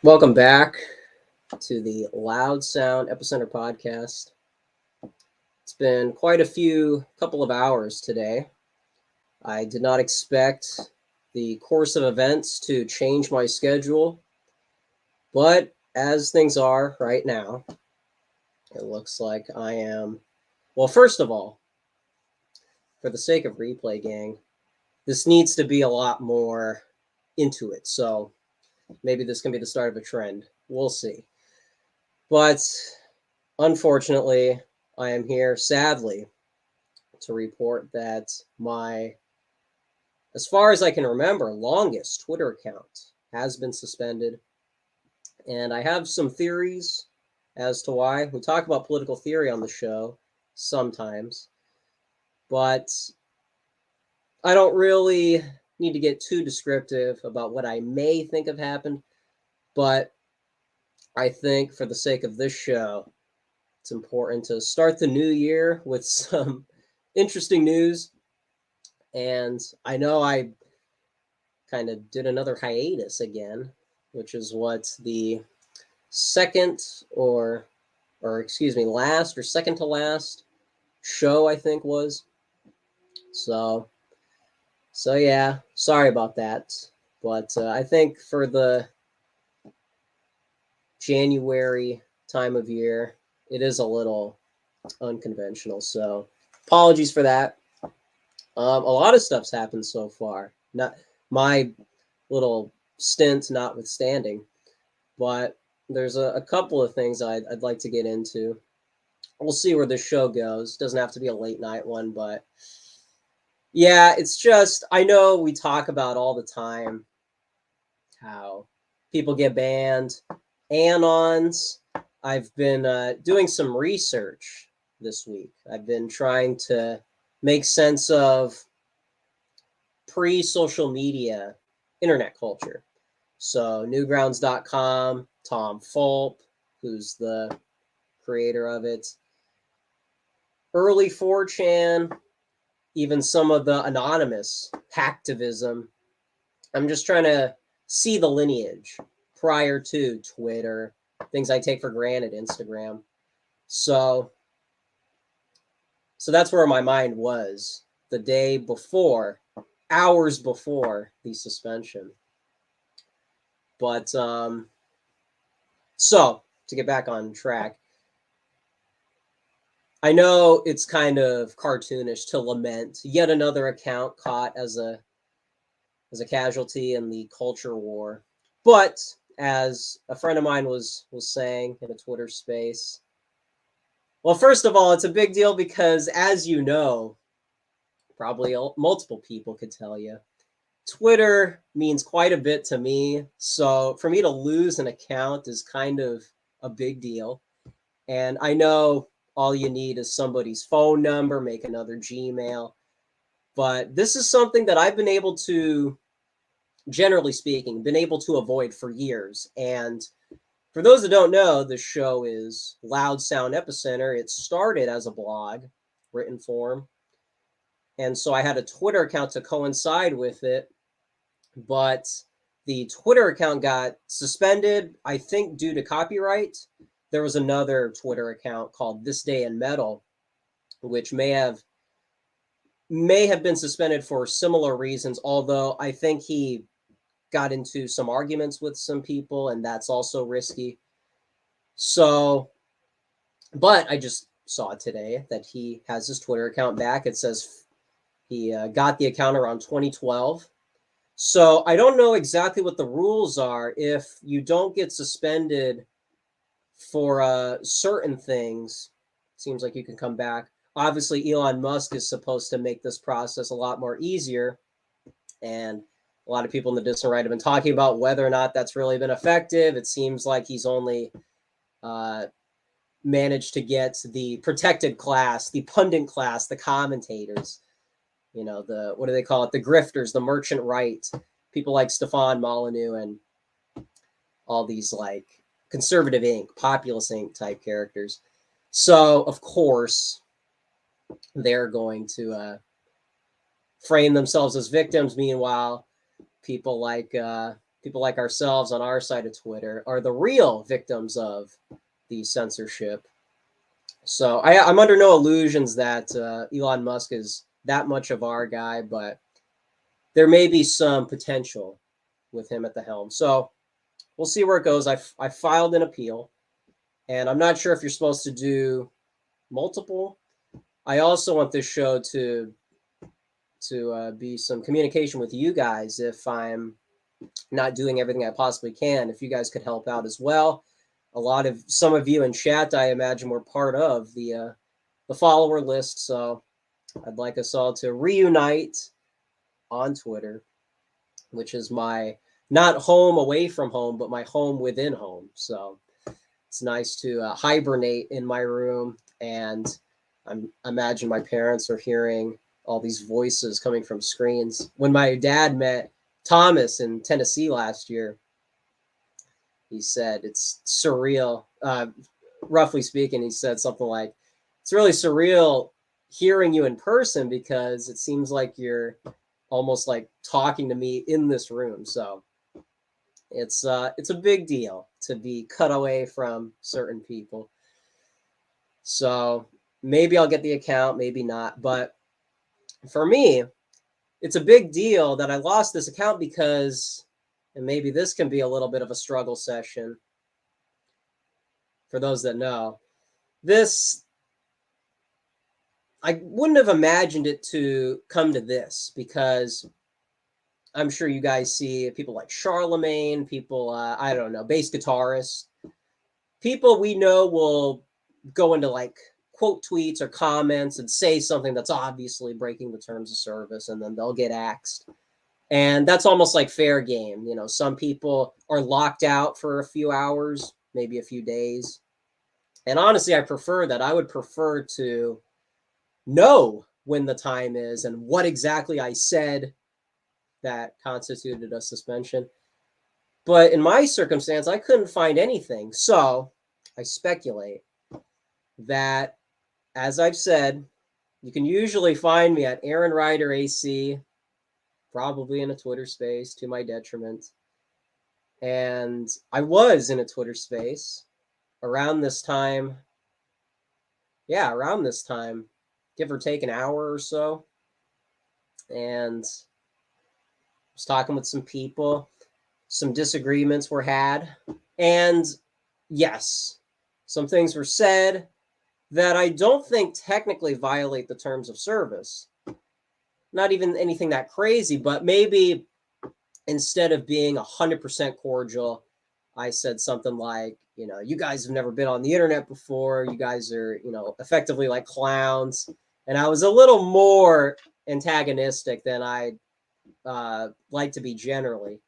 Welcome back to the Loud Sound Epicenter podcast. It's been quite a couple of hours today. I did not expect the course of events to change my schedule, but as things are right now, it looks like I am. Well, first of all, for the sake of replay, gang, this needs to be a lot more into it. So maybe this can be the start of a trend. We'll see. But unfortunately, I am here, sadly, to report that as far as I can remember, longest Twitter account has been suspended. And I have some theories as to why. We talk about political theory on the show sometimes, but I don't really need to get too descriptive about what I may think have happened. But I think for the sake of this show, it's important to start the new year with some interesting news. And I know I kind of did another hiatus again, which is what the second or excuse me, last or second to last show I think was. So yeah, sorry about that. But I think for the January time of year, it is a little unconventional. So apologies for that. A lot of stuff's happened so far. Not my little stint notwithstanding, but there's a couple of things I'd like to get into. We'll see where the show goes. Doesn't have to be a late night one, but yeah, it's just I know we talk about all the time how people get banned, anons. I've been doing some research this week. I've been trying to make sense of pre-social media internet culture. So newgrounds.com, Tom Fulp, who's the creator of it, early 4chan, even some of the anonymous hacktivism. I'm just trying to see the lineage prior to Twitter, things I take for granted, Instagram. So that's where my mind was the day before, hours before the suspension. But so to get back on track, I know it's kind of cartoonish to lament yet another account caught as a casualty in the culture war, but as a friend of mine was saying in a Twitter space, well, first of all, it's a big deal because, as you know, probably multiple people could tell you, Twitter means quite a bit to me. So for me to lose an account is kind of a big deal. And I know all you need is somebody's phone number, make another Gmail. But this is something that I've been able to, generally speaking, been able to avoid for years. And for those that don't know, the show is Loud Sound Epicenter. It started as a blog, written form. And so I had a Twitter account to coincide with it. But the Twitter account got suspended, I think, due to copyright. There was another Twitter account called This Day in Metal, which may have been suspended for similar reasons, although I think he got into some arguments with some people, and that's also risky. So, but I just saw today that he has his Twitter account back. It says he got the account around 2012. So I don't know exactly what the rules are if you don't get suspended for certain things. Seems like you can come back. Obviously, Elon Musk is supposed to make this process a lot more easier. And a lot of people in the distant right have been talking about whether or not that's really been effective. It seems like he's only managed to get the protected class, the pundit class, the commentators, what do they call it? The grifters, the merchant right, people like Stefan Molyneux and all these like conservative Inc., populist Inc. type characters. So, of course, they're going to frame themselves as victims. Meanwhile, people like people like ourselves on our side of Twitter are the real victims of the censorship. So I'm under no illusions that Elon Musk is that much of our guy, but there may be some potential with him at the helm. So we'll see where it goes. I filed an appeal, and I'm not sure if you're supposed to do multiple. I also want this show to be some communication with you guys if I'm not doing everything I possibly can. If you guys could help out as well. Some of you in chat, I imagine, were part of the follower list. So I'd like us all to reunite on Twitter, which is my not home away from home, but my home within home. So it's nice to hibernate in my room, and I imagine my parents are hearing all these voices coming from screens. When my dad met Thomas in Tennessee last year, he said it's surreal. Roughly speaking, he said something like, it's really surreal hearing you in person because it seems like you're almost like talking to me in this room. So it's a big deal to be cut away from certain people. So maybe I'll get the account, maybe not. But for me, it's a big deal that I lost this account because, and maybe this can be a little bit of a struggle session for those that know, this, I wouldn't have imagined it to come to this, because I'm sure you guys see people like Charlemagne, people, I don't know, bass guitarists, people we know will go into like quote tweets or comments and say something that's obviously breaking the terms of service, and then they'll get axed. And that's almost like fair game. You know, some people are locked out for a few hours, maybe a few days. And honestly, I prefer that. I would prefer to know when the time is and what exactly I said that constituted a suspension. But in my circumstance, I couldn't find anything. So I speculate that, as I've said, you can usually find me at Aaron Ryder AC, probably in a Twitter space to my detriment. And I was in a Twitter space around this time. Yeah, around this time, give or take an hour or so. And I was talking with some people. Some disagreements were had. And yes, some things were said that I don't think technically violate the terms of service. Not even anything that crazy, but maybe instead of being 100% cordial, I said something like, you know, you guys have never been on the internet before. You guys are, you know, effectively like clowns. And I was a little more antagonistic than I like to be generally.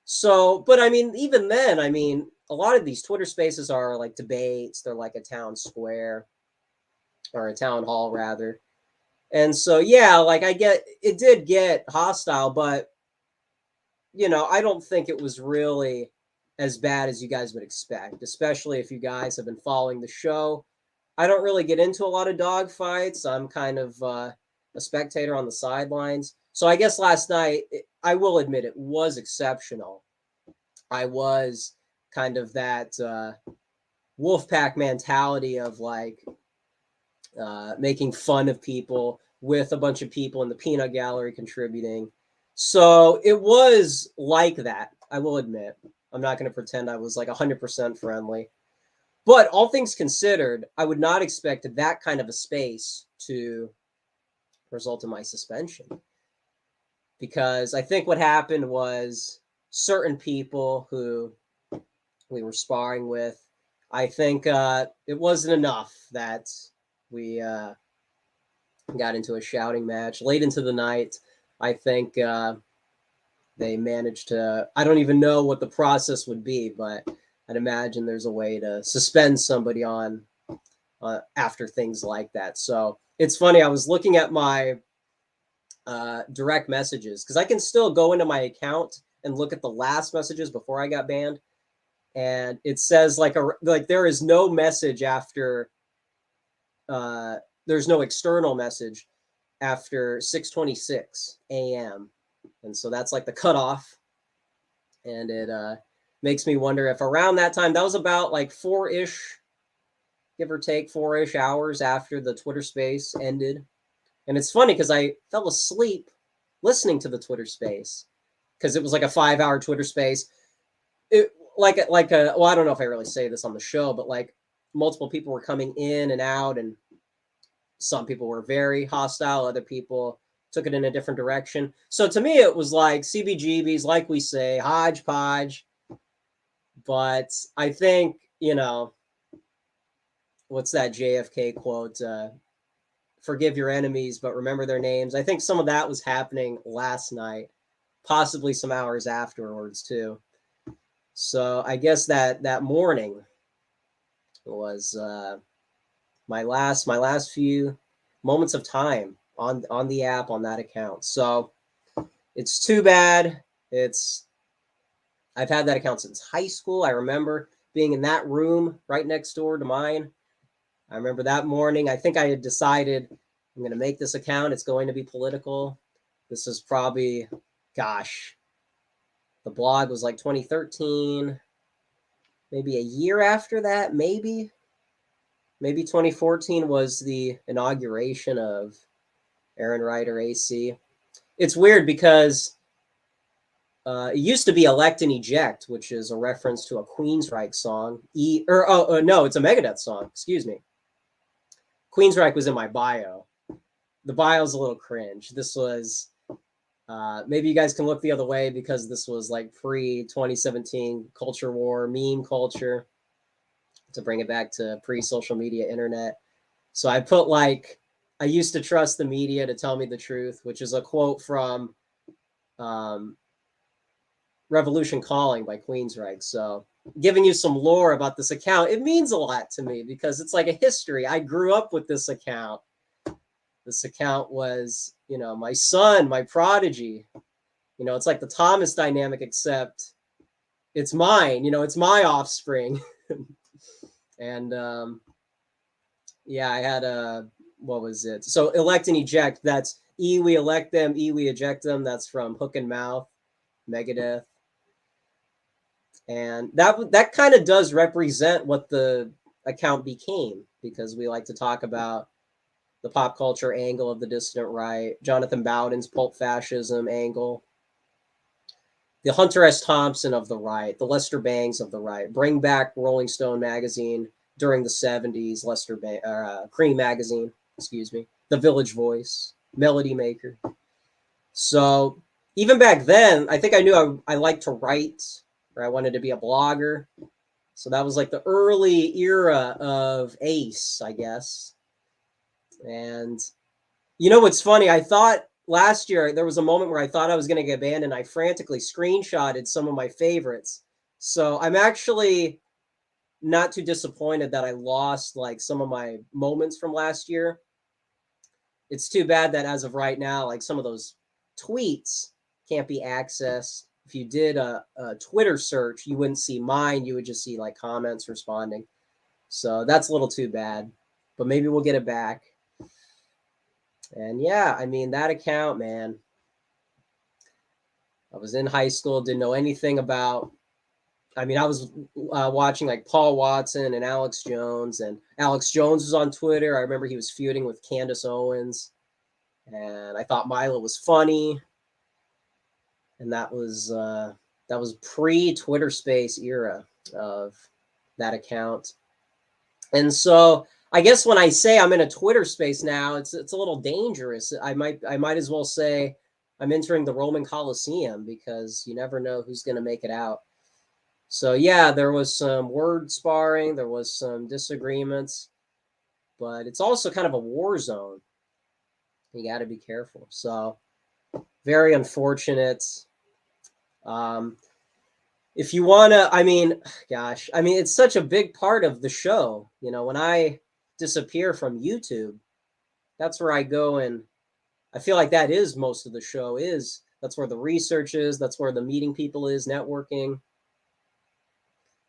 So, but I mean, even then, I mean, a lot of these Twitter spaces are like debates. They're like a town square or a town hall, rather. And so, yeah, like it did get hostile, but, you know, I don't think it was really as bad as you guys would expect, especially if you guys have been following the show. I don't really get into a lot of dog fights. I'm kind of a spectator on the sidelines. So I guess last night, I will admit, it was exceptional. I was kind of that Wolfpack mentality of like making fun of people with a bunch of people in the peanut gallery contributing. So it was like that, I will admit. I'm not going to pretend I was like 100% friendly. But all things considered, I would not expect that kind of a space to result in my suspension. Because I think what happened was certain people who we were sparring with, I think it wasn't enough that we got into a shouting match late into the night. I think they managed to, I don't even know what the process would be, but I'd imagine there's a way to suspend somebody on after things like that. So it's funny, I was looking at my direct messages, because I can still go into my account and look at the last messages before I got banned. And it says like there is no message after there's no external message after 6:26 a.m. And so that's like the cutoff. And it makes me wonder if around that time, that was about like 4-ish, give or take 4-ish hours after the Twitter space ended. And it's funny because I fell asleep listening to the Twitter space because it was like a 5-hour Twitter space. It like a well, I don't know if I really say this on the show, but like multiple people were coming in and out, and some people were very hostile, other people took it in a different direction. So to me, it was like CBGBs, like we say, hodgepodge. But I think, what's that JFK quote? Forgive your enemies, but remember their names. I think some of that was happening last night, possibly some hours afterwards too. So I guess that morning was my last few moments of time on the app on that account. So it's too bad. I've had that account since high school. I remember being in that room right next door to mine. I remember that morning, I think I had decided I'm going to make this account. It's going to be political. This is probably, gosh, the blog was like 2013, maybe a year after that, maybe 2014 was the inauguration of Aaron Ryder AC. It's weird because it used to be Elect and Eject, which is a reference to a Queensryche song. No, it's a Megadeth song. Excuse me. Queensryche was in my bio. The bio's a little cringe. This was, maybe you guys can look the other way because this was like pre-2017 culture war, meme culture, to bring it back to pre-social media internet. So I put like, I used to trust the media to tell me the truth, which is a quote from Revolution Calling by Queensryche. So giving you some lore about this account, it means a lot to me because it's like a history. I grew up with this account. This account was, my son, my prodigy. It's like the Thomas dynamic, except it's mine. It's my offspring. And yeah, I had what was it? So Elect and Eject. That's E, we elect them, E, we eject them. That's from Hook and Mouth, Megadeth. And that kind of does represent what the account became, because we like to talk about the pop culture angle of the dissident right, Jonathan Bowden's pulp fascism angle, the Hunter S. Thompson of the right, the Lester Bangs of the right, bring back Rolling Stone magazine during the 70s, Cream magazine, excuse me, The Village Voice, Melody Maker. So even back then, I think I knew I liked to write, or I wanted to be a blogger. So that was like the early era of Ace, I guess. And what's funny? I thought last year there was a moment where I thought I was going to get banned, and I frantically screenshotted some of my favorites. So I'm actually not too disappointed that I lost like some of my moments from last year. It's too bad that as of right now, like some of those tweets can't be accessed. If you did a Twitter search, you wouldn't see mine. You would just see like comments responding. So that's a little too bad, but maybe we'll get it back. And yeah, I mean, that account, man, I was in high school, didn't know anything about, I mean, I was watching like Paul Watson and Alex Jones, and Alex Jones was on Twitter. I remember he was feuding with Candace Owens, and I thought Milo was funny. And that was pre-Twitter Space era of that account. And so I guess when I say I'm in a Twitter space now, it's a little dangerous. I might as well say I'm entering the Roman Colosseum, because you never know who's going to make it out. So yeah, there was some word sparring, there was some disagreements, but it's also kind of a war zone. You got to be careful. So very unfortunate. If you want to, I mean, gosh, I mean, it's such a big part of the show. When I disappear from YouTube, that's where I go, and I feel like that is most of the show. That's where the research is, that's where the meeting people is, networking.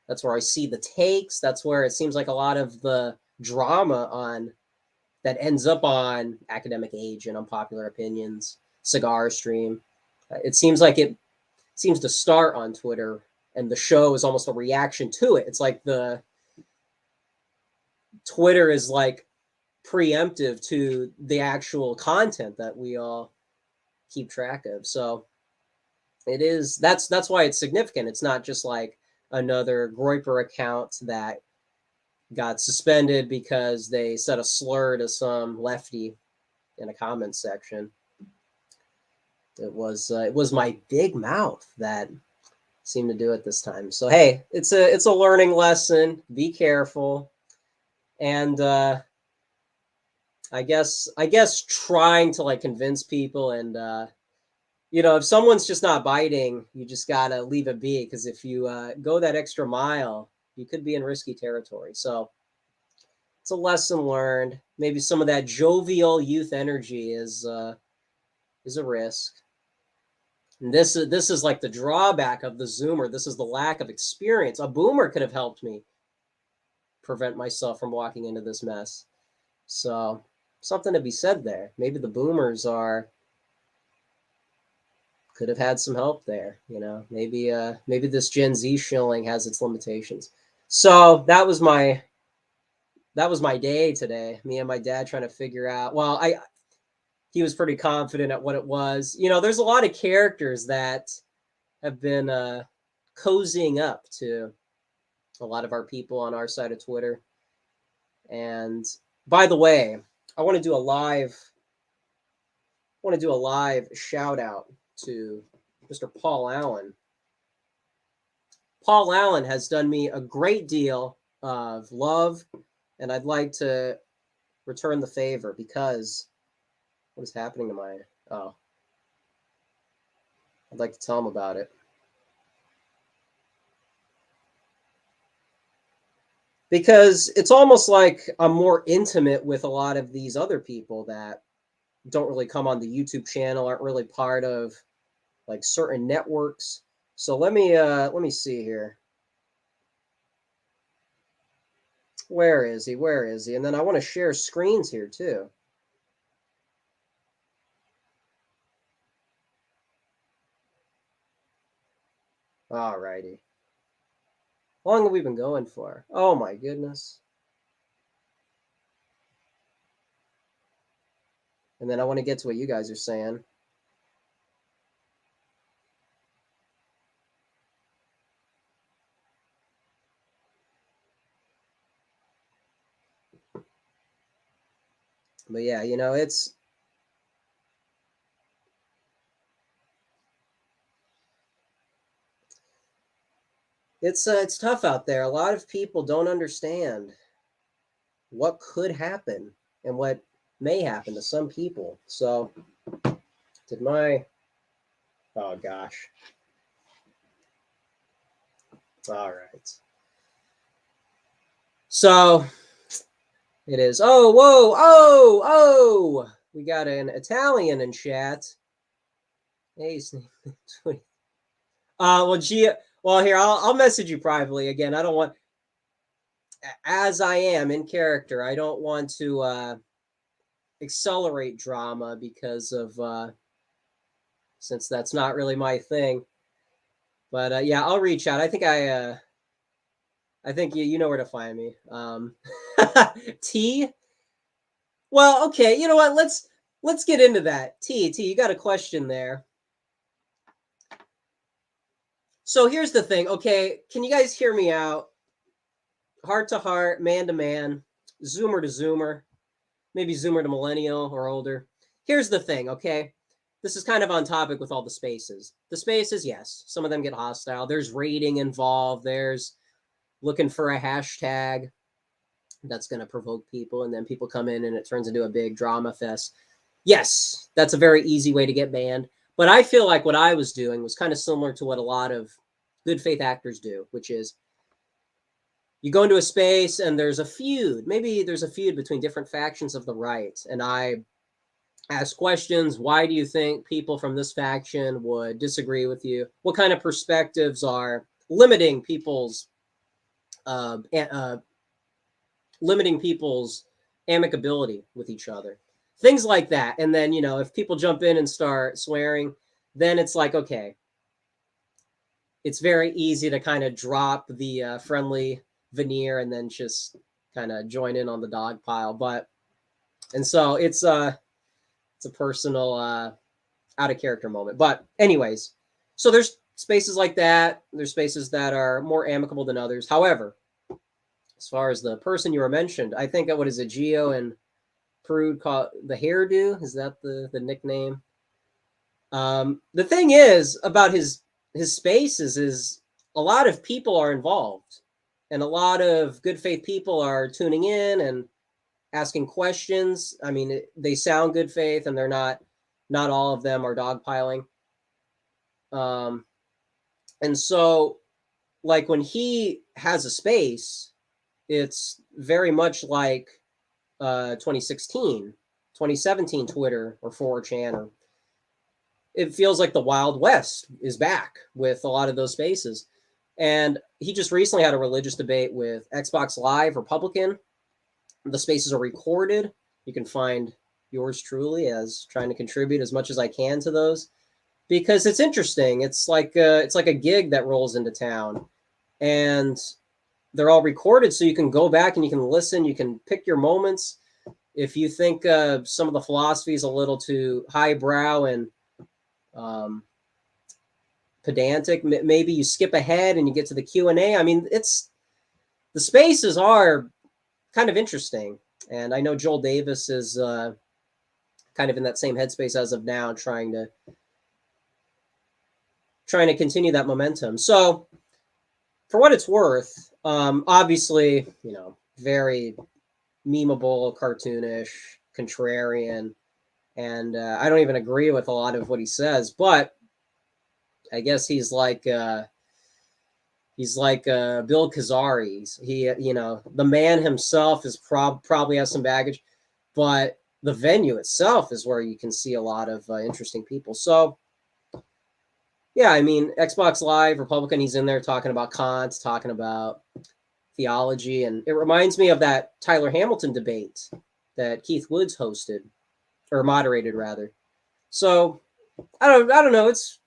That's where I see the takes. That's where it seems like a lot of the drama on that ends up on Academic Age and Unpopular Opinions, Cigar Stream. It seems like seems to start on Twitter, and the show is almost a reaction to it. It's like the Twitter is like preemptive to the actual content that we all keep track of. So it is, that's why it's significant. It's not just like another Groyper account that got suspended because they said a slur to some lefty in a comment section. It was my big mouth that seemed to do it this time. So hey, it's a learning lesson. Be careful, and I guess trying to like convince people, and if someone's just not biting, you just gotta leave it be, because if you go that extra mile, you could be in risky territory. So it's a lesson learned. Maybe some of that jovial youth energy is a risk. And this is like the drawback of the Zoomer. This is the lack of experience. A Boomer could have helped me prevent myself from walking into this mess. So something to be said there. Maybe the Boomers could have had some help there. Maybe this Gen Z shilling has its limitations. So that was my day today. Me and my dad trying to figure out. Well, he was pretty confident at what it was. There's a lot of characters that have been cozying up to a lot of our people on our side of Twitter. And by the way, I want to do a live shout out to Mr. Paul Allen. Paul Allen has done me a great deal of love, and I'd like to return the favor, because what is happening to my... Oh. I'd like to tell him about it. Because it's almost like I'm more intimate with a lot of these other people that don't really come on the YouTube channel, aren't really part of like certain networks. So let me see here. Where is he? And then I want to share screens here too. All righty. How long have we been going for? Oh my goodness. And then I want to get to what you guys are saying. But yeah, it's tough out there. A lot of people don't understand what could happen and what may happen to some people. So oh gosh. All right. So it is. Oh, whoa, oh, we got an Italian in chat. Hey, well, here, I'll message you privately again. I don't want, as I am in character, I don't want to accelerate drama because of since that's not really my thing. But yeah, I'll reach out. I think you know where to find me. T. Well, okay. You know what? Let's get into that. T. You got a question there. So here's the thing. Okay, can you guys hear me out? Heart to heart, man to man, Zoomer to Zoomer, maybe Zoomer to millennial or older. Here's the thing. Okay, this is kind of on topic with all the spaces. The spaces, yes, some of them get hostile. There's rating involved. There's looking for a hashtag that's going to provoke people, and then people come in and it turns into a big drama fest. Yes, that's a very easy way to get banned. But I feel like what I was doing was kind of similar to what a lot of good faith actors do, which is you go into a space and there's a feud. Maybe there's a feud between different factions of the right. And I ask questions. Why do you think people from this faction would disagree with you? What kind of perspectives are limiting people's amicability with each other? Things like that. And then, if people jump in and start swearing, then it's like, okay, it's very easy to kind of drop the friendly veneer and then just kind of join in on the dog pile. But and so it's a personal out of character moment. But anyways, so there's spaces like that. There's spaces that are more amicable than others. However, as far as the person you were mentioned, I think what is it, Geo and Prude call the hairdo? Is that the nickname? The thing is about his spaces is a lot of people are involved, and a lot of good faith people are tuning in and asking questions. I mean, they sound good faith, and they're not all of them are dogpiling. And so, like when he has a space, it's very much like 2016, 2017 Twitter or 4chan, or it feels like the Wild West is back with a lot of those spaces. And he just recently had a religious debate with Xbox Live Republican. The spaces are recorded. You can find yours truly as trying to contribute as much as I can to those, because it's interesting. It's like a gig that rolls into town, and they're all recorded, so you can go back and you can listen. You can pick your moments. If you think some of the philosophy is a little too highbrow and pedantic, maybe you skip ahead and you get to the Q&A. I mean, the spaces are kind of interesting, and I know Joel Davis is kind of in that same headspace as of now, trying to continue that momentum. So for what it's worth, obviously, very memeable, cartoonish, contrarian, and I don't even agree with a lot of what he says, but I guess he's like Bill Kazari. He, the man himself is probably has some baggage, but the venue itself is where you can see a lot of interesting people. So, yeah, I mean, Xbox Live Republican, he's in there talking about Kant, talking about theology, and it reminds me of that Tyler Hamilton debate that Keith Woods hosted, or moderated rather. So I don't know. It's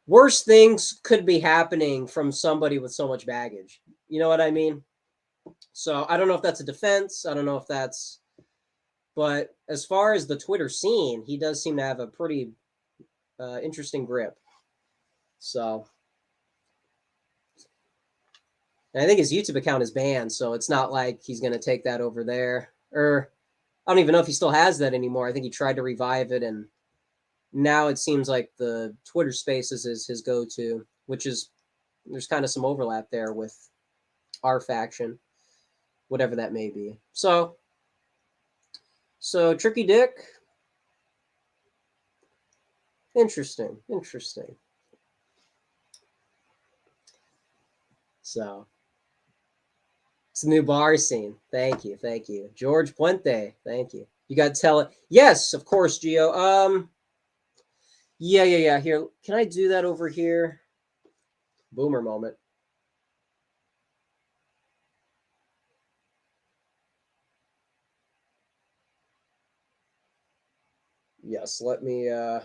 worse things could be happening from somebody with so much baggage. You know what I mean? So I don't know if that's a defense. I don't know if that's, but as far as the Twitter scene, he does seem to have a pretty interesting grip. So, and I think his YouTube account is banned, so it's not like he's going to take that over there. Or I don't even know if he still has that anymore. I think he tried to revive it, and now it seems like the Twitter Spaces is his go-to, which is, there's kind of some overlap there with our faction, whatever that may be. So Tricky Dick, interesting. So it's a new bar scene. Thank you. George Puente, thank you. You got to tell it. Yes, of course, Gio. Yeah. Here, can I do that over here? Boomer moment. Yes, let me. Oh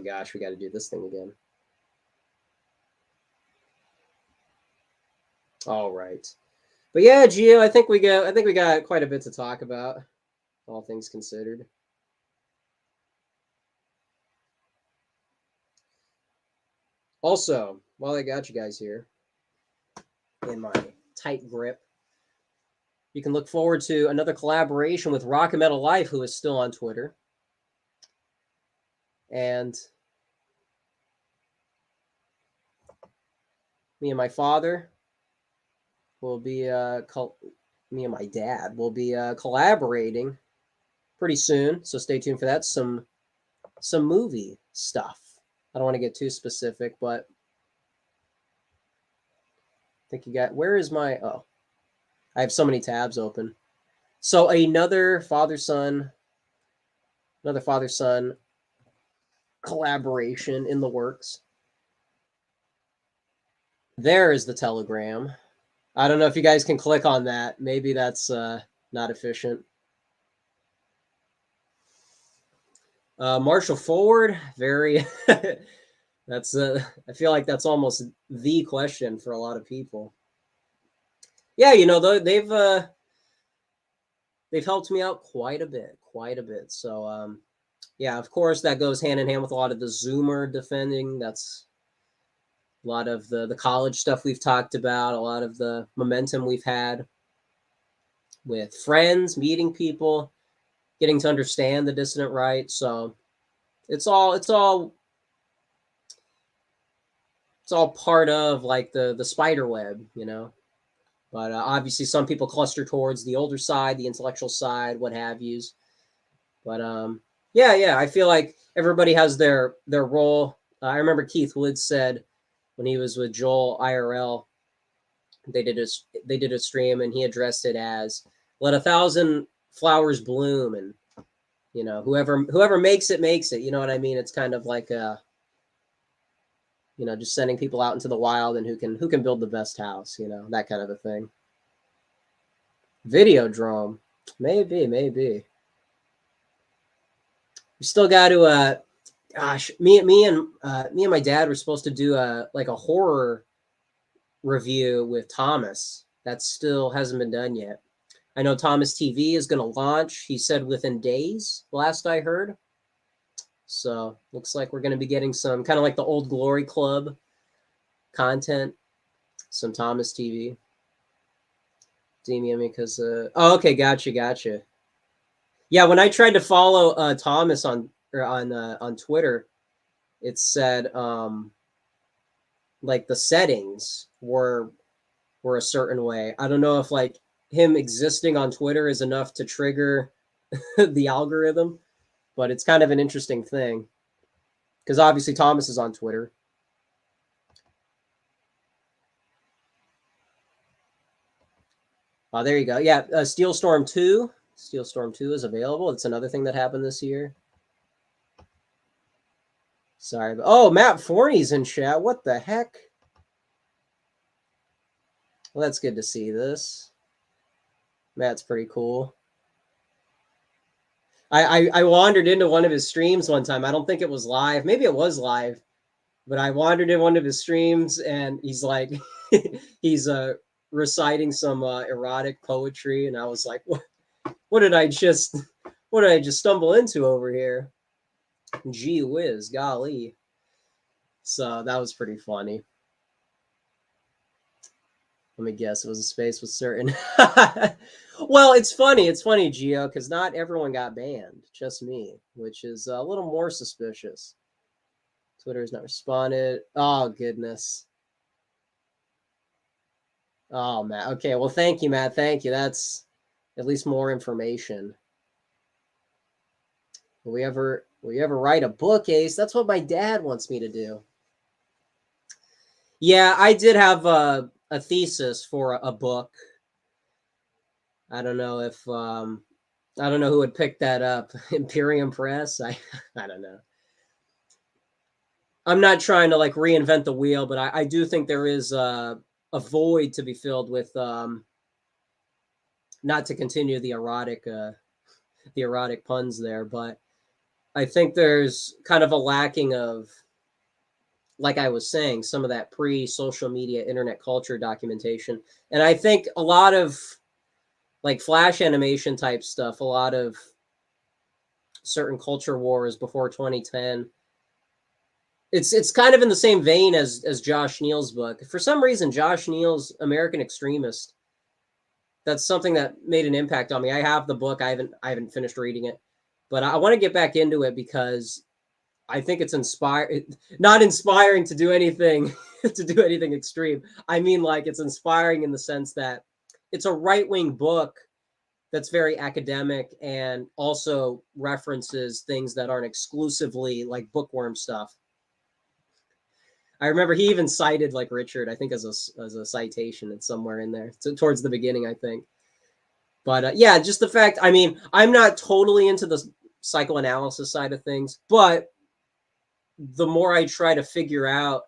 gosh, we got to do this thing again. All right, but yeah, Gio, I think we got quite a bit to talk about, all things considered. Also, while I got you guys here in my tight grip, you can look forward to another collaboration with Rock and Metal Life, who is still on Twitter. And me and my father will be, me and my dad will be collaborating pretty soon. So stay tuned for that. Some movie stuff. I don't want to get too specific, but I think you got, where is my, oh, I have so many tabs open. So another father-son collaboration in the works. There is the Telegram. I don't know if you guys can click on that. Maybe that's not efficient. Marshall Forward, very That's I feel like that's almost the question for a lot of people. Yeah, they've helped me out quite a bit, quite a bit. So yeah, of course that goes hand in hand with a lot of the Zoomer defending. That's a lot of the college stuff we've talked about, a lot of the momentum we've had with friends, meeting people, getting to understand the dissident right. So it's all part of like the spider web, you know. But obviously, some people cluster towards the older side, the intellectual side, what have yous. But yeah, I feel like everybody has their role. I remember Keith Woods said when he was with Joel IRL, they did a stream and he addressed it as "Let a thousand flowers bloom," and whoever makes it makes it. You know what I mean? It's kind of like just sending people out into the wild and who can build the best house. That kind of a thing. Videodrome, maybe. We still got to gosh, me and my dad were supposed to do a horror review with Thomas. That still hasn't been done yet. I know Thomas TV is going to launch. He said within days, last I heard. So looks like we're going to be getting some kind of like the old Glory Club content. Some Thomas TV. Because okay, gotcha. Yeah, when I tried to follow Thomas on Twitter, it said like the settings were a certain way. I don't know if like him existing on Twitter is enough to trigger the algorithm, but it's kind of an interesting thing because obviously Thomas is on Twitter. Oh, there you go. Yeah, Steel Storm 2. Steel Storm 2 is available. It's another thing that happened this year. Sorry. Oh, Matt Forney's in chat. What the heck? Well, that's good to see this. Matt's pretty cool. I wandered into one of his streams one time. I don't think it was live. Maybe it was live, but I wandered in one of his streams and he's like, he's reciting some erotic poetry, and I was like, what did I just stumble into over here? Gee whiz, golly. So that was pretty funny. Let me guess, it was a space with certain. Well, it's funny, Gio, because not everyone got banned, just me, which is a little more suspicious. Twitter has not responded. Oh goodness. Oh, Matt. Okay, well, thank you, Matt. Thank you. That's at least more information. Will we ever write a book, Ace? That's what my dad wants me to do. Yeah, I did have a thesis for a book. I don't know if I don't know who would pick that up. Imperium Press. I don't know. I'm not trying to like reinvent the wheel, but I do think there is a void to be filled with. Not to continue the erotic puns there, but I think there's kind of a lacking of, like I was saying, some of that pre-social media internet culture documentation. And I think a lot of like flash animation type stuff, a lot of certain culture wars before 2010. It's kind of in the same vein as Josh Neal's book. For some reason, Josh Neal's American Extremist, that's something that made an impact on me. I have the book. I haven't finished reading it, but I want to get back into it because I think it's not inspiring to do anything extreme. I mean, like, it's inspiring in the sense that it's a right-wing book that's very academic and also references things that aren't exclusively like bookworm stuff. I remember he even cited like Richard, I think, as a citation. It's somewhere in there, towards the beginning, I think. But yeah, just the fact. I mean, I'm not totally into the psychoanalysis side of things, but the more I try to figure out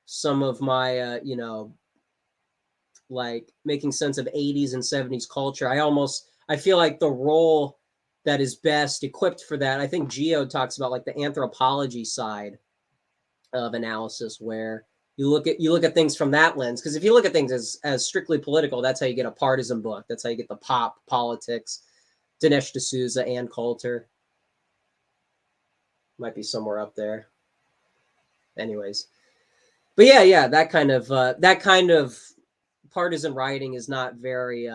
some of my, like making sense of 80s and 70s culture, I feel like the role that is best equipped for that. I think Geo talks about like the anthropology side of analysis where you look at things from that lens. Because if you look at things as strictly political, that's how you get a partisan book. That's how you get the pop politics. Dinesh D'Souza, Ann Coulter. Might be somewhere up there. Anyways. But yeah, that kind of partisan writing is not very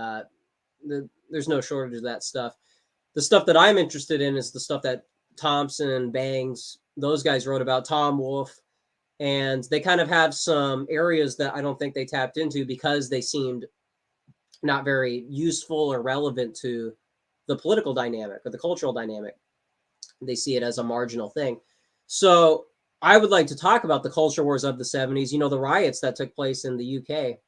there's no shortage of that stuff. The stuff that I'm interested in is the stuff that Thompson and Bangs, those guys wrote about, Tom Wolfe, and they kind of have some areas that I don't think they tapped into because they seemed not very useful or relevant to the political dynamic or the cultural dynamic. They see it as a marginal thing. So I would like to talk about the culture wars of the 70s, the riots that took place in the UK,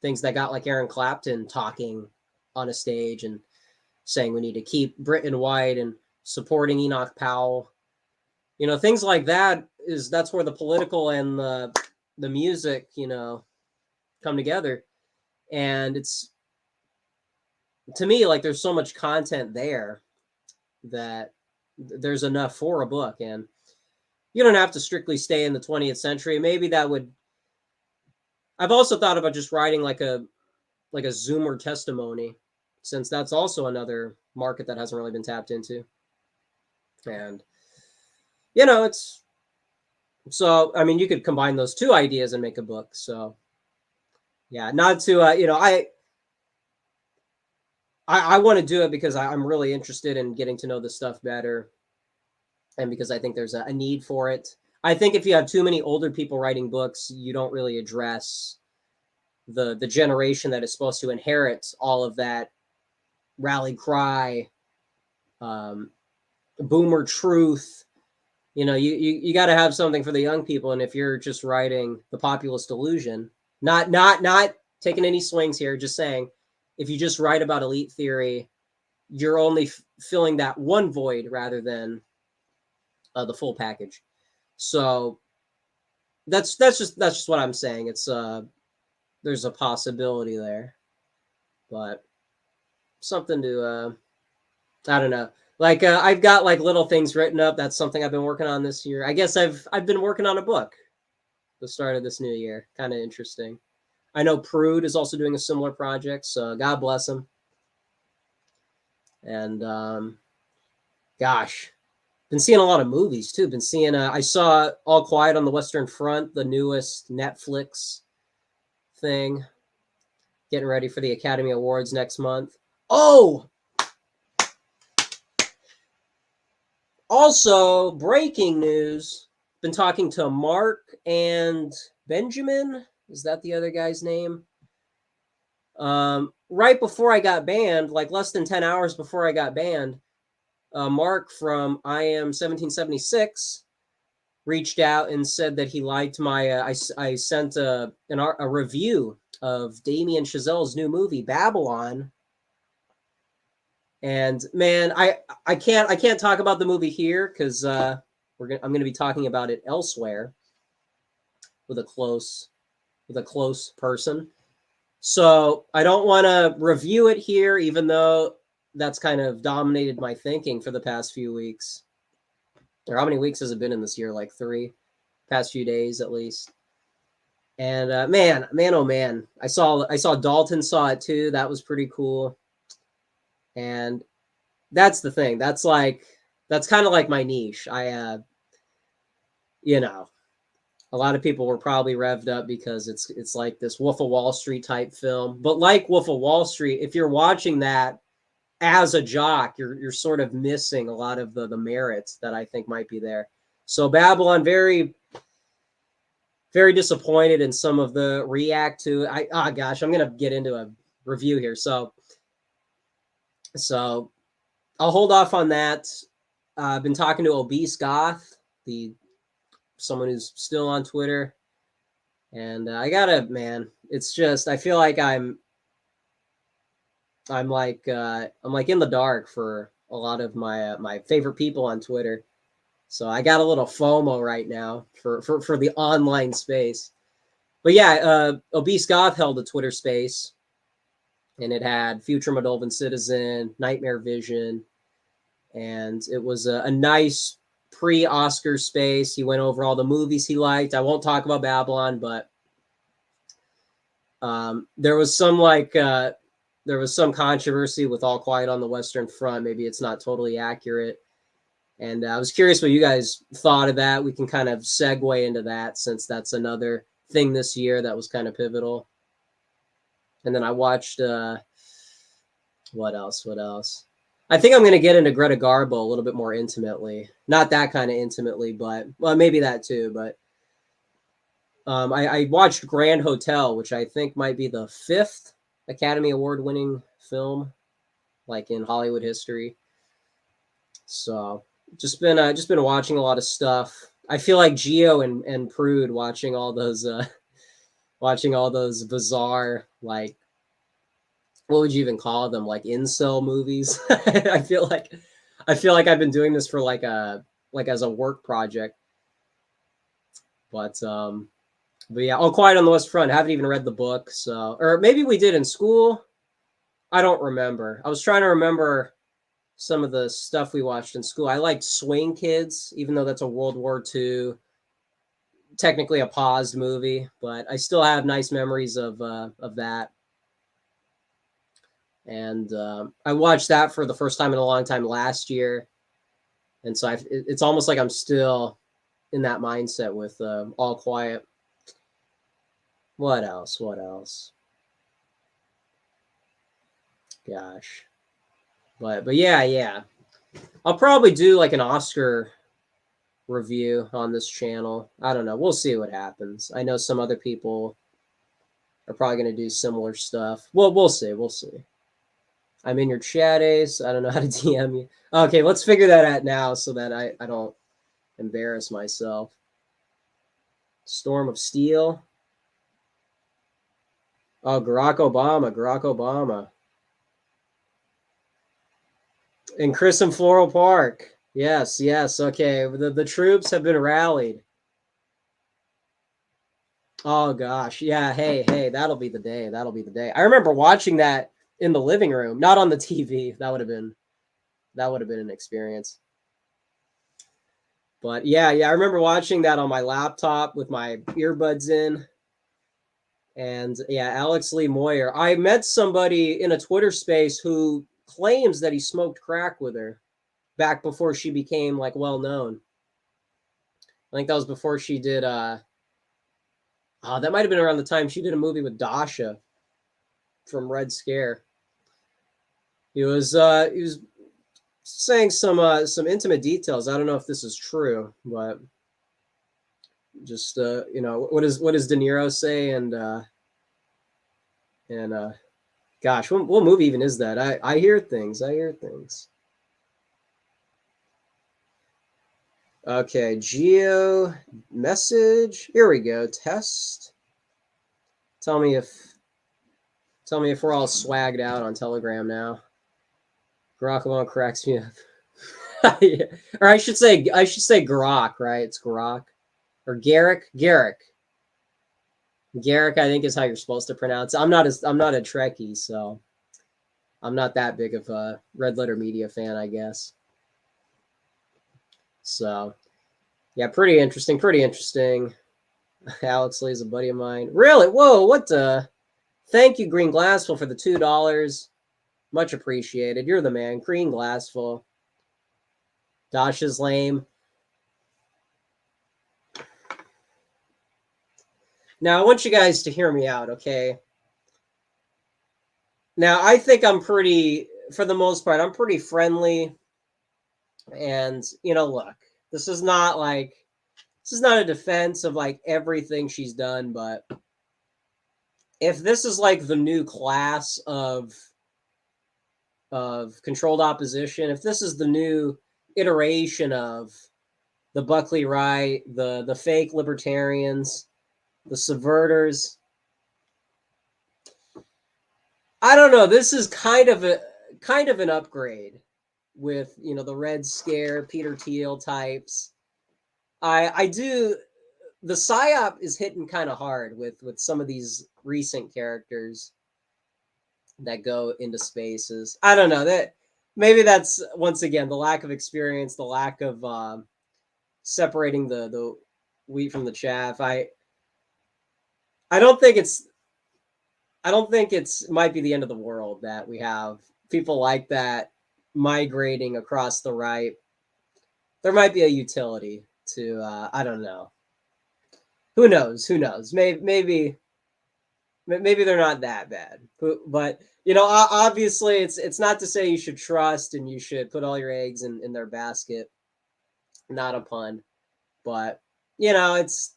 things that got like Aaron Clapton talking on a stage and saying we need to keep Britain white and supporting Enoch Powell. Things like that that's where the political and the music, come together. And it's, to me, like there's so much content there that there's enough for a book. And you don't have to strictly stay in the 20th century. Maybe that would, I've also thought about just writing like a Zoomer testimony, since that's also another market that hasn't really been tapped into. And, it's, so, I mean, you could combine those two ideas and make a book. So yeah, not to, I want to do it because I'm really interested in getting to know this stuff better. And because I think there's a need for it. I think if you have too many older people writing books, you don't really address the generation that is supposed to inherit all of that rally cry, boomer truth. You got to have something for the young people. And if you're just writing the populist delusion, not taking any swings here, just saying, if you just write about elite theory, you're only filling that one void rather than the full package. So that's just what I'm saying. It's there's a possibility there, but something to I don't know. Like I've got like little things written up. That's something I've been working on this year. I guess I've been working on a book the start of this new year. Kind of interesting. I know Prude is also doing a similar project, so God bless him. And gosh, been seeing a lot of movies too. Been seeing I saw All Quiet on the Western Front, the newest Netflix thing. Getting ready for the Academy Awards next month. Oh, also breaking news. Been talking to Mark and Benjamin. Is that the other guy's name? Right before I got banned, like less than 10 hours before I got banned, Mark from I Am 1776 reached out and said that he liked my. I sent a review of Damien Chazelle's new movie Babylon, and man, I can't talk about the movie here because I'm gonna be talking about it elsewhere with a close person. So I don't want to review it here, even though that's kind of dominated my thinking for the past few weeks. Or how many weeks has it been in this year? Like 3, past few days at least. And man, oh man, I saw Dalton saw it too. That was pretty cool. And that's the thing. That's kind of like my niche. A lot of people were probably revved up because it's like this Wolf of Wall Street type film. But like Wolf of Wall Street, if you're watching that as a jock, you're sort of missing a lot of the merits that I think might be there. So Babylon, very, very disappointed in some of the react to. I'm gonna get into a review here. So I'll hold off on that. I've been talking to Obese Goth, someone who's still on Twitter. And it's just, I feel like I'm like in the dark for a lot of my favorite people on Twitter. So I got a little FOMO right now for the online space. But yeah, Obese Goth held a Twitter space, and it had Future Moldovan Citizen, Nightmare Vision, and it was a nice pre-Oscar space. He went over all the movies he liked. I won't talk about Babylon, but there was some controversy with All Quiet on the Western Front. Maybe it's not totally accurate. And I was curious what you guys thought of that. We can kind of segue into that since that's another thing this year that was kind of pivotal. And then I watched, what else? I think I'm going to get into Greta Garbo a little bit more intimately. Not that kind of intimately, but, well, maybe that too. But I watched Grand Hotel, which I think might be the 5th Academy Award winning film, like in Hollywood history. So just been watching a lot of stuff. I feel like Gio and Prude watching all those bizarre, like, what would you even call them, like incel movies. I feel like I've been doing this for like as a work project. But yeah, All Quiet on the West Front. I haven't even read the book, so, or maybe we did in school. I don't remember. I was trying to remember some of the stuff we watched in school. I liked Swing Kids, even though that's a World War II, technically a paused movie, but I still have nice memories of that. And I watched that for the first time in a long time last year, and so it's almost like I'm still in that mindset with All Quiet. What else? Gosh, but yeah. I'll probably do like an Oscar review on this channel. I don't know. We'll see what happens. I know some other people are probably going to do similar stuff. Well, we'll see. I'm in your chat, Ace. I don't know how to DM you. Okay, let's figure that out now so that I don't embarrass myself. Storm of Steel. Oh, Barack Obama. And Chris in Floral Park. Yes. Okay, the troops have been rallied. Oh gosh, yeah. Hey, that'll be the day. I remember watching that in the living room, not on the TV. That would have been an experience. But yeah, I remember watching that on my laptop with my earbuds in. And yeah, Alex Lee Moyer. I met somebody in a Twitter space who claims that he smoked crack with her back before she became like well known. I think that was before she did that might have been around the time she did a movie with Dasha from Red Scare. He was saying some intimate details. I don't know if this is true, but just what does De Niro say? And gosh, what movie even is that? I hear things. Okay, Geo message. Here we go. Test. Tell me if we're all swagged out on Telegram now. Grok cracks me up. Yeah. Or I should say Grok, right? It's Grok. Or Garrick. Garrick, I think is how you're supposed to pronounce it. I'm not a Trekkie, so I'm not that big of a Red Letter Media fan, I guess. So yeah, pretty interesting. Alex Lee is a buddy of mine. Really? Whoa, what the? Thank you, Green Glassful, for the $2. Much appreciated. You're the man. Green Glassful. Dasha's lame. Now, I want you guys to hear me out, okay? Now, I think I'm pretty, for the most part, I'm pretty friendly. And, look, this is not a defense of like everything she's done, but if this is like the new class of controlled opposition, if this is the new iteration of the Buckley right, the fake libertarians, the subverters, I don't know. This is kind of an upgrade with the Red Scare, Peter Thiel types. I do. The psyop is hitting kind of hard with some of these recent characters that go into spaces. I don't know, that maybe that's once again the lack of experience, the lack of separating the wheat from the chaff. I don't think it's might be the end of the world that we have people like that migrating across the right. There might be a utility to I don't know. Who knows? Who knows? Maybe they're not that bad. But obviously it's not to say you should trust and you should put all your eggs in their basket. Not a pun, but it's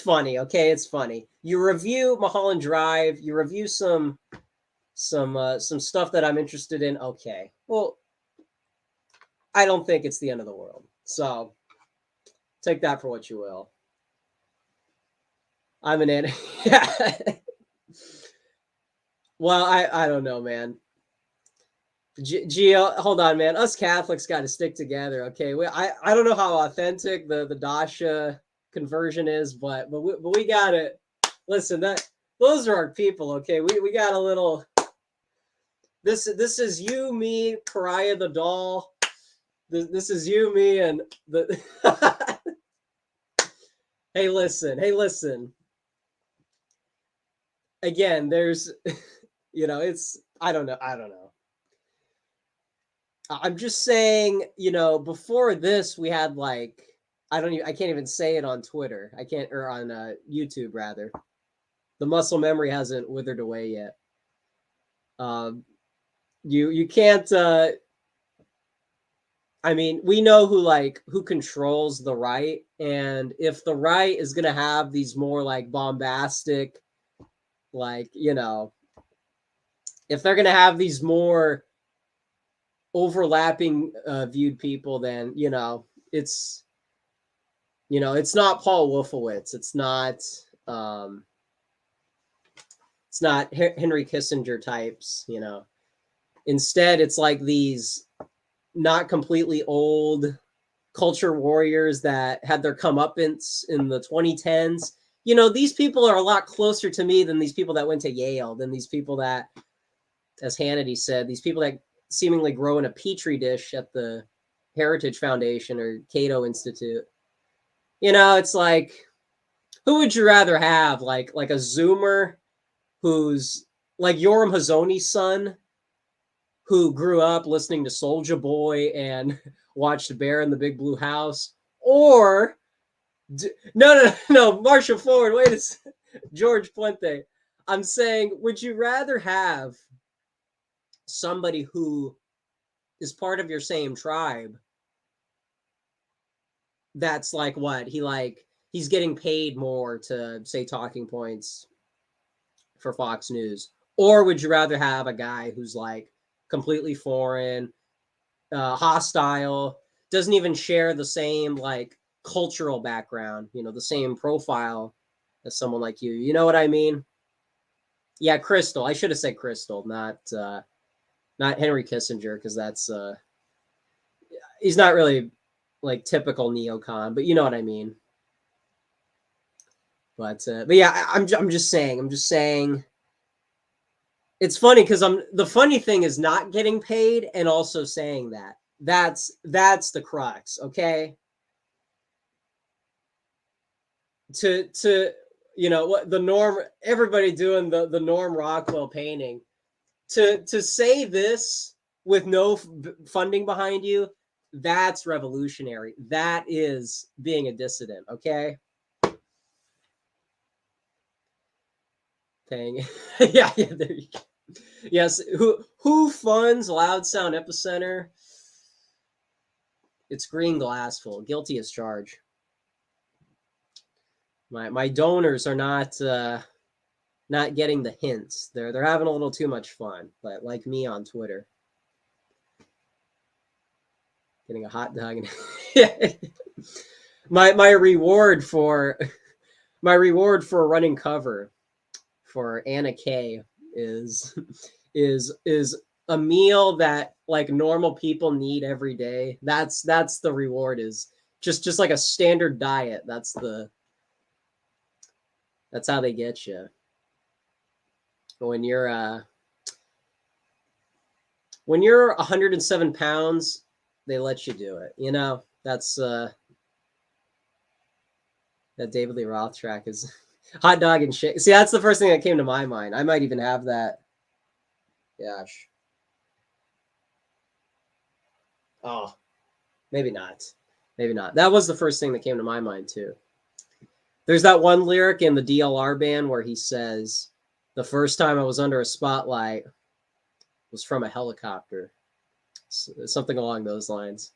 funny. Okay, it's funny. You review Mulholland Drive. You review some stuff that I'm interested in. Okay, well, I don't think it's the end of the world. So take that for what you will. I'm an anti. Yeah. Well, I don't know, man. Gio, hold on, man. Us Catholics got to stick together, okay? I don't know how authentic the Dasha conversion is, but we got to listen. Those are our people, okay? We got a little. This is you, me, Pariah the doll. This is you, me, and the. Hey, listen. Again, there's, it's I don't know. I'm just saying, before this, we had like I can't even say it on Twitter. I can't or on YouTube rather. The muscle memory hasn't withered away yet. You can't. I mean, we know who controls the right, and if the right is gonna have these more like bombastic, if they're gonna have these more overlapping viewed people, then it's it's not Paul Wolfowitz, it's not Henry Kissinger types. Instead it's like these not completely old culture warriors that had their comeuppance in the 2010s. These people are a lot closer to me than these people that went to Yale, than these people that, as Hannity said, these people that seemingly grow in a petri dish at the Heritage Foundation or Cato Institute. It's like, who would you rather have? Like a Zoomer who's like Yoram Hazony's son, who grew up listening to Soulja Boy and watched Bear in the Big Blue House, or no, Marshall Forward. Wait a second. George Puente. I'm saying, would you rather have somebody who is part of your same tribe that's like what he's getting paid more to say talking points for Fox News, or would you rather have a guy who's like completely foreign, hostile, doesn't even share the same like cultural background, the same profile as someone like you? You know what I mean? Yeah, Crystal. I should have said Crystal, not Henry Kissinger, because that's he's not really like typical neocon, but you know what I mean. But yeah, I'm just saying. It's funny because the funny thing is not getting paid and also saying that. That's the crux, okay? To what the Norm, everybody doing the Norm Rockwell painting, to say this with no funding behind you, that's revolutionary. That is being a dissident, okay? Dang. yeah, there you go. Yes, who funds Loud Sound Epicenter? It's Green Glassful, guilty as charged. My donors are not getting the hints. They're having a little too much fun, but like me on Twitter. Getting a hot dog. my reward for running cover for Anna Kay is a meal that like normal people need every day. That's the reward, is just like a standard diet. That's how they get you. When you're 107 pounds, they let you do it. That's That David Lee Roth track is hot dog and shit. See, that's the first thing that came to my mind. I might even have that. Gosh. Oh, maybe not. Maybe not. That was the first thing that came to my mind too. There's that one lyric in the DLR band where he says, "The first time I was under a spotlight was from a helicopter." Something along those lines.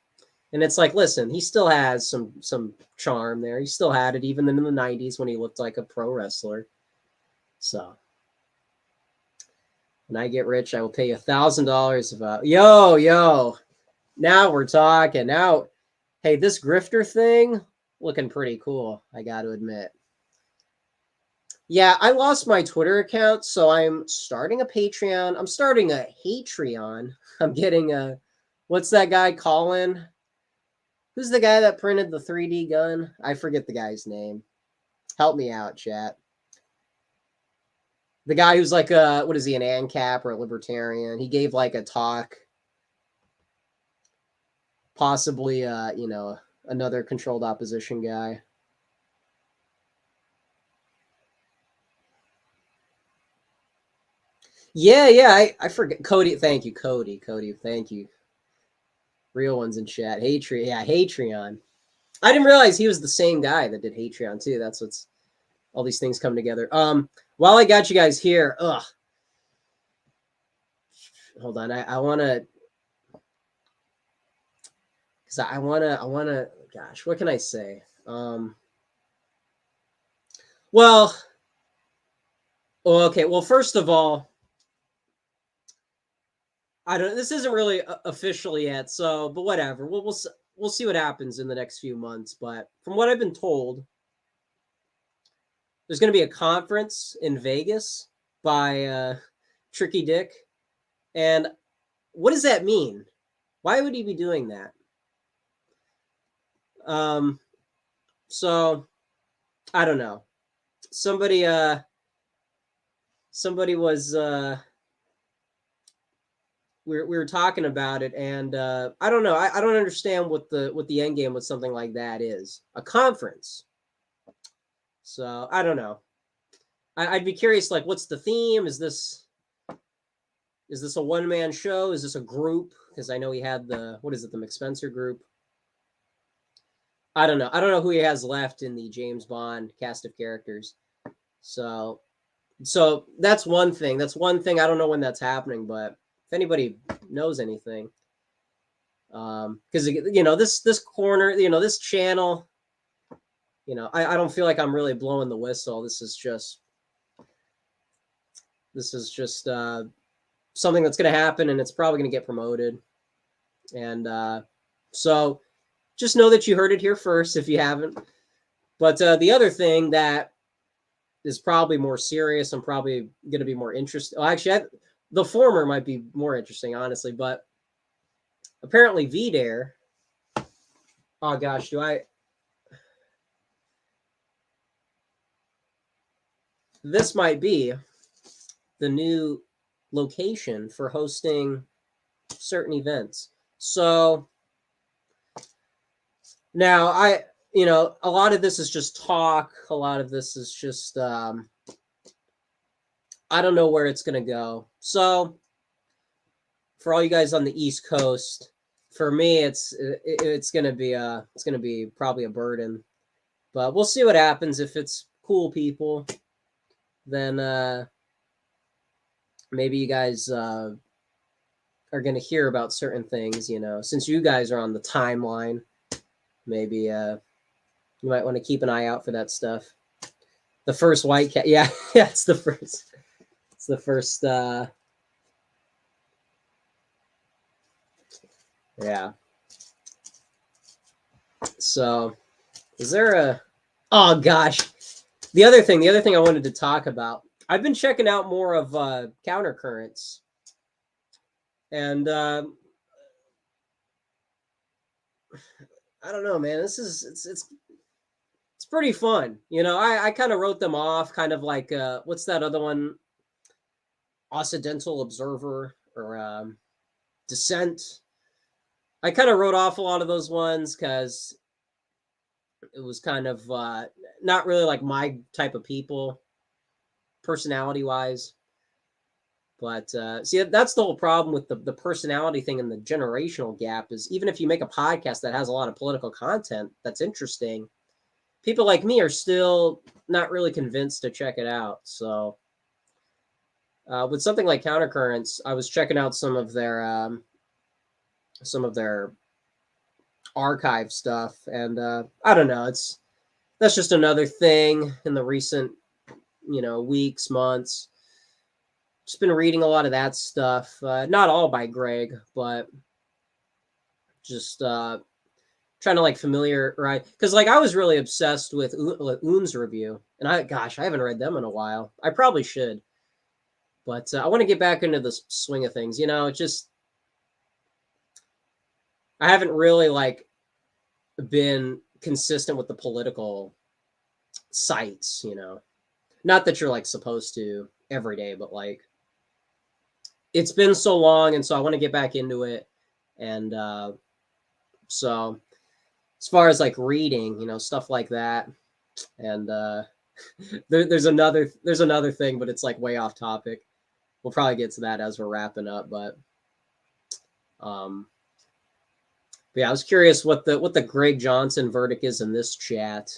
And it's like, listen, he still has some charm there. He still had it even in the 90s when he looked like a pro wrestler. So when I get rich, I will pay you $1,000 about yo. Now we're talking. Now, hey, this grifter thing looking pretty cool, I got to admit. Yeah, I lost my Twitter account, so I'm starting a Patreon. I'm starting a Hatreon. I'm getting a, what's that guy, Colin? Who's the guy that printed the 3D gun? I forget the guy's name. Help me out, chat. The guy who's like what is he, an ANCAP or a libertarian? He gave like a talk. Possibly, another controlled opposition guy. Yeah. I forget. Cody, thank you, Cody. Thank you. Real ones in chat. Hatreon. I didn't realize he was the same guy that did Hatreon too. That's what's all these things come together. While I got you guys here, hold on. I want to, because I want to. Gosh, what can I say? Well, okay. Well, first of all, I don't. This isn't really official yet, so but whatever. We'll see what happens in the next few months. But from what I've been told, there's going to be a conference in Vegas by Tricky Dick, and what does that mean? Why would he be doing that? So I don't know. Somebody was we were talking about it, and I don't know. I don't understand what the end game with something like that is. A conference. So I don't know. I'd be curious. Like, what's the theme? Is this a one-man show? Is this a group? Because I know he had the the McSpencer group. I don't know. I don't know who he has left in the James Bond cast of characters. So that's one thing. That's one thing. I don't know when that's happening, but if anybody knows anything, because this corner, this channel, I don't feel like I'm really blowing the whistle. This is just something that's going to happen, and it's probably going to get promoted. And so just know that you heard it here first if you haven't. But the other thing that is probably more serious and probably going to be more interesting. Well, actually, the former might be more interesting, honestly. But apparently, VDare. Oh gosh, this might be the new location for hosting certain events. So now a lot of this is just talk. A lot of this is just I don't know where it's going to go. So for all you guys on the East Coast, for me, it's going to be probably a burden, but we'll see what happens. If it's cool people, then maybe you guys are going to hear about certain things. Since you guys are on the timeline, maybe you might want to keep an eye out for that stuff. The first white cat, yeah, it's the first. It's the first. Yeah. So, is there a? Oh gosh, the other thing I wanted to talk about. I've been checking out more of Countercurrents, and I don't know, man. It's pretty fun. I kind of wrote them off, kind of like what's that other one? Occidental Observer or Dissent. I kind of wrote off a lot of those ones because it was kind of not really like my type of people, personality wise. But see, that's the whole problem with the personality thing and the generational gap is even if you make a podcast that has a lot of political content that's interesting, people like me are still not really convinced to check it out. So with something like Countercurrents, I was checking out some of their archive stuff, and I don't know, that's just another thing in the recent weeks, months. Just been reading a lot of that stuff. Not all by Greg, but just trying to like right? Because like I was really obsessed with Oon's review, and I haven't read them in a while. I probably should, but I want to get back into the swing of things. It just I haven't really like been consistent with the political sites. Not that you're like supposed to every day, but like it's been so long, and so I want to get back into it. And so as far as like reading, stuff like that, and there's another thing, but it's like way off topic. We'll probably get to that as we're wrapping up, but yeah, I was curious what the Greg Johnson verdict is in this chat.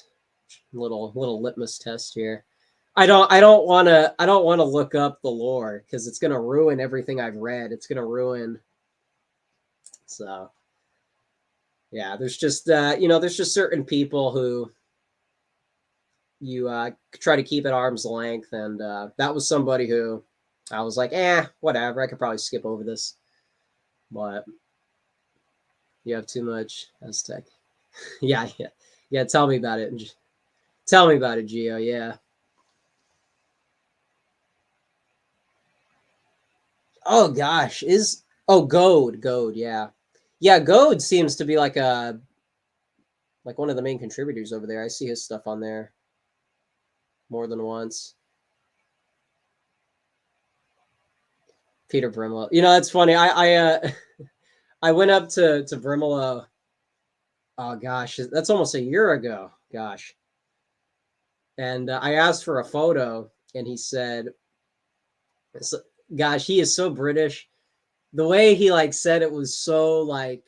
Little litmus test here. I don't want to look up the lore because it's gonna ruin everything I've read. It's gonna ruin. So yeah, there's just there's just certain people who you try to keep at arm's length, and that was somebody who I was like, whatever. I could probably skip over this, but you have too much Aztec. yeah. Tell me about it. Tell me about it, Gio. Yeah. Oh gosh, Goad, yeah. Goad seems to be like one of the main contributors over there. I see his stuff on there more than once. Peter Brimelow. That's funny. I went up to Brimelow. Oh gosh, that's almost a year ago. Gosh. And I asked for a photo, and he said, gosh, he is so British. The way he like said it was so like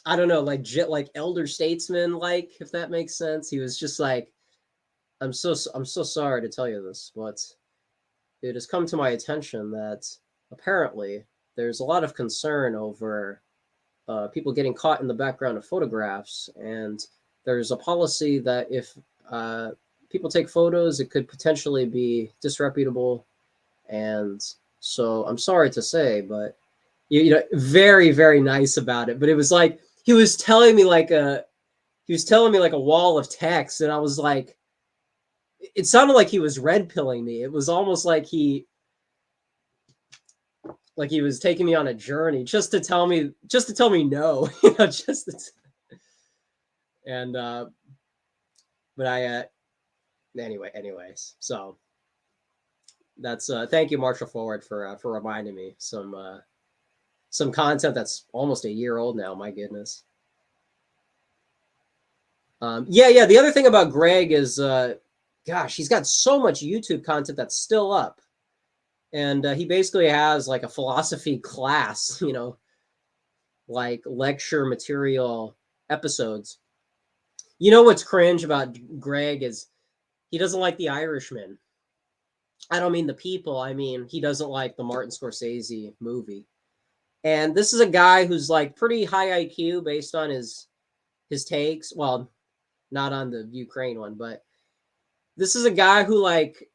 I don't know, like elder statesman, like if that makes sense. He was just like, I'm so sorry to tell you this, but it has come to my attention that apparently there's a lot of concern over people getting caught in the background of photographs, and there's a policy that if people take photos, it could potentially be disreputable, and so I'm sorry to say, but very, very nice about it. But it was like he was telling me like a wall of text, and I was like, it sounded like he was red pilling me. It was almost like he was taking me on a journey just to tell me no, and but I anyways, so that's thank you, Marshall Forward, for reminding me some content that's almost a year old now. My goodness. Yeah. The other thing about Greg is, gosh, he's got so much YouTube content that's still up, and he basically has like a philosophy class, like lecture material episodes. What's cringe about Greg is he doesn't like The Irishman. I don't mean the people. I mean he doesn't like the Martin Scorsese movie. And this is a guy who's like pretty high IQ based on his takes. Well, not on the Ukraine one, but this is a guy who like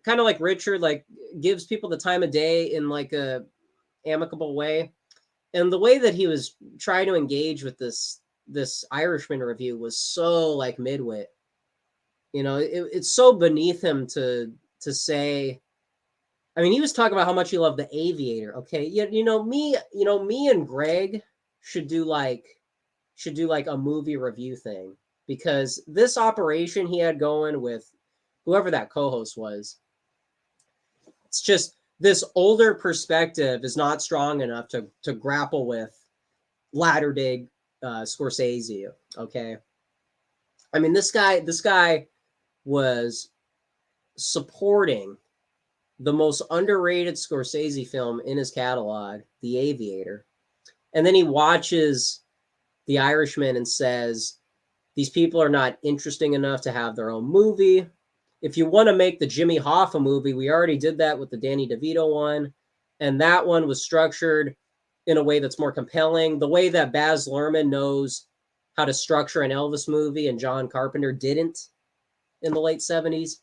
kind of like Richard, like gives people the time of day in like a amicable way. And the way that he was trying to engage with this Irishman review was so like midwit. It's so beneath him to say. I mean, he was talking about how much he loved The Aviator. Okay, me and Greg should do like a movie review thing, because this operation he had going with whoever that co-host was, it's just this older perspective is not strong enough to grapple with latter day Scorsese. Okay, I mean this guy was supporting the most underrated Scorsese film in his catalog, The Aviator, and then he watches The Irishman and says, "These people are not interesting enough to have their own movie. If you want to make the Jimmy Hoffa movie, we already did that with the Danny DeVito one, and that one was structured in a way that's more compelling. The way that Baz Luhrmann knows how to structure an Elvis movie and John Carpenter didn't in the late 70s."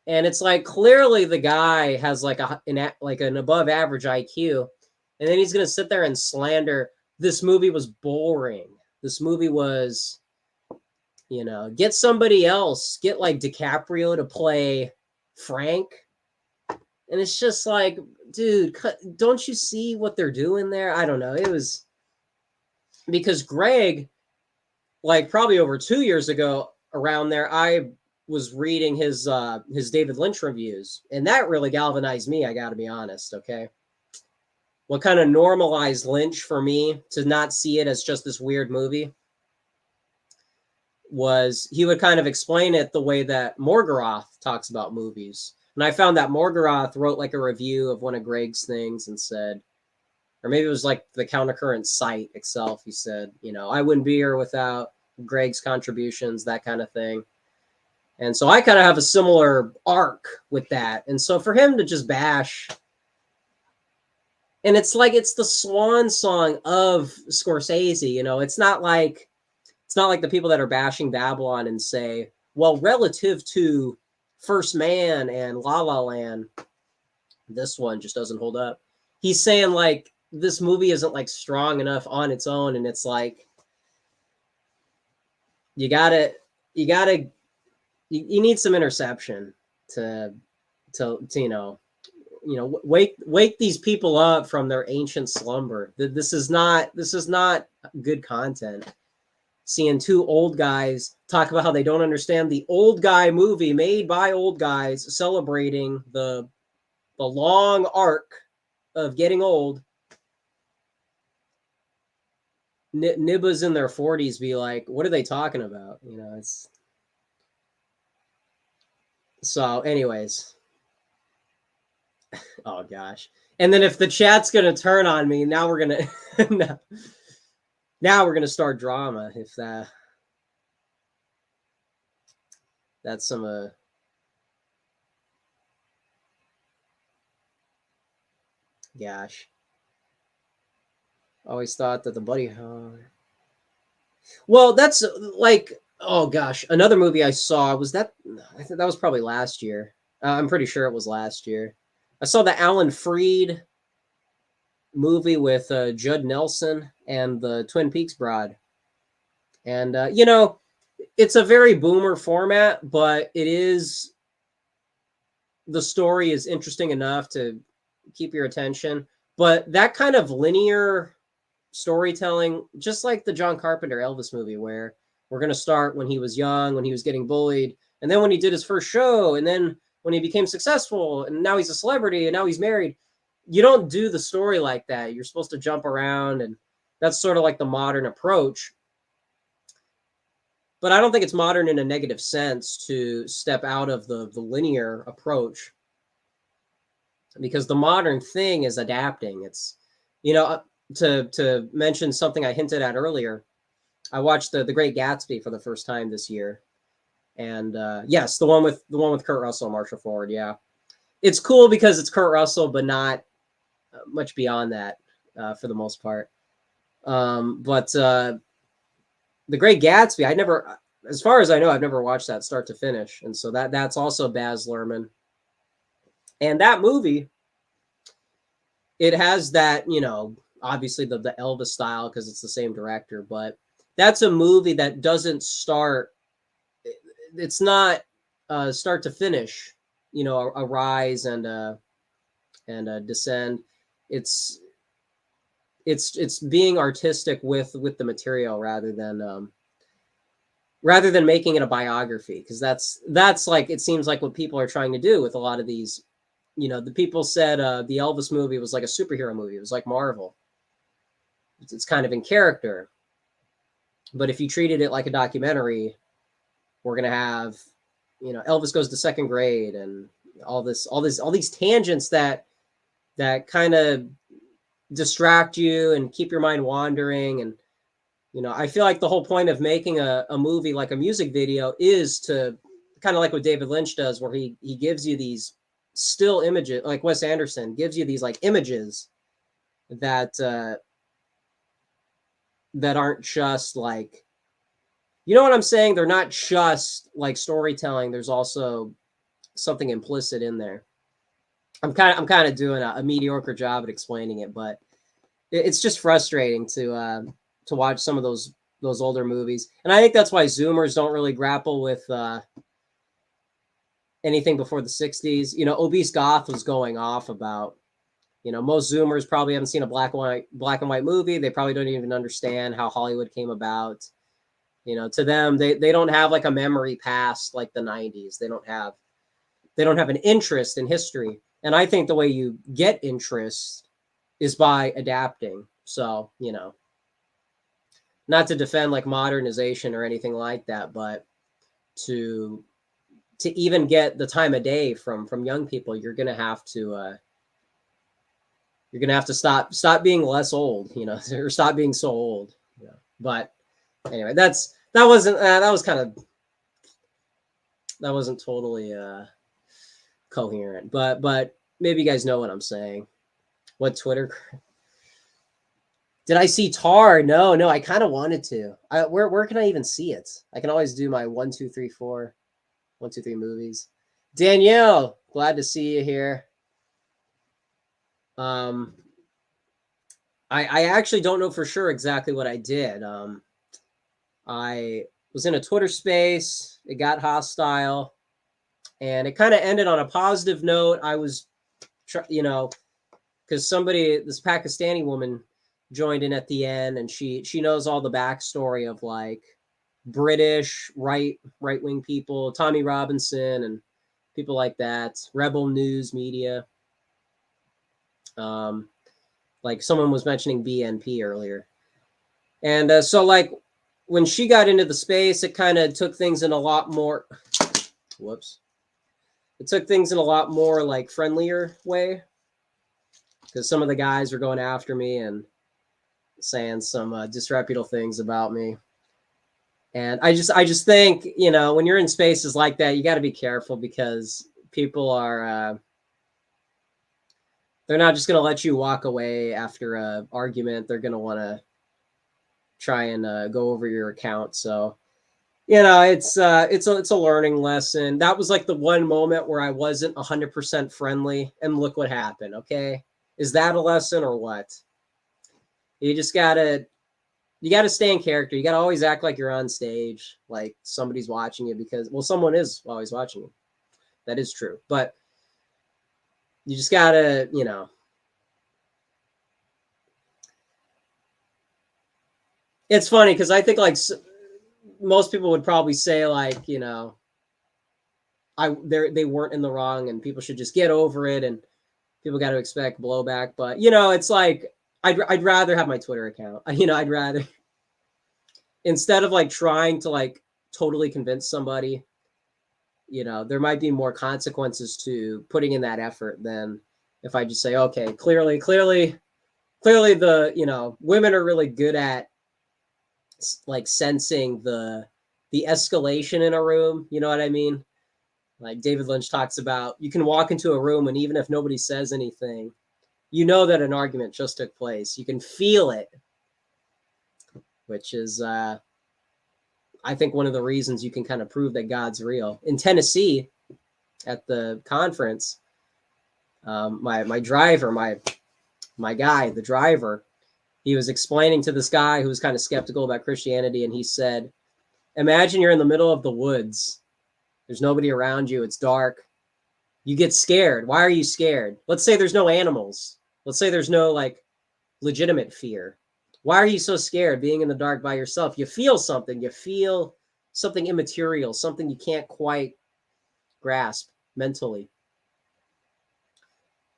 And it's like clearly the guy has like an above average IQ, and then he's gonna sit there and slander this movie was boring. This movie was, get somebody else, get like DiCaprio to play Frank, and it's just like, dude, don't you see what they're doing there? I don't know. It was because Greg, like probably over 2 years ago, around there, I was reading his David Lynch reviews, and that really galvanized me. I got to be honest. Okay, what kind of normalized Lynch for me to not see it as just this weird movie was he would kind of explain it the way that Morgarath talks about movies. And I found that Morgarath wrote like a review of one of Greg's things and said, or maybe it was like the Countercurrent site itself. He said, I wouldn't be here without Greg's contributions, that kind of thing. And so I kind of have a similar arc with that. And so for him to just bash, and it's like it's the swan song of Scorsese, it's not like the people that are bashing Babylon and say, well, relative to First Man and La La Land, this one just doesn't hold up. He's saying like this movie isn't like strong enough on its own, and it's like you need some interception to wake these people up from their ancient slumber. This is not good content. Seeing two old guys talk about how they don't understand the old guy movie made by old guys celebrating the long arc of getting old. Nibbas in their 40s be like, what are they talking about? It's so anyways. Oh gosh. And then if the chat's gonna turn on me, now we're gonna now we're gonna start drama. If that's some gosh. Always thought that the buddy. Well, that's like, oh gosh, another movie I saw was that. I think that was probably last year. I'm pretty sure it was last year. I saw the Alan Freed movie with Judd Nelson and the Twin Peaks broad. And, it's a very boomer format, but the story is interesting enough to keep your attention. But that kind of linear storytelling, just like the John Carpenter Elvis movie, where we're going to start when he was young, when he was getting bullied, and then when he did his first show, and then when he became successful, and now he's a celebrity, and now he's married. You don't do the story like that. You're supposed to jump around, and that's sort of like the modern approach. But I don't think it's modern in a negative sense to step out of the linear approach, because the modern thing is adapting. It's, to mention something I hinted at earlier, I watched the Great Gatsby for the first time this year. And yes, the one with Kurt Russell and Marshall Ford. Yeah, it's cool because it's Kurt Russell, but not much beyond that for the most part. But the Great Gatsby, as far as I know, I've never watched that start to finish, and so that's also Baz Luhrmann. And that movie, it has that, obviously the Elvis style because it's the same director, but that's a movie that doesn't start. It's not start to finish, a rise and a descend. It's being artistic with the material rather than making it a biography, because that's like, it seems like what people are trying to do with a lot of these. The people said the Elvis movie was like a superhero movie. It was like Marvel. It's kind of in character. But if you treated it like a documentary, we're gonna have, Elvis goes to second grade and all these tangents that kind of distract you and keep your mind wandering. And I feel like the whole point of making a movie like a music video is to kind of like what David Lynch does, where he gives you these still images, like Wes Anderson gives you these like images that that aren't just like, you know what I'm saying? They're not just like storytelling. There's also something implicit in there. I'm kind of doing a mediocre job at explaining it, but it's just frustrating to watch some of those older movies. And I think that's why Zoomers don't really grapple with anything before the 60s. Obese Goth was going off about, most Zoomers probably haven't seen a black and white movie. They probably don't even understand how Hollywood came about. To them, they don't have like a memory past like the 90s. They don't have an interest in history. And I think the way you get interest is by adapting. So, not to defend like modernization or anything like that, but to even get the time of day from young people, you're gonna have to stop being less old, or stop being so old. But anyway, that wasn't totally coherent, but maybe you guys know what I'm saying. What Twitter? Did I see Tar? No, I kind of wanted to. Where can I even see it? I can always do my 1, 2, 3, 4, 1, 2, 3 movies. Danielle, glad to see you here. I actually don't know for sure exactly what I did. I was in a Twitter space. It got hostile, and it kind of ended on a positive note. I was, because this Pakistani woman joined in at the end, and she knows all the backstory of like British right wing people, Tommy Robinson, and people like that, Rebel News Media. Like someone was mentioning BNP earlier, and so like when she got into the space, it kind of took things in a lot more. Whoops. It took things in a lot more like friendlier way, because some of the guys were going after me and saying some disreputable things about me. And I just think, when you're in spaces like that, you got to be careful, because people are, they're not just going to let you walk away after a argument. They're going to want to try and go over your account. So, it's a learning lesson. That was like the one moment where I wasn't 100% friendly, and look what happened. Okay. Is that a lesson or what? You just gotta stay in character. You gotta always act like you're on stage, like somebody's watching you, because, well, someone is always watching you. That is true. But you just gotta, it's funny because I think like most people would probably say like, they weren't in the wrong and people should just get over it, and people got to expect blowback. But it's like I'd rather have my Twitter account. I'd rather, instead of like trying to like totally convince somebody, there might be more consequences to putting in that effort than if I just say, okay, clearly the women are really good at like sensing the escalation in a room. You know what I mean? Like David Lynch talks about, you can walk into a room and even if nobody says anything, that an argument just took place. You can feel it, which is, I think, one of the reasons you can kind of prove that God's real. In Tennessee, at the conference, my driver, my guy, the driver, he was explaining to this guy who was kind of skeptical about Christianity, and he said, imagine you're in the middle of the woods. There's nobody around you. It's dark. You get scared. Why are you scared? Let's say there's no animals. Let's say there's no like legitimate fear. Why are you so scared being in the dark by yourself? You feel something. You feel something immaterial, something you can't quite grasp mentally.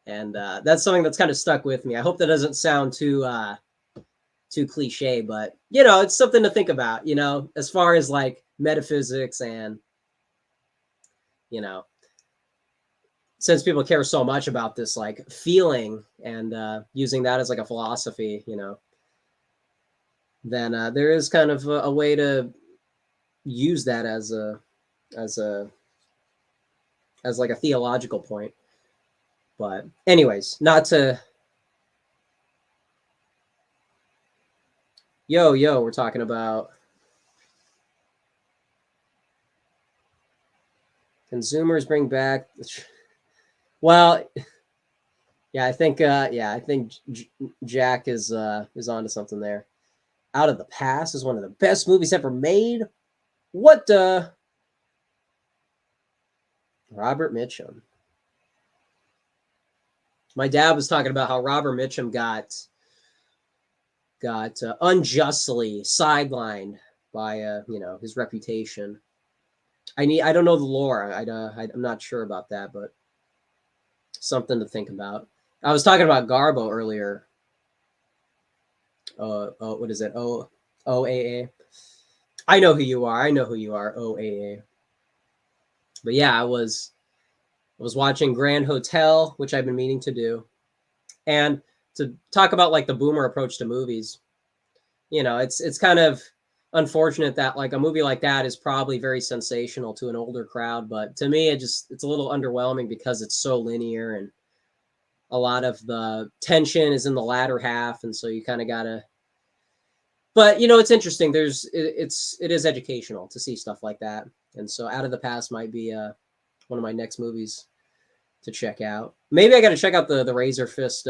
And that's something that's kind of stuck with me. I hope that doesn't sound too too cliche, but you know, it's something to think about, you know, as far as like metaphysics and, you know, since people care so much about this like feeling and using that as like a philosophy, you know, then there is kind of a way to use that as as a as like a theological point. But anyways, not to yo, we're talking about consumers bring back. Well, yeah, I think Jack is onto something there. Out of the Past is one of the best movies ever made. What Robert Mitchum. My dad was talking about how Robert Mitchum got unjustly sidelined by you know, his reputation. I don't know the lore. I'm not sure about that, but something to think about. I was talking about Garbo earlier. What is it? OAA. I know who you are. I know who you are. OAA. But yeah, I was watching Grand Hotel, which I've been meaning to do, and to talk about like the boomer approach to movies. You know, it's kind of unfortunate that like a movie like that is probably very sensational to an older crowd, but to me it's a little underwhelming because it's so linear and a lot of the tension is in the latter half, and so you kind of gotta. But you know, it's interesting. It is educational to see stuff like that, and so Out of the Past might be one of my next movies to check out. Maybe I got to check out the Razor Fist.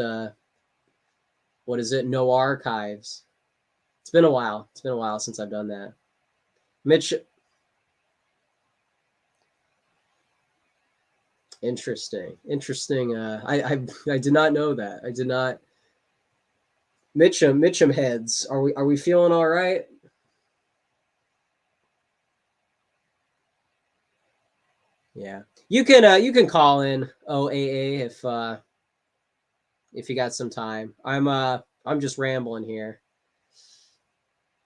What is it? No Archives. It's been a while. It's been a while since I've done that. Mitch. Interesting. I did not know that. I did not. Mitchum heads. Are we feeling all right? Yeah. You can call in OAA if you got some time. I'm just rambling here.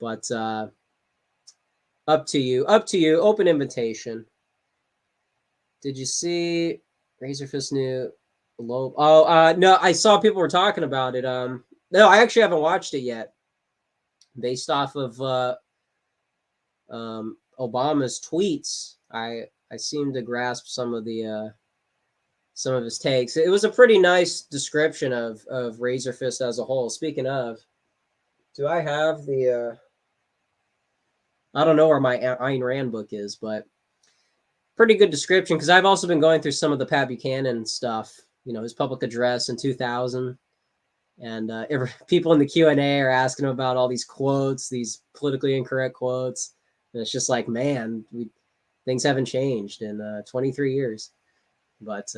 But up to you. Up to you. Open invitation. Did you see Razor Fist new low? Oh, no, I saw people were talking about it. No, I actually haven't watched it yet. Based off of Obama's tweets, I seem to grasp some of his takes. It was a pretty nice description of Razor Fist as a whole. Speaking of, do I have the? I don't know where my Ayn Rand book is, but pretty good description because I've also been going through some of the Pat Buchanan stuff. You know, his public address in 2000, and people in the Q&A are asking him about all these quotes, these politically incorrect quotes, and it's just like, man, things haven't changed in 23 years. But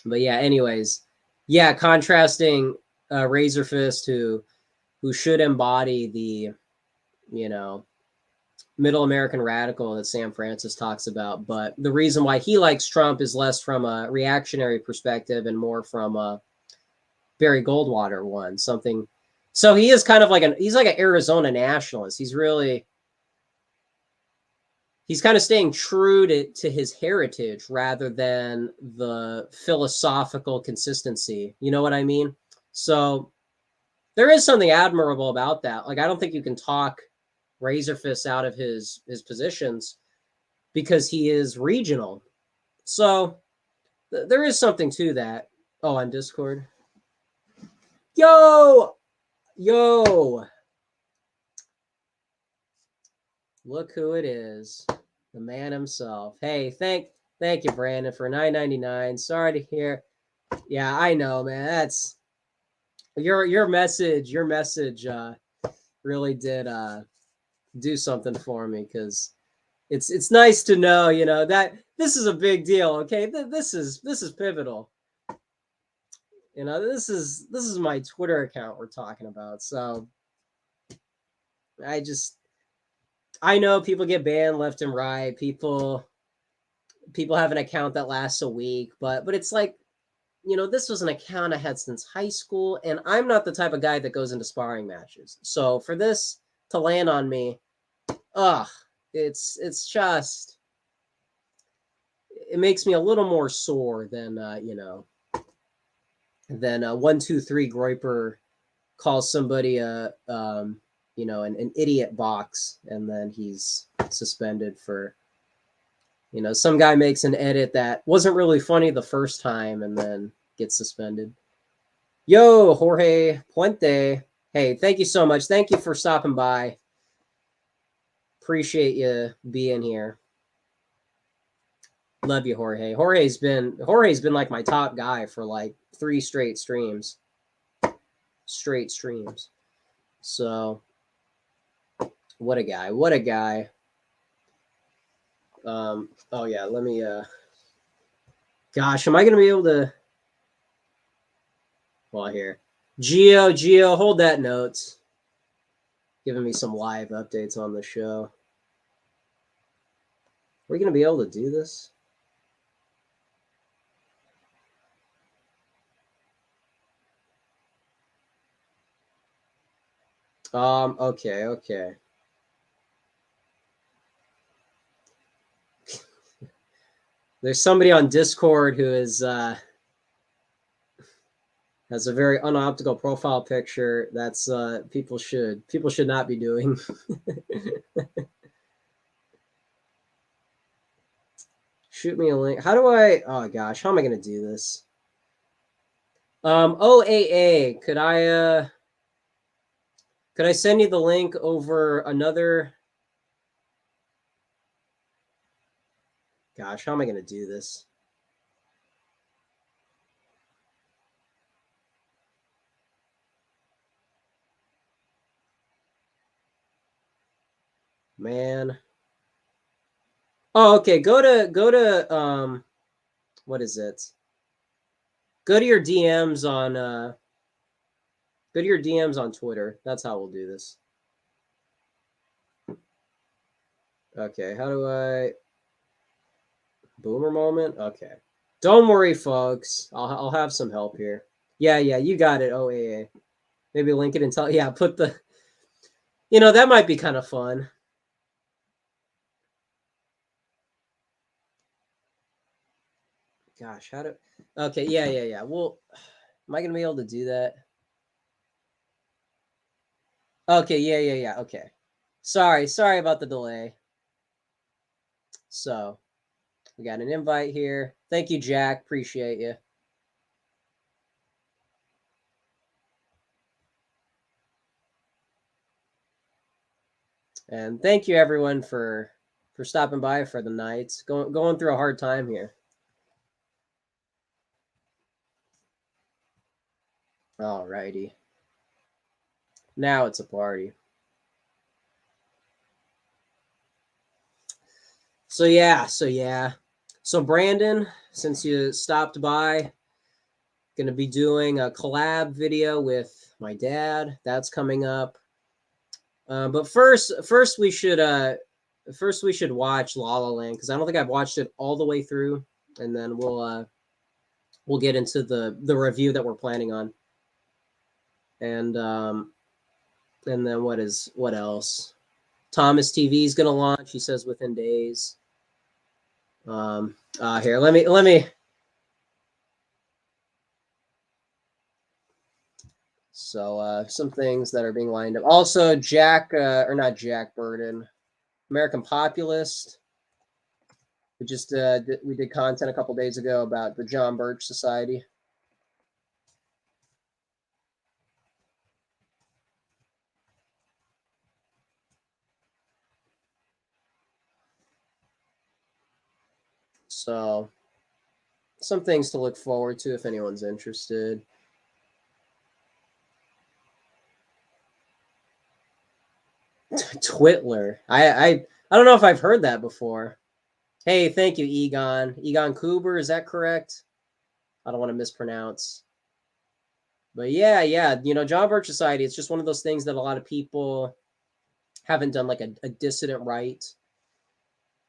yeah, anyways, yeah, contrasting Razor Fist who should embody the, you know, middle American radical that Sam Francis talks about. But the reason why he likes Trump is less from a reactionary perspective and more from a Barry Goldwater one, something. So he is kind of like he's like an Arizona nationalist. He's kind of staying true to his heritage rather than the philosophical consistency. You know what I mean? So there is something admirable about that. Like, I don't think you can talk Razor Fist out of his positions because he is regional. So there is something to that. Oh, on Discord. Yo, look who it is, the man himself. Hey, thank you, Brandon, for $9.99. Sorry to hear. Yeah, I know, man. That's your message. Your message really did do something for me because it's nice to know, you know, that this is a big deal. Okay, this is pivotal. You know, this is my Twitter account we're talking about. So I know people get banned left and right. People have an account that lasts a week, but it's like, this was an account I had since high school, and I'm not the type of guy that goes into sparring matches. So for this to land on me, it's just, it makes me a little more sore than than 123 Groiper calls somebody an idiot box, and then he's suspended for, some guy makes an edit that wasn't really funny the first time and then gets suspended. Yo, Jorge Puente. Hey, thank you so much. Thank you for stopping by. Appreciate you being here. Love you, Jorge. Jorge's been like my top guy for like 3 straight streams. So what a guy. Oh yeah, let me gosh, am I gonna be able to, well, here. Geo, hold that note. Giving me some live updates on the show. Are we gonna be able to do this? Okay. There's somebody on Discord who is has a very unoptical profile picture. That's people should not be doing. Shoot me a link. How do I? Oh gosh, how am I gonna do this? OAA, could I send you the link over another? Gosh, how am I gonna do this? Man. Oh, okay. Go to what is it? Go to your DMs on Twitter. That's how we'll do this. Okay, how do I boomer moment? Okay. Don't worry, folks. I'll have some help here. Yeah, you got it. OAA. Maybe link it and tell. Yeah, put the. That might be kind of fun. Gosh, how do? Okay, yeah. Well, am I gonna be able to do that? Okay, yeah. Okay. Sorry about the delay. So, we got an invite here. Thank you, Jack. Appreciate you. And thank you everyone for stopping by for the night. Going through a hard time here. Alrighty. Now it's a party. So yeah. So Brandon, since you stopped by, gonna be doing a collab video with my dad. That's coming up. But first we should watch La La Land, because I don't think I've watched it all the way through, and then we'll get into the review that we're planning on. And then what else? Thomas TV is gonna launch. He says within days. Here, let me. So some things that are being lined up. Also, Jack or not Jack Burden, American Populist. We just we did content a couple days ago about the John Birch Society. So some things to look forward to if anyone's interested. Twitler. I don't know if I've heard that before. Hey, thank you, Egon. Egon Kuber, is that correct? I don't want to mispronounce. But yeah, John Birch Society, it's just one of those things that a lot of people haven't done like a dissident right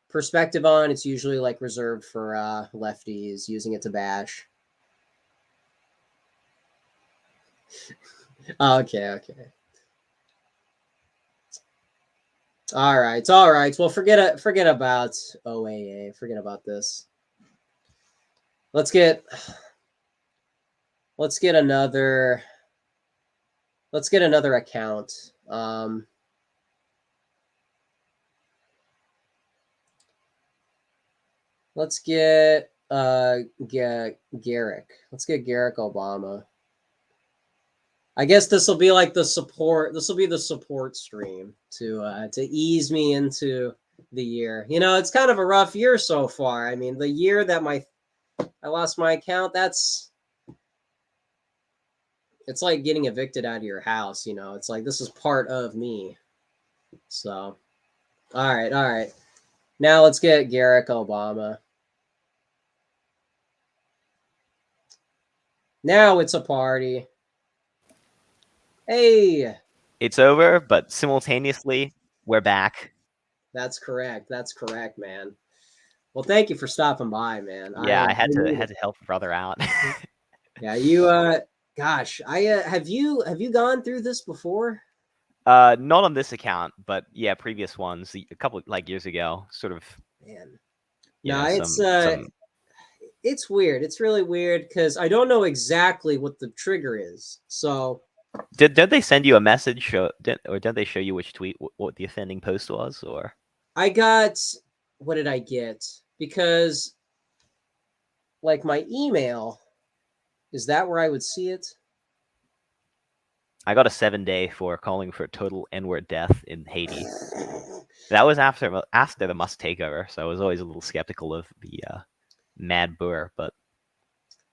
perspective on. It's usually like reserved for lefties using it to bash. Okay. All right. Well, forget about OAA. Forget about this. Let's get another. Let's get another account. Let's get Garrick. Let's get Garrick Obama. I guess this will be like the support. This will be the support stream to ease me into the year. You know, it's kind of a rough year so far. I mean, the year that I lost my account, it's like getting evicted out of your house, you know. It's like this is part of me. So, all right. Now let's get Garrick Obama. Now it's a party. Hey, It's over, but simultaneously, we're back. that's correct, man. Well, thank you for stopping by, man. Yeah, I had to help a brother out. Yeah, you gosh, I have you gone through this before? Not on this account, but yeah, previous ones, a couple like years ago, sort of. Man. You No, know, some. It's weird. It's really weird because I don't know exactly what the trigger is. So Did they send you a message, or did they show you which tweet, what the offending post was, or? I got, what did I get? Because like my email, is that where I would see it? I got a 7-day for calling for total N-word death in Haiti. That was after the Musk takeover, so I was always a little skeptical of the Mad Burr, but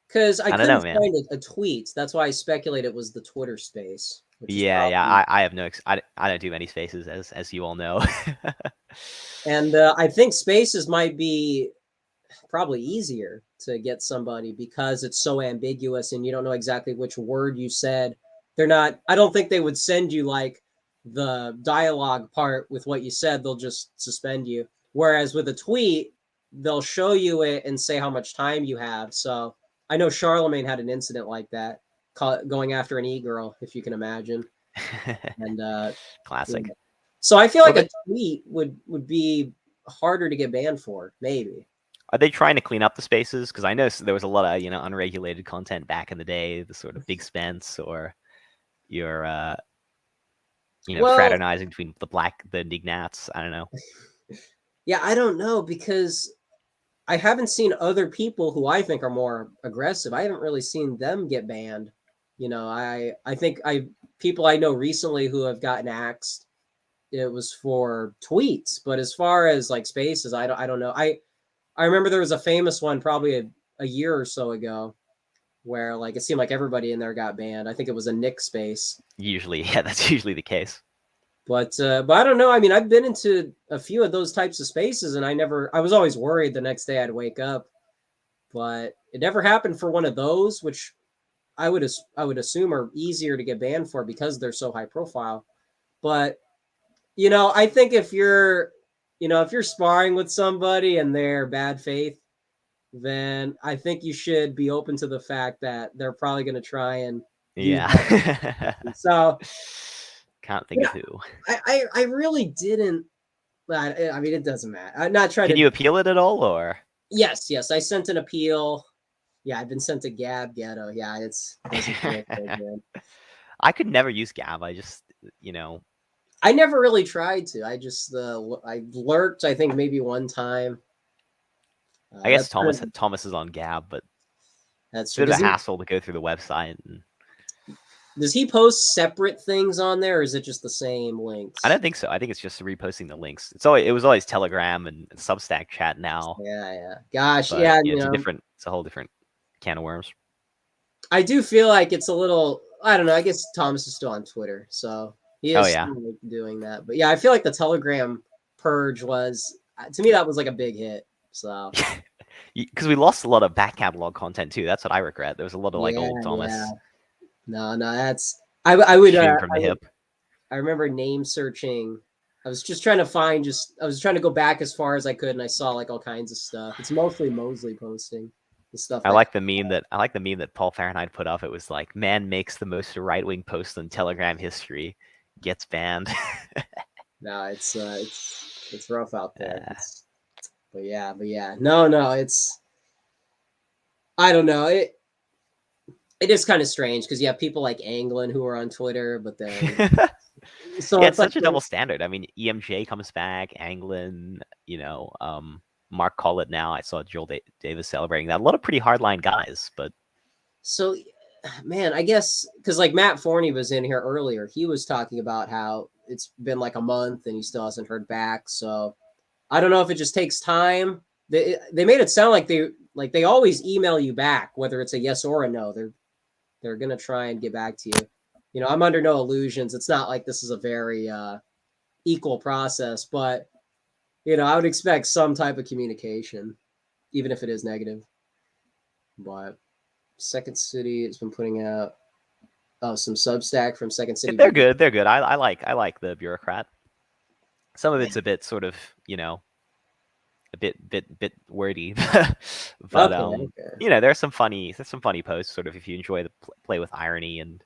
because I don't couldn't know, man. find a tweet. That's why I speculate it was the Twitter space. Yeah. I have no. I don't do many spaces, as you all know. And I think spaces might be probably easier to get somebody because it's so ambiguous and you don't know exactly which word you said. They're not. I don't think they would send you like the dialogue part with what you said. They'll just suspend you. Whereas with a tweet, they'll show you it and say how much time you have. So I know Charlemagne had an incident like that, going after an e-girl, if you can imagine. And classic. Yeah. So I feel like a tweet would be harder to get banned for, maybe. Are they trying to clean up the spaces? Because I know there was a lot of unregulated content back in the day, the sort of Big Spence or your fraternizing between the Nignats. I don't know. Yeah, I don't know because I haven't seen other people who I think are more aggressive. I haven't really seen them get banned. You know, I think people I know recently who have gotten axed, it was for tweets. But as far as like spaces, I don't know. I remember there was a famous one probably a year or so ago where like it seemed like everybody in there got banned. I think it was a Nick space. Usually, yeah, that's usually the case. But I don't know. I mean, I've been into a few of those types of spaces, and I was always worried the next day I'd wake up, but it never happened for one of those, which I would assume are easier to get banned for because they're so high profile. But I think if you're sparring with somebody and they're bad faith, then I think you should be open to the fact that they're probably going to try and So can't think of who. I really didn't. I mean, it doesn't matter. I'm not trying to. Can you appeal it at all, or? Yes. I sent an appeal. Yeah, I've been sent to Gab Ghetto. Yeah, it doesn't feel good. I could never use Gab. I just, I never really tried to. I just I lurked. I think maybe one time. I guess Thomas is on Gab, but that's a bit of a hassle to go through the website. Does he post separate things on there, or is it just the same links? I don't think so. I think it's just reposting the links. It was always Telegram and Substack chat now. Yeah. Gosh, but, yeah. It's a whole different can of worms. I do feel like it's a little. I don't know. I guess Thomas is still on Twitter, so he is still doing that. But yeah, I feel like the Telegram purge was, to me, that was like a big hit. So. Because we lost a lot of back catalog content too. That's what I regret. There was a lot of old Thomas. Yeah. No, that's I would from the hip. I remember name searching. I was just trying to find I was trying to go back as far as I could, and I saw like all kinds of stuff. It's mostly Mosley posting. The stuff I that like the meme that Paul Fahrenheit put up. It was like, man makes the most right-wing post in Telegram history, gets banned. no, it's rough out there. Uh, But yeah, no, it's I don't know it is kind of strange because you have people like Anglin who are on Twitter, but then so yeah, it's it's like such a double standard. I mean, EMJ comes back, Anglin, Mark Collett now. I saw Joel Davis celebrating that. A lot of pretty hardline guys, but so man, I guess because like Matt Forney was in here earlier, he was talking about how it's been like a month and he still hasn't heard back. So I don't know if it just takes time. They made it sound like they always email you back, whether it's a yes or a no. They're gonna try and get back to you. You know, I'm under no illusions. It's not like this is a very equal process, but you know, I would expect some type of communication, even if it is negative. But Second City has been putting out some Substack from Second City. they're good. They're good. I like the bureaucrat. Some of it's a bit sort of, a bit wordy, but Okay. there's some funny posts. Sort of if you enjoy the play with irony and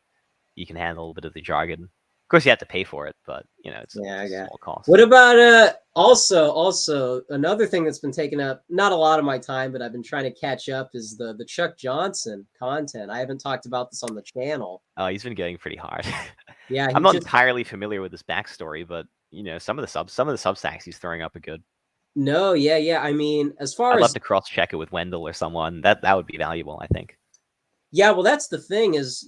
you can handle a little bit of the jargon. Of course, you have to pay for it, but it's a small cost. What about also another thing that's been taking up not a lot of my time, but I've been trying to catch up is the Chuck Johnson content. I haven't talked about this on the channel. Oh, he's been getting pretty hard. Yeah, I'm not entirely familiar with his backstory, but some of the Substacks he's throwing up are good. No, yeah. I mean, as far I'd as love to cross check it with Wendell or someone. That would be valuable, I think. yeah, well, that's the thing is,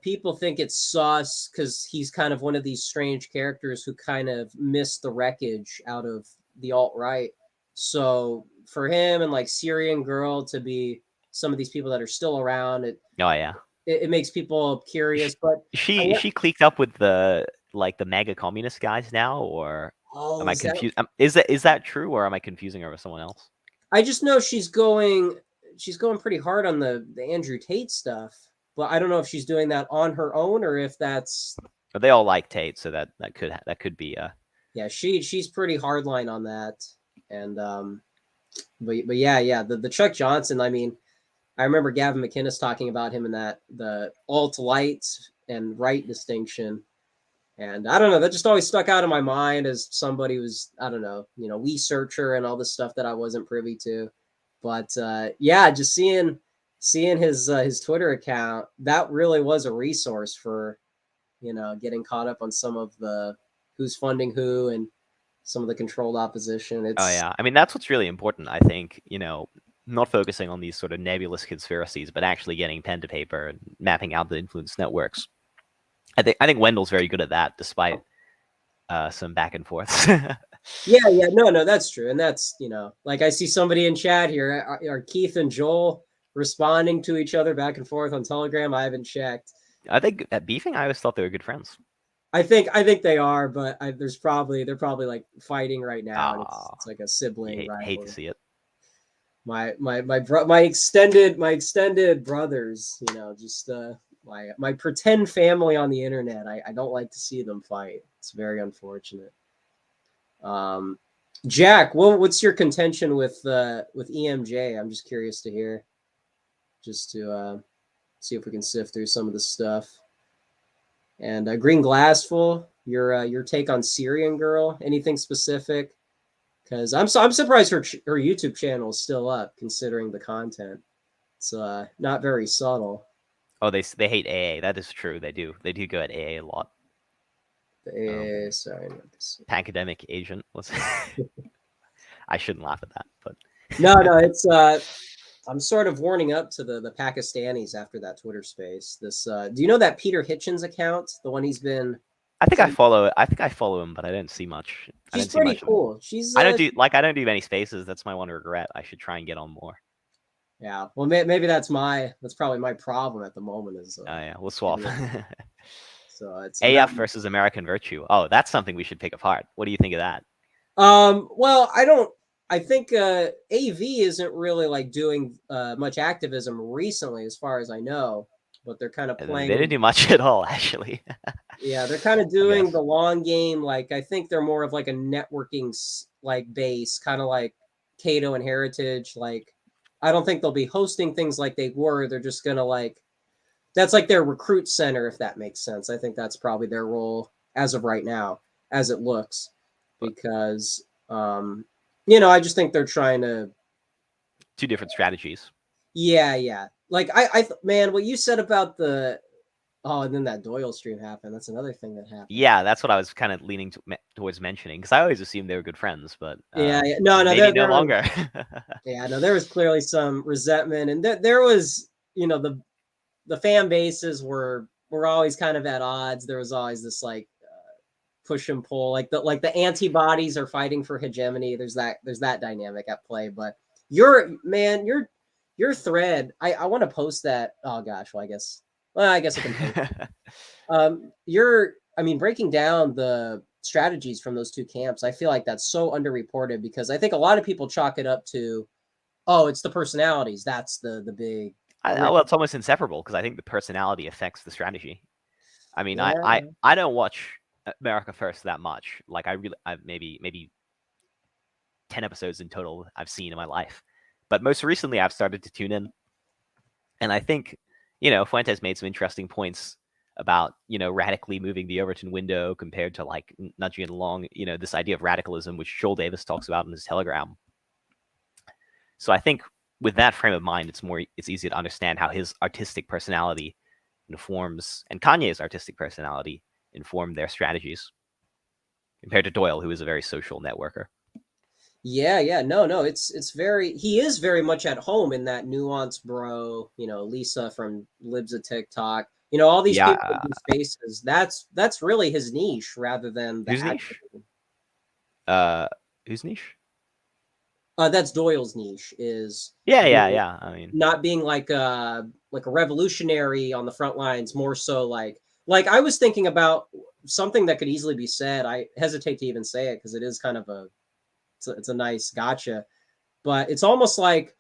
people think it's sauce because he's kind of one of these strange characters who kind of missed the wreckage out of the alt-right. So for him and like Syrian Girl to be some of these people that are still around, Oh yeah, it makes people curious. But she clicked up with the MAGA communist guys now, or am I confused? Is that true, or am I confusing her with someone else? I just know she's going pretty hard on the Andrew Tate stuff, but I don't know if she's doing that on her own or if that's. But they all like Tate, so that could be. Yeah, she's pretty hardline on that, and but yeah, the Chuck Johnson. I mean, I remember Gavin McInnes talking about him in that the alt-light and right distinction, and I don't know, that just always stuck out in my mind as somebody who's I don't know, researcher and all this stuff that I wasn't privy to. But yeah, just seeing his Twitter account, that really was a resource for getting caught up on some of the who's funding who and some of the controlled opposition. Oh yeah, I mean that's what's really important. I think not focusing on these sort of nebulous conspiracies, but actually getting pen to paper and mapping out the influence networks. I think Wendell's very good at that, despite some back and forths. Yeah, no, that's true, and that's like I see somebody in chat here. Are Keith and Joel responding to each other back and forth on Telegram? I haven't checked. I think at beefing, I always thought they were good friends. I think they are, but they're probably like fighting right now. And it's like a sibling rivalry. Hate to see it. My extended brothers, just my pretend family on the internet. I don't like to see them fight. It's very unfortunate. Jack, what's your contention with EMJ? I'm just curious to hear, just to see if we can sift through some of the stuff. And Green Glassful, your take on Syrian Girl? Anything specific? Because I'm surprised her YouTube channel is still up, considering the content. It's not very subtle. Oh, they hate AA. That is true. They do go at AA a lot. The AA, sorry, not this. Academic agent was. I shouldn't laugh at that, but no, it's I'm sort of warming up to the Pakistanis after that Twitter space. This do you know that Peter Hitchens account, the one he's been? I think I follow him, but I didn't see much. She's pretty cool. She's I don't do many spaces. That's my one regret. I should try and get on more. Yeah, well, maybe that's probably my problem at the moment. Is oh yeah, we'll swap. So it's AF versus American Virtue. Oh, that's something we should pick apart. What do you think of that? Well, I think AV isn't really like doing much activism recently, as far as I know. But they're kind of playing. They didn't do much at all, actually. Yeah, they're kind of doing the long game. Like I think they're more of like a networking like base, kind of like Cato and Heritage. Like I don't think they'll be hosting things like they were. They're just gonna like that's like their recruit center, if that makes sense. I think that's probably their role as of right now, as it looks, because I just think they're trying to two different strategies. Yeah. Like man, what you said about the and then that Doyle stream happened. That's another thing that happened. Yeah, that's what I was kind of leaning towards mentioning because I always assumed they were good friends, but yeah. No, maybe no longer. Yeah, no, there was clearly some resentment, and there was, the fan bases were always kind of at odds. There was always this like push and pull, like the antibodies are fighting for hegemony. There's that dynamic at play. But your thread, I want to post that. Oh gosh, well I guess I can post it. Breaking down the strategies from those two camps, I feel like that's so underreported because I think a lot of people chalk it up to, oh, it's the personalities. That's the big. Well, it's almost inseparable because I think the personality affects the strategy. I mean, Yeah. I don't watch America First that much. Like I maybe 10 episodes in total I've seen in my life, but most recently I've started to tune in, and I think Fuentes made some interesting points about radically moving the Overton window compared to like nudging it along. This idea of radicalism, which Joel Davis talks about in his Telegram. So I think with that frame of mind, it's easy to understand how his artistic personality informs, and Kanye's artistic personality inform their strategies compared to Doyle, who is a very social networker. Yeah. No. He is very much at home in that nuance, bro. Lisa from Libs of TikTok. All these people in spaces. That's really his niche rather than whose niche. Whose niche? That's Doyle's niche. Is yeah. I mean, not being like a revolutionary on the front lines, more so like I was thinking about something that could easily be said. I hesitate to even say it because it is kind of it's a nice gotcha, but it's almost like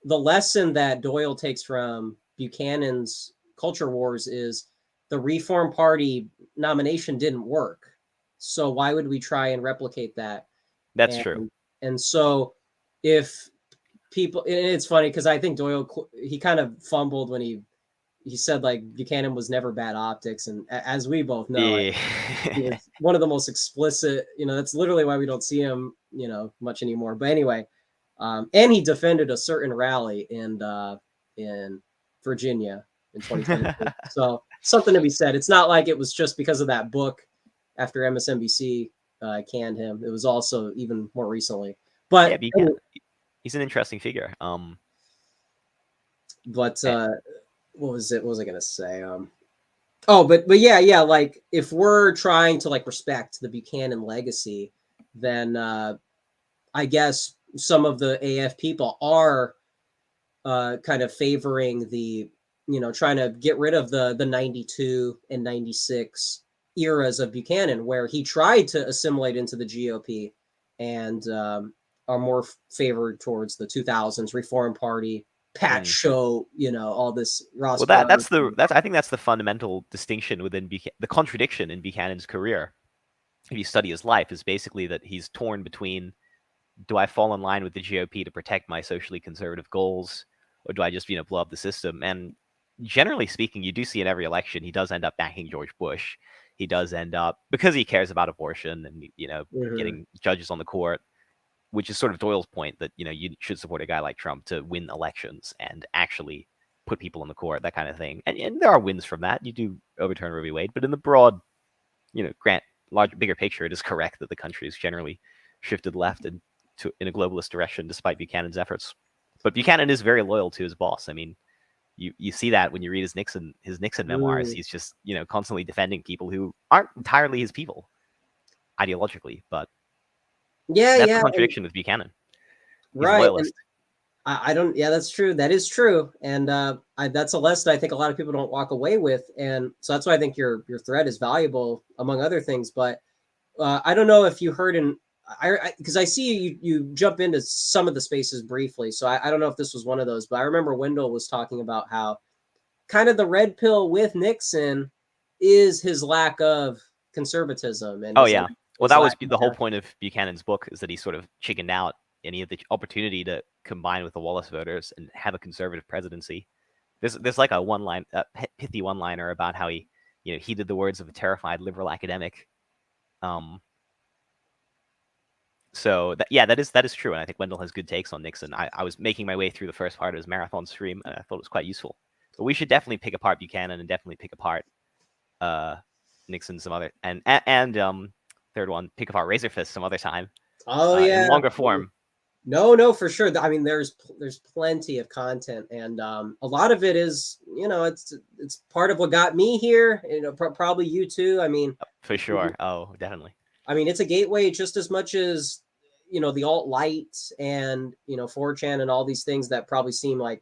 the lesson that Doyle takes from Buchanan's Culture Wars is the Reform Party nomination didn't work. So why would we try and replicate that? That's true. And so if people, and it's funny because I think Doyle, he kind of fumbled when he said like Buchanan was never bad optics, and as we both know, it's one of the most explicit. That's literally why we don't see him, much anymore. But anyway, and he defended a certain rally in Virginia in 2022. So something to be said. It's not like it was just because of that book after MSNBC canned him. It was also even more recently. But yeah, he's an interesting figure. But what was I gonna say? But yeah. Like if we're trying to like respect the Buchanan legacy, then I guess some of the AF people are kind of favoring the, trying to get rid of the 92 and 96 eras of Buchanan, where he tried to assimilate into the GOP and are more favored towards the 2000s Reform Party, Pat Show, all this Ross. Well, I think that's the fundamental distinction within the contradiction in Buchanan's career. If you study his life, is basically that he's torn between, do I fall in line with the GOP to protect my socially conservative goals, or do I just blow up the system? And generally speaking, you do see in every election he does end up backing George Bush. He does end up, because he cares about abortion and getting judges on the court, which is sort of Doyle's point that you should support a guy like Trump to win elections and actually put people on the court, that kind of thing. And there are wins from that. You do overturn Roe v. Wade, but in the broad, bigger picture, it is correct that the country has generally shifted left in a globalist direction despite Buchanan's efforts. But Buchanan is very loyal to his boss. I mean, you see that when you read his Nixon memoirs. He's just constantly defending people who aren't entirely his people ideologically, but that's the contradiction with Buchanan. He's right. a loyalist. I don't. Yeah, that's true. That is true, and that's a lesson I think a lot of people don't walk away with, and so that's why I think your thread is valuable, among other things. But I don't know if you heard because I see you jump into some of the spaces briefly, so I don't know if this was one of those, but I remember Wendell was talking about how kind of the red pill with Nixon is his lack of conservatism. And well, that was the whole point of Buchanan's book, is that he sort of chickened out, and he had the opportunity to combine with the Wallace voters and have a conservative presidency. There's like a pithy one-liner about how he heeded the words of a terrified liberal academic. So that is true, and I think Wendell has good takes on Nixon. I was making my way through the first part of his marathon stream, and I thought it was quite useful. But we should definitely pick apart Buchanan and definitely pick apart Nixon some other and third one, pick apart Razorfist some other time. Oh yeah, in longer form. No, for sure. I mean, there's plenty of content, and a lot of it is, it's part of what got me here. Probably you too. I mean, for sure. Oh, definitely. I mean, it's a gateway just as much as the alt-light and 4chan and all these things that probably seem like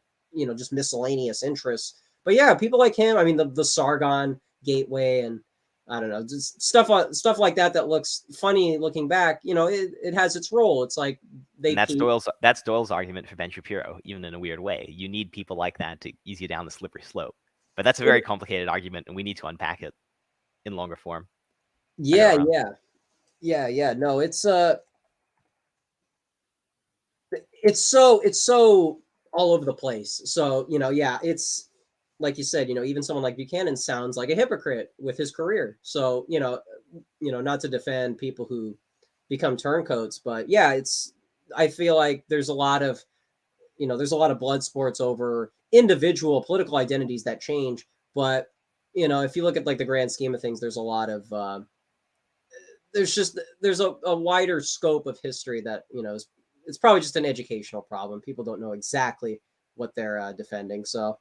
just miscellaneous interests. But yeah, people like him. I mean, the Sargon gateway and I don't know, just stuff like that looks funny looking back. It has its role. It's like that's Doyle's argument for Ben Shapiro, even in a weird way. You need people like that to ease you down the slippery slope. But that's a very complicated argument, and we need to unpack it in longer form. Yeah. No, it's so all over the place. So it's like you said, even someone like Buchanan sounds like a hypocrite with his career. So, not to defend people who become turncoats, but yeah, I feel like there's a lot of blood sports over individual political identities that change. But, if you look at like the grand scheme of things, there's a lot of, there's a wider scope of history that, it's probably just an educational problem. People don't know exactly what they're defending. So,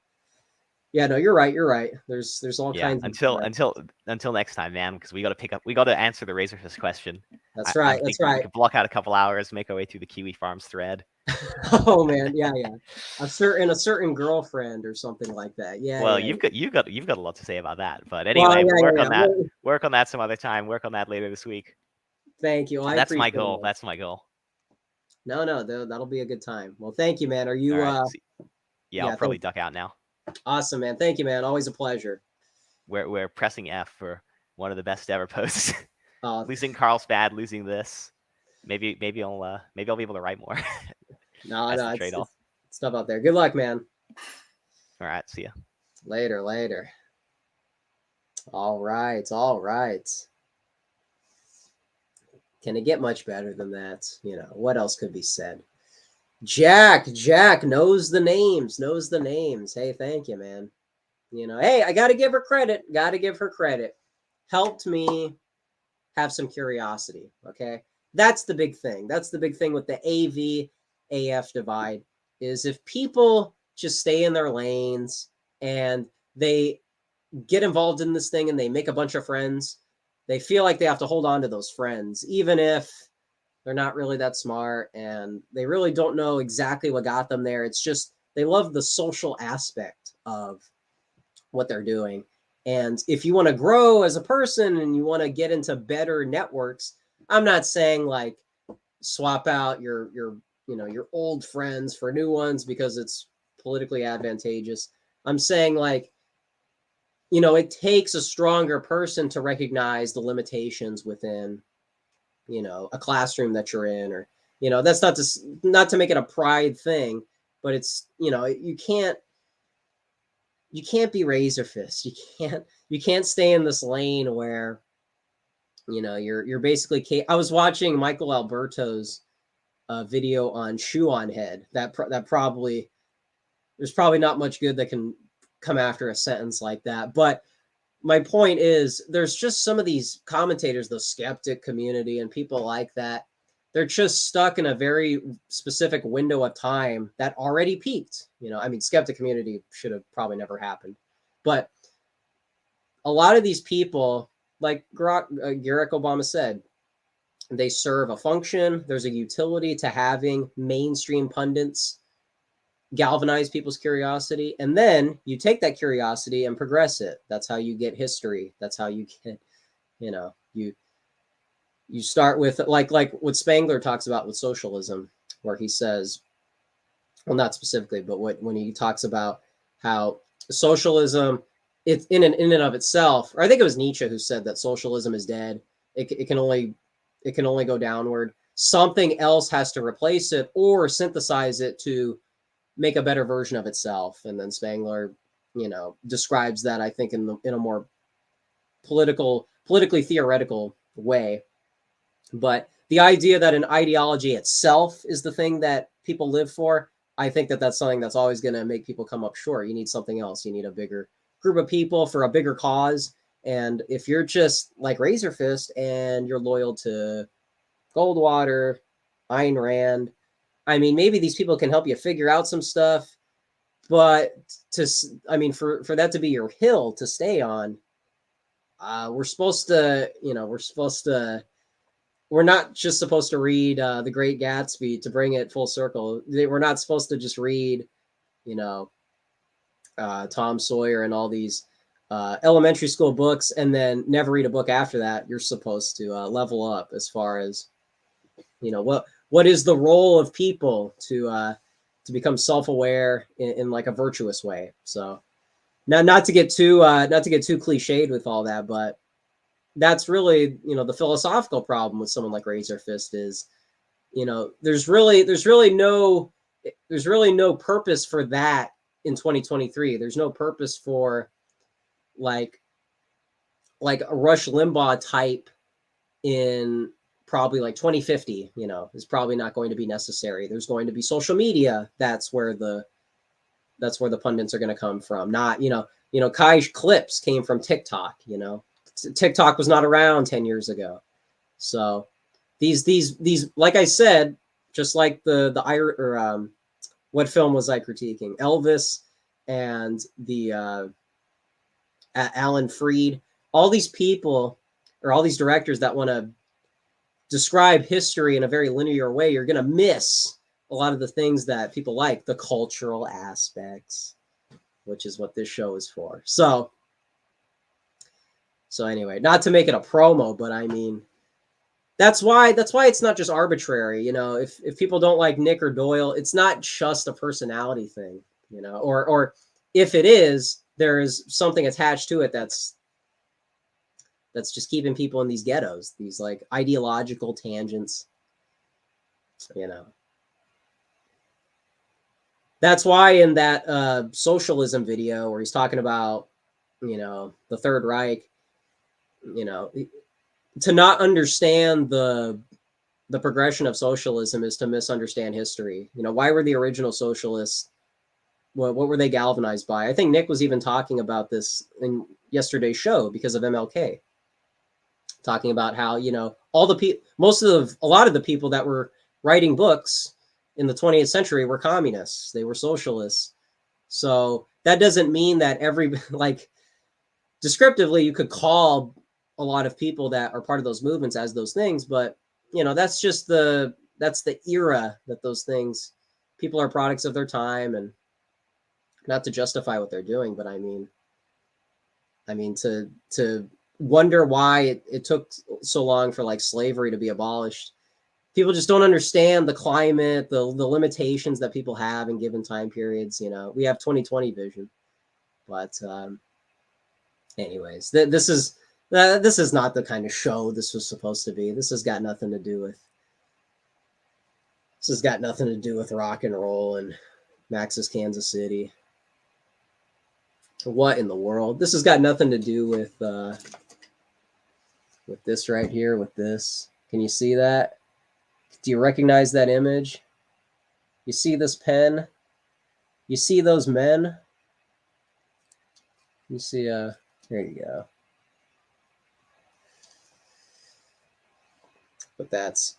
yeah, no, you're right. There's all kinds. Until next time, man, because we got to answer the Razorfist question. That's right. We could block out a couple hours, make our way through the Kiwi Farms thread. Oh man, yeah. A certain girlfriend or something like that. Yeah. Well, you've got a lot to say about that. But anyway, work on that some other time. Work on that later this week. Thank you. That's my goal. That's my goal. No, that'll be a good time. Well, thank you, man. Are you? Right. I'll probably duck out now. Awesome, man. Thank you, man. Always a pleasure. We're pressing F for one of the best ever posts. Losing Carlsbad, losing this. Maybe I'll be able to write more. No, it's stuff out there. Good luck, man. All right, see ya. Later. All right. Can it get much better than that? What else could be said? Jack knows the names. Hey, thank you, man. Hey, I got to give her credit. Helped me have some curiosity. Okay. That's the big thing. With the AV-AF divide is if people just stay in their lanes and they get involved in this thing and they make a bunch of friends, they feel like they have to hold on to those friends, even if they're not really that smart and they really don't know exactly what got them there. It's just they love the social aspect of what they're doing. And if you want to grow as a person and you want to get into better networks, I'm not saying like swap out your old friends for new ones because it's politically advantageous. I'm saying like, it takes a stronger person to recognize the limitations within, a classroom that you're in, or, that's not to make it a pride thing, but it's, you can't be Razorfist. You can't stay in this lane where, you're basically, I was watching Michael Alberto's video on Shoe on Head. That probably, there's probably not much good that can come after a sentence like that. But my point is there's just some of these commentators, the skeptic community and people like that, they're just stuck in a very specific window of time that already peaked. Skeptic community should have probably never happened. But a lot of these people, like Barack Obama said, they serve a function. There's a utility to having mainstream pundits galvanize people's curiosity, and then you take that curiosity and progress it. That's how you get history. That's how you get, you start with like what Spangler talks about with socialism, where he says, well, not specifically, but when he talks about how socialism, it's in and of itself, or I think it was Nietzsche who said that socialism is dead. It can only go downward. something else has to replace it or synthesize it to make a better version of itself. And then Spangler, describes that, I think, in a more politically theoretical way. But the idea that an ideology itself is the thing that people live for, I think that that's something that's always going to make people come up short. You need something else. You need a bigger group of people for a bigger cause. And if you're just like Razor Fist and you're loyal to Goldwater, Ayn Rand, I mean, maybe these people can help you figure out some stuff, but for that to be your hill to stay on, we're not just supposed to read The Great Gatsby to bring it full circle. We're not supposed to just read, Tom Sawyer and all these elementary school books and then never read a book after that. You're supposed to level up as far as, what is the role of people to become self-aware in like a virtuous way. So not to get too cliched with all that, but that's really, the philosophical problem with someone like Razor Fist is, there's really no purpose for that in 2023. There's no purpose for like a Rush Limbaugh type in probably like 2050, is probably not going to be necessary. There's going to be social media. That's where the pundits are going to come from. Not, Kai clips came from TikTok, TikTok was not around 10 years ago. So these, like I said, just like what film was I critiquing? Elvis and the Alan Freed, all these people or all these directors that want to describe history in a very linear way, you're going to miss a lot of the things that people like, the cultural aspects, which is what this show is for. So anyway, not to make it a promo, but I mean, that's why it's not just arbitrary. If people don't like Nick or Doyle, it's not just a personality thing, or if it is, there is something attached to it that's just keeping people in these ghettos, these like ideological tangents, That's why in that socialism video where he's talking about, the Third Reich, to not understand the progression of socialism is to misunderstand history. Why were the original socialists, what were they galvanized by? I think Nick was even talking about this in yesterday's show because of MLK. Talking about how, all the people, a lot of the people that were writing books in the 20th century were communists. They were socialists. So that doesn't mean that descriptively, you could call a lot of people that are part of those movements as those things, but that's just that's the era that those things, people are products of their time, and not to justify what they're doing, but I mean to wonder why it took so long for like slavery to be abolished. People just don't understand the climate, the limitations that people have in given time periods. We have 2020 vision, but anyways, this is not the kind of show this was supposed to be. This has got nothing to do with rock and roll and Max's Kansas City. What in the world? This has got nothing to do with this right here, with this. Can you see that? Do you recognize that image? You see this pen? You see those men? You see, here you go. But that's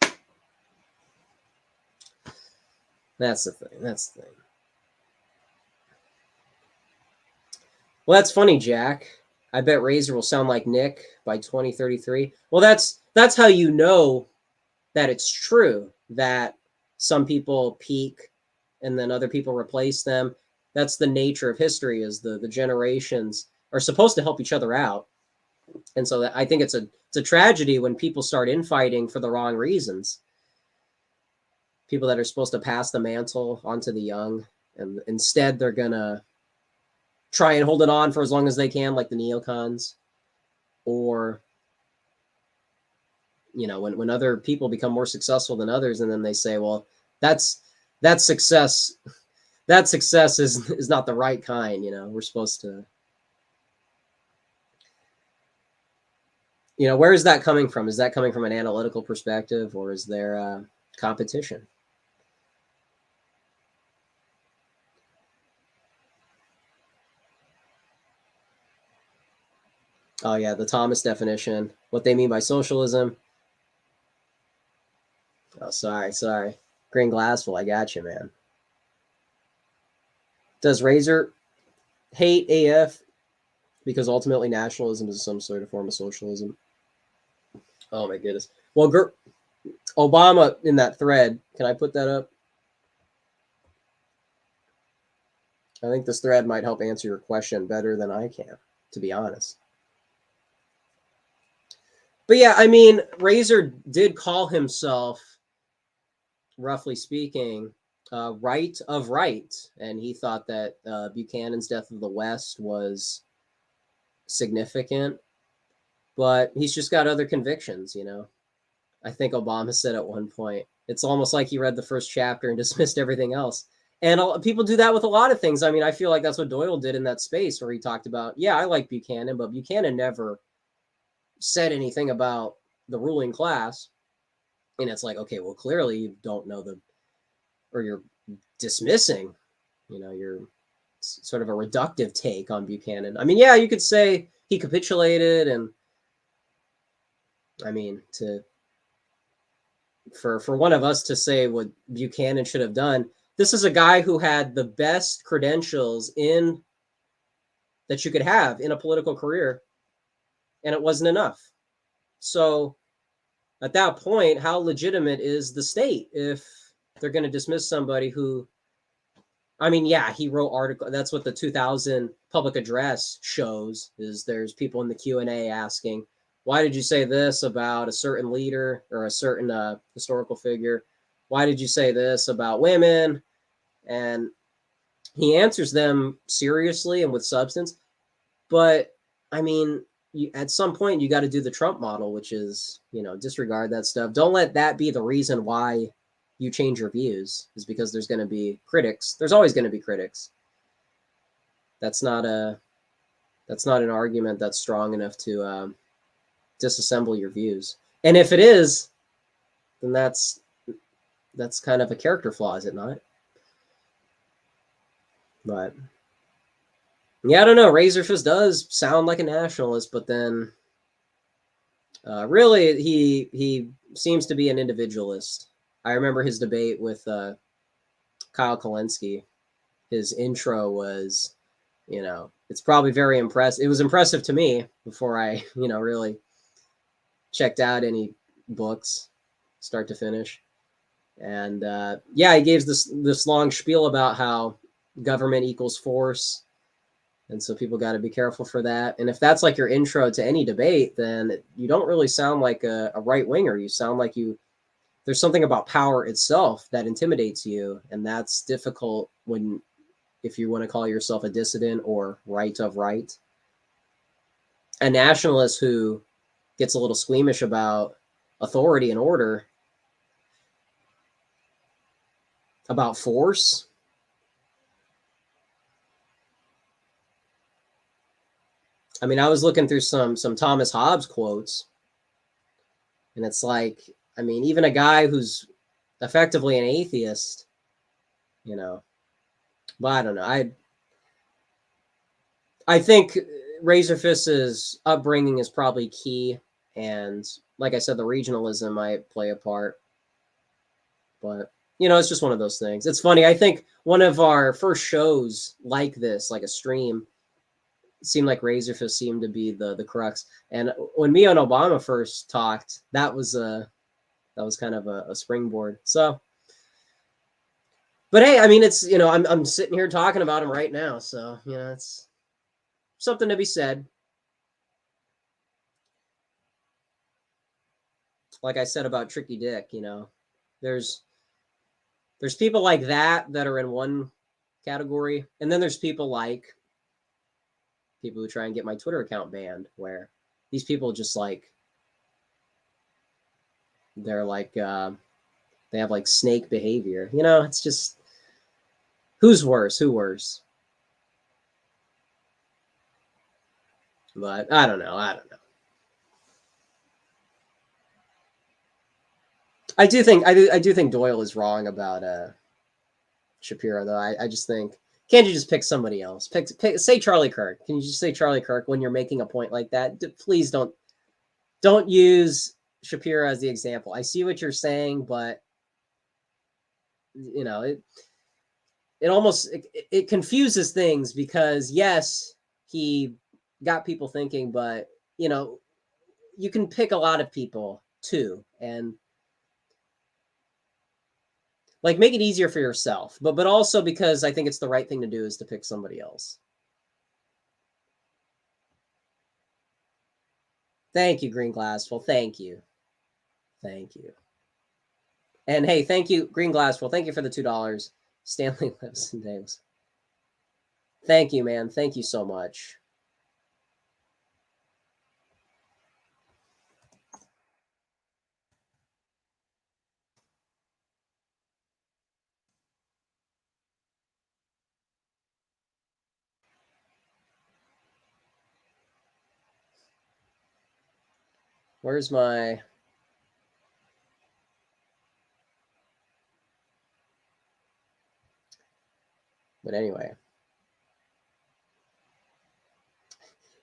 the thing. That's the thing. Well, that's funny, Jack. I bet Razor will sound like Nick by 2033. Well, that's how you know that it's true that some people peak and then other people replace them. That's the nature of history, is the generations are supposed to help each other out. And so I think it's a tragedy when people start infighting for the wrong reasons. People that are supposed to pass the mantle onto the young, and instead they're going to try and hold it on for as long as they can, like the neocons, or you know, when other people become more successful than others, and then they say, well, that's success. That success is not the right kind. You know, we're supposed to, you know, where is that coming from? Is that coming from an analytical perspective, or is there competition? Oh yeah, the Thomas definition. What they mean by socialism. Oh, sorry. Green Glassful, I got you, man. Does Razor hate AF because ultimately nationalism is some sort of form of socialism? Oh my goodness. Well, Obama in that thread. Can I put that up? I think this thread might help answer your question better than I can, to be honest. But yeah, I mean, Razor did call himself, roughly speaking, right of right, and he thought that Buchanan's Death of the West was significant, but he's just got other convictions, you know. I think Obama said at one point, it's almost like he read the first chapter and dismissed everything else. And people do that with a lot of things. I mean, I feel like that's what Doyle did in that space where he talked about, yeah, I like Buchanan, but Buchanan never said anything about the ruling class. And it's like, okay, well, clearly you don't know or you're dismissing, you know, you're sort of a reductive take on Buchanan. I mean, yeah, you could say he capitulated, and I mean, for one of us to say what Buchanan should have done, this is a guy who had the best credentials that you could have in a political career, and it wasn't enough. So at that point, how legitimate is the state if they're going to dismiss somebody who, I mean, yeah, he wrote article. That's what the 2000 public address shows, is there's people in the Q&A asking, why did you say this about a certain leader or a certain historical figure? Why did you say this about women? And he answers them seriously and with substance. But I mean, at some point, you got to do the Trump model, which is, you know, disregard that stuff. Don't let that be the reason why you change your views, is because there's going to be critics. There's always going to be critics. That's not an argument that's strong enough to disassemble your views. And if it is, then that's kind of a character flaw, is it not? But yeah, I don't know. Razorfist does sound like a nationalist, but then really he seems to be an individualist. I remember his debate with Kyle Kulinski. His intro was, you know, it's probably very impressive. It was impressive to me before I, you know, really checked out any books, start to finish. And yeah, he gave this long spiel about how government equals force. And so people got to be careful for that. And if that's like your intro to any debate, then you don't really sound like a right winger. You sound like there's something about power itself that intimidates you. And that's difficult if you want to call yourself a dissident or right of right. A nationalist who gets a little squeamish about authority and order, about force. I mean, I was looking through some Thomas Hobbes quotes, and it's like, I mean, even a guy who's effectively an atheist, you know, but I don't know. I think Razorfist's upbringing is probably key, and like I said, the regionalism might play a part. But you know, it's just one of those things. It's funny. I think one of our first shows like this, like a stream, seemed like Razorfist seemed to be the crux. And when me and Obama first talked, that was kind of a springboard. So, but hey, I mean, it's, you know, I'm sitting here talking about him right now, so you know, it's something to be said. Like I said about Tricky Dick, you know, there's people like that are in one category, and then there's people like people who try and get my Twitter account banned, where these people just like they're like they have like snake behavior. You know, it's just who's worse? Who worse? But I don't know. I don't know. I do think Doyle is wrong about Shapiro though. I just think can't you just pick somebody else? Pick say Charlie Kirk. Can you just say Charlie Kirk when you're making a point like that? Please don't use Shapiro as the example. I see what you're saying, but you know it almost it confuses things because yes, he got people thinking, but you know you can pick a lot of people too, and like make it easier for yourself, but also because I think it's the right thing to do is to pick somebody else. Thank you, Green Glassful. Thank you. Thank you. And hey, thank you, Green Glassful. Thank you for the $2. Stanley lives in Davis. Thank you, man. Thank you so much. Where's my... But anyway.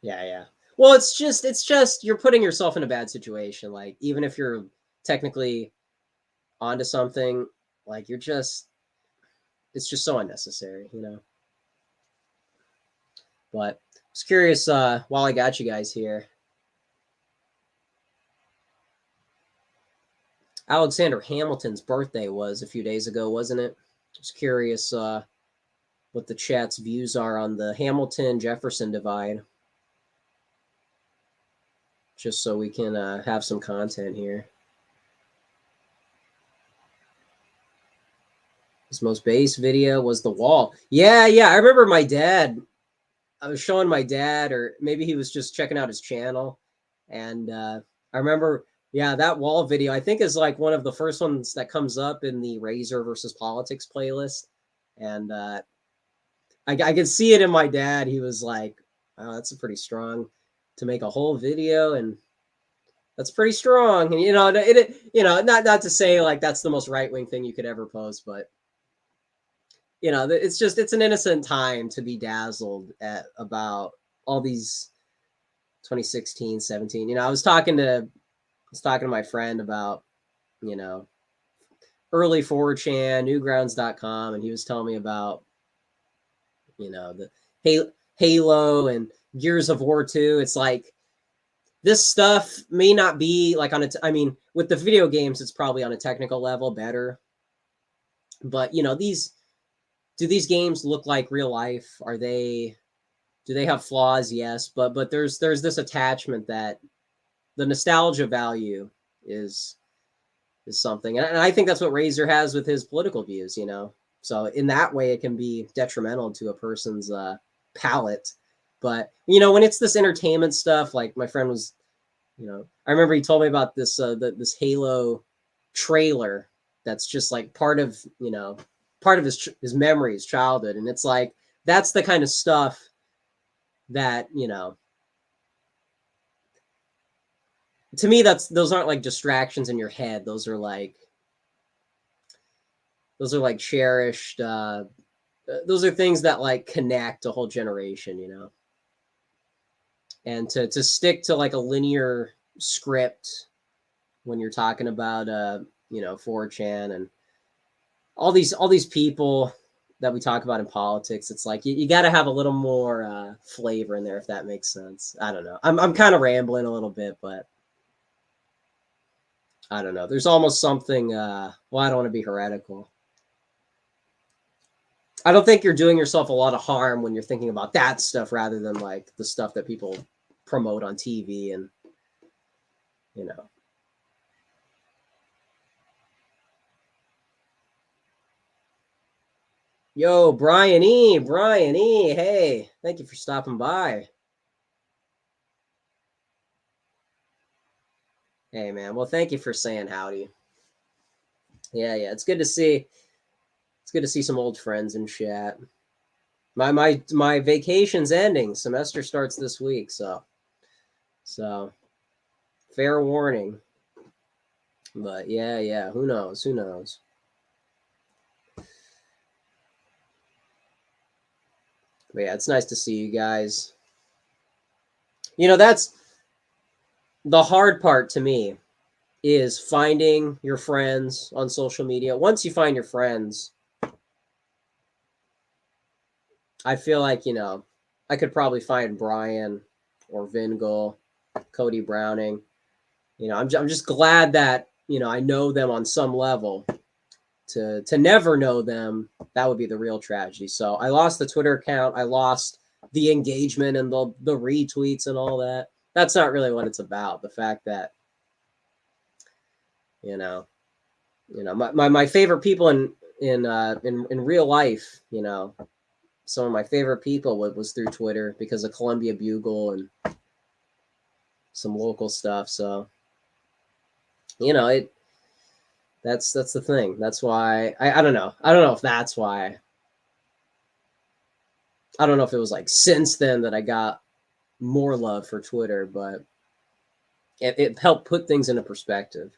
Yeah. Well, it's just you're putting yourself in a bad situation. Like, even if you're technically onto something, like it's just so unnecessary, you know? But I was curious, while I got you guys here, Alexander Hamilton's birthday was a few days ago, wasn't it? I was curious what the chat's views are on the Hamilton-Jefferson divide. Just so we can have some content here. His most base video was the wall. Yeah. I remember my dad. I was showing my dad, or maybe he was just checking out his channel. And I remember, yeah, that wall video, I think is like one of the first ones that comes up in the Razor versus Politics playlist. And I could see it in my dad. He was like, oh, that's a pretty strong to make a whole video. And that's pretty strong. And, you know, not to say like that's the most right-wing thing you could ever post, but you know, it's an innocent time to be dazzled at about all these 2016, 17. You know, I was talking to my friend about, you know, early 4chan, newgrounds.com, and he was telling me about, you know, the Halo and Gears of War 2. It's like this stuff may not be like I mean, with the video games, it's probably on a technical level better. But, you know, do these games look like real life? Do they have flaws? Yes, but there's this attachment that the nostalgia value is something, and I think that's what Razor has with his political views. You know, so in that way, it can be detrimental to a person's palate. But you know, when it's this entertainment stuff, like my friend was, you know, I remember he told me about this this Halo trailer that's just like part of his memories, childhood, and it's like that's the kind of stuff that, you know, to me those aren't like distractions in your head. Those are like cherished those are things that like connect a whole generation, you know. And to stick to like a linear script when you're talking about you know, 4chan and all these people that we talk about in politics, it's like you got to have a little more flavor in there, if that makes sense. I don't know. I'm kind of rambling a little bit, but I don't know. There's almost something. Well, I don't want to be heretical. I don't think you're doing yourself a lot of harm when you're thinking about that stuff rather than like the stuff that people promote on TV and, you know. Yo, Brian E. Hey, thank you for stopping by. Hey, man. Well, thank you for saying howdy. Yeah, it's good to see. It's good to see some old friends in chat. My vacation's ending. Semester starts this week, so fair warning. But yeah. Who knows? Who knows? But yeah, it's nice to see you guys. That's the hard part to me, is finding your friends on social media. Once you find your friends, I feel like, I could probably find Brian or Vingel, Cody Browning. I'm just glad that, I know them on some level. To never know them, that would be the real tragedy. So I lost the Twitter account. I lost the engagement and the retweets and all that. That's not really what it's about. The fact that, my favorite people in real life, some of my favorite people was through Twitter because of Columbia Bugle and some local stuff. So, that's the thing. That's why I don't know. I don't know if that's why. I don't know if it was like since then that I got more love for Twitter, but it helped put things into perspective.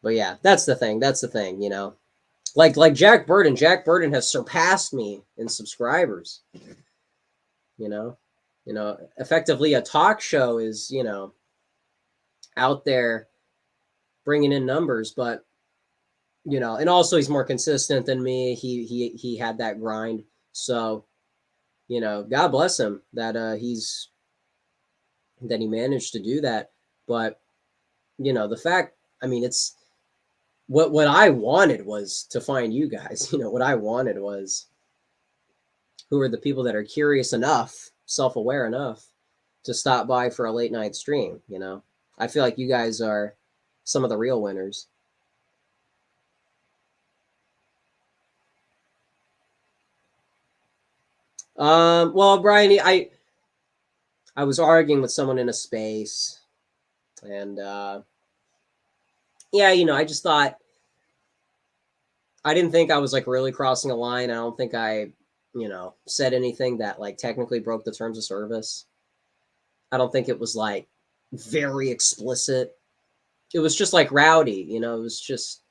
But yeah, that's the thing. That's the thing, Like Jack Burton. Jack Burton has surpassed me in subscribers. Effectively a talk show is, out there bringing in numbers, but and also he's more consistent than me. He had that grind. So, God bless him that he managed to do that. But, the fact, I mean, it's what I wanted was to find you guys. What I wanted was who are the people that are curious enough, self-aware enough to stop by for a late night stream. I feel like you guys are some of the real winners. Well, Brian, I was arguing with someone in a space, and yeah, I just thought, I didn't think I was like really crossing a line. I don't think I, said anything that like technically broke the terms of service. I don't think it was like very explicit. It was just like rowdy, it was just,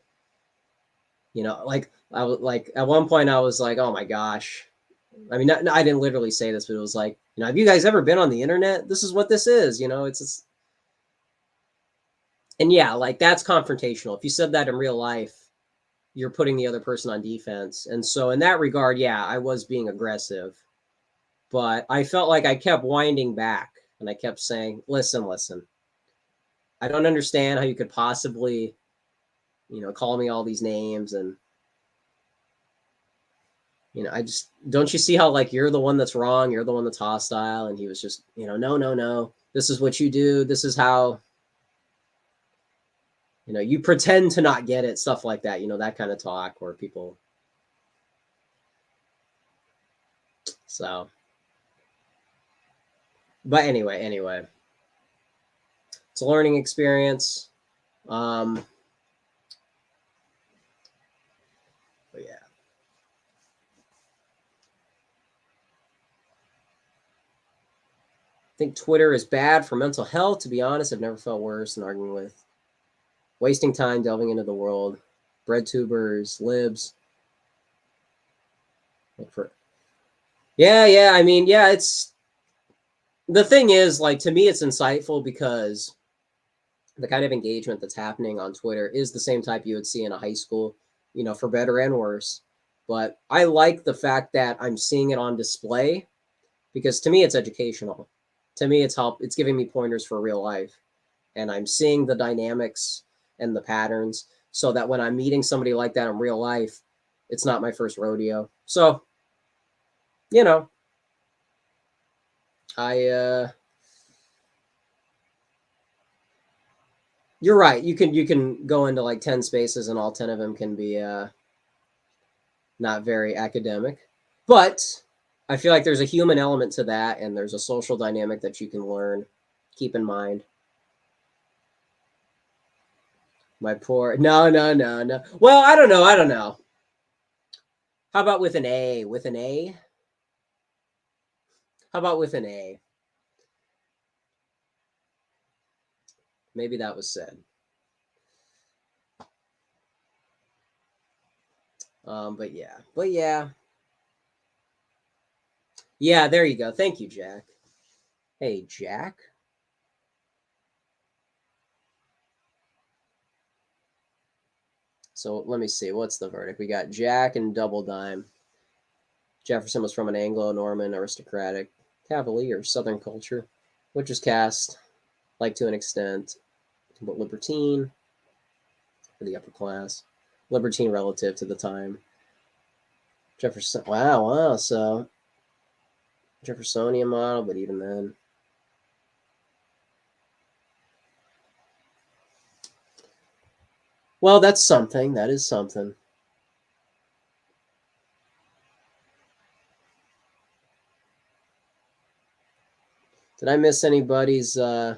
like I was like at one point I was like, oh my gosh. I mean, I didn't literally say this, but it was like, have you guys ever been on the internet? This is what this is, it's and yeah, like that's confrontational. If you said that in real life, you're putting the other person on defense. And so in that regard, yeah, I was being aggressive, but I felt like I kept winding back and I kept saying, listen, I don't understand how you could possibly, call me all these names. And, I just, don't you see how like you're the one that's wrong? You're the one that's hostile. And he was just, no. This is what you do. This is how, you pretend to not get it, stuff like that, that kind of talk where people. So, but anyway, it's a learning experience. But yeah. I think Twitter is bad for mental health. To be honest, I've never felt worse than arguing with, wasting time delving into the world, bread tubers, libs. Yeah. I mean, yeah, it's the thing is, like, to me, it's insightful because the kind of engagement that's happening on Twitter is the same type you would see in a high school, for better and worse. But I like the fact that I'm seeing it on display because to me, it's educational. To me, it's giving me pointers for real life. And I'm seeing the dynamics and the patterns so that when I'm meeting somebody like that in real life, it's not my first rodeo. So, you're right. You can go into like 10 spaces and all 10 of them can be not very academic. But I feel like there's a human element to that, and there's a social dynamic that you can learn. Keep in mind. My poor no. Well, I don't know. How about with an A? With an A? How about with an A? Maybe that was said. But yeah. Yeah, there you go. Thank you, Jack. Hey, Jack. So let me see. What's the verdict? We got Jack and Double Dime. Jefferson was from an Anglo-Norman aristocratic Cavalier Southern culture, which was cast, like to an extent, but libertine for the upper class. Libertine relative to the time. Jefferson. Wow. So Jeffersonian model, but even then. Well, that's something. That is something. Did I miss anybody's? Yeah.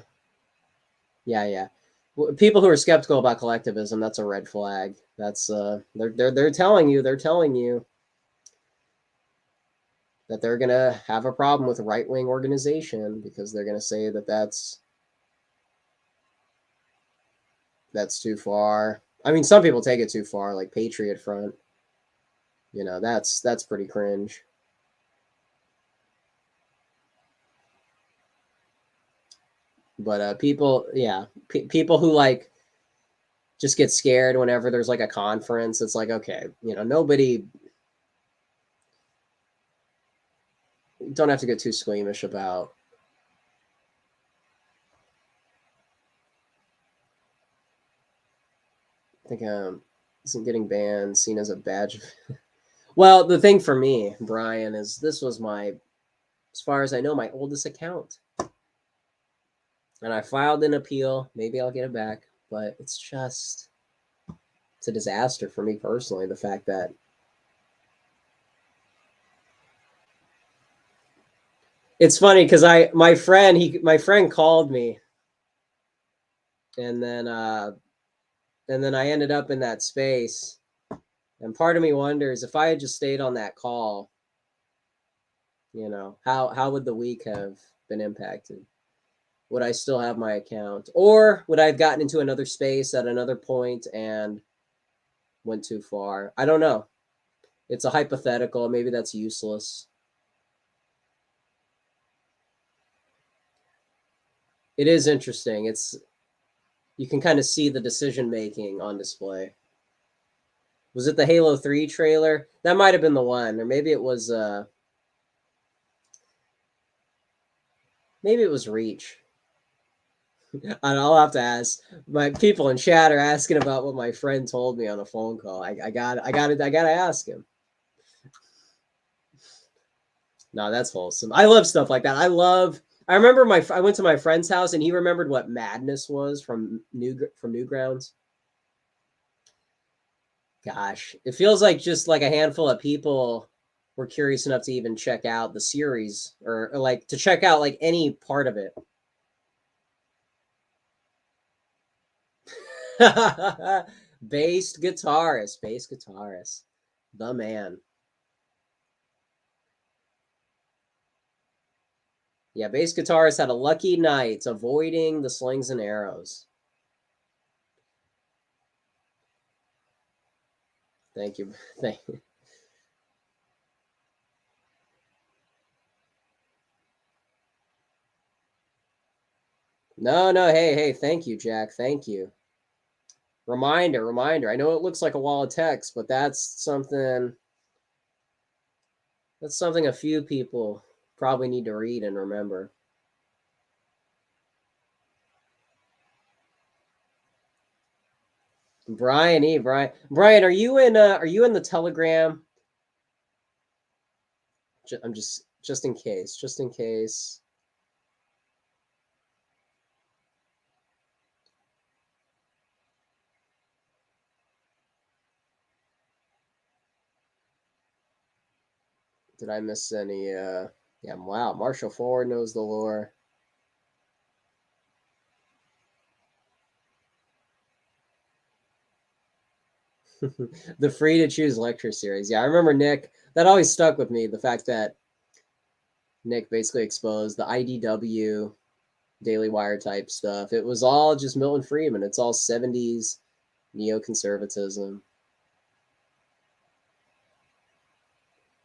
People who are skeptical about collectivism, that's a red flag. That's they're telling you that they're gonna have a problem with right wing organization because they're gonna say that that's too far. I mean, some people take it too far, like Patriot Front. That's pretty cringe. But people, yeah, people who like just get scared whenever there's like a conference. It's like, okay, nobody. Don't have to get too squeamish about. I think isn't getting banned seen as a badge. Well, the thing for me, Brian, is this was as far as I know, my oldest account, and I filed an appeal. Maybe I'll get it back, but it's a disaster for me personally. The fact that it's funny because my friend called me, and then I ended up in that space, and part of me wonders if I had just stayed on that call, how would the week have been impacted? Would I still have my account, or would I have gotten into another space at another point and went too far? I don't know. It's a hypothetical. Maybe that's useless. It is interesting. You can kind of see the decision making on display. Was it the Halo 3 trailer? That might have been the one, or maybe it was Reach. And I'll have to ask. My people in chat are asking about what my friend told me on a phone call. I gotta ask him. No, that's wholesome. I love stuff like that. I remember I went to my friend's house and he remembered what Madness was from Newgrounds. Gosh, it feels like just like a handful of people were curious enough to even check out the series or like to check out like any part of it. Bass guitarist, the man. Yeah, bass guitarist had a lucky night avoiding the slings and arrows. Thank you. Thank you. No, hey, thank you, Jack. Thank you. Reminder. I know it looks like a wall of text, but that's something a few people probably need to read and remember. Brian, are you in the Telegram? I'm just in case. Did I miss any? Yeah, wow. Marshall Ford knows the lore. The free to choose lecture series. Yeah, I remember Nick. That always stuck with me. The fact that Nick basically exposed the IDW Daily Wire type stuff. It was all just Milton Friedman. It's all 70s neoconservatism.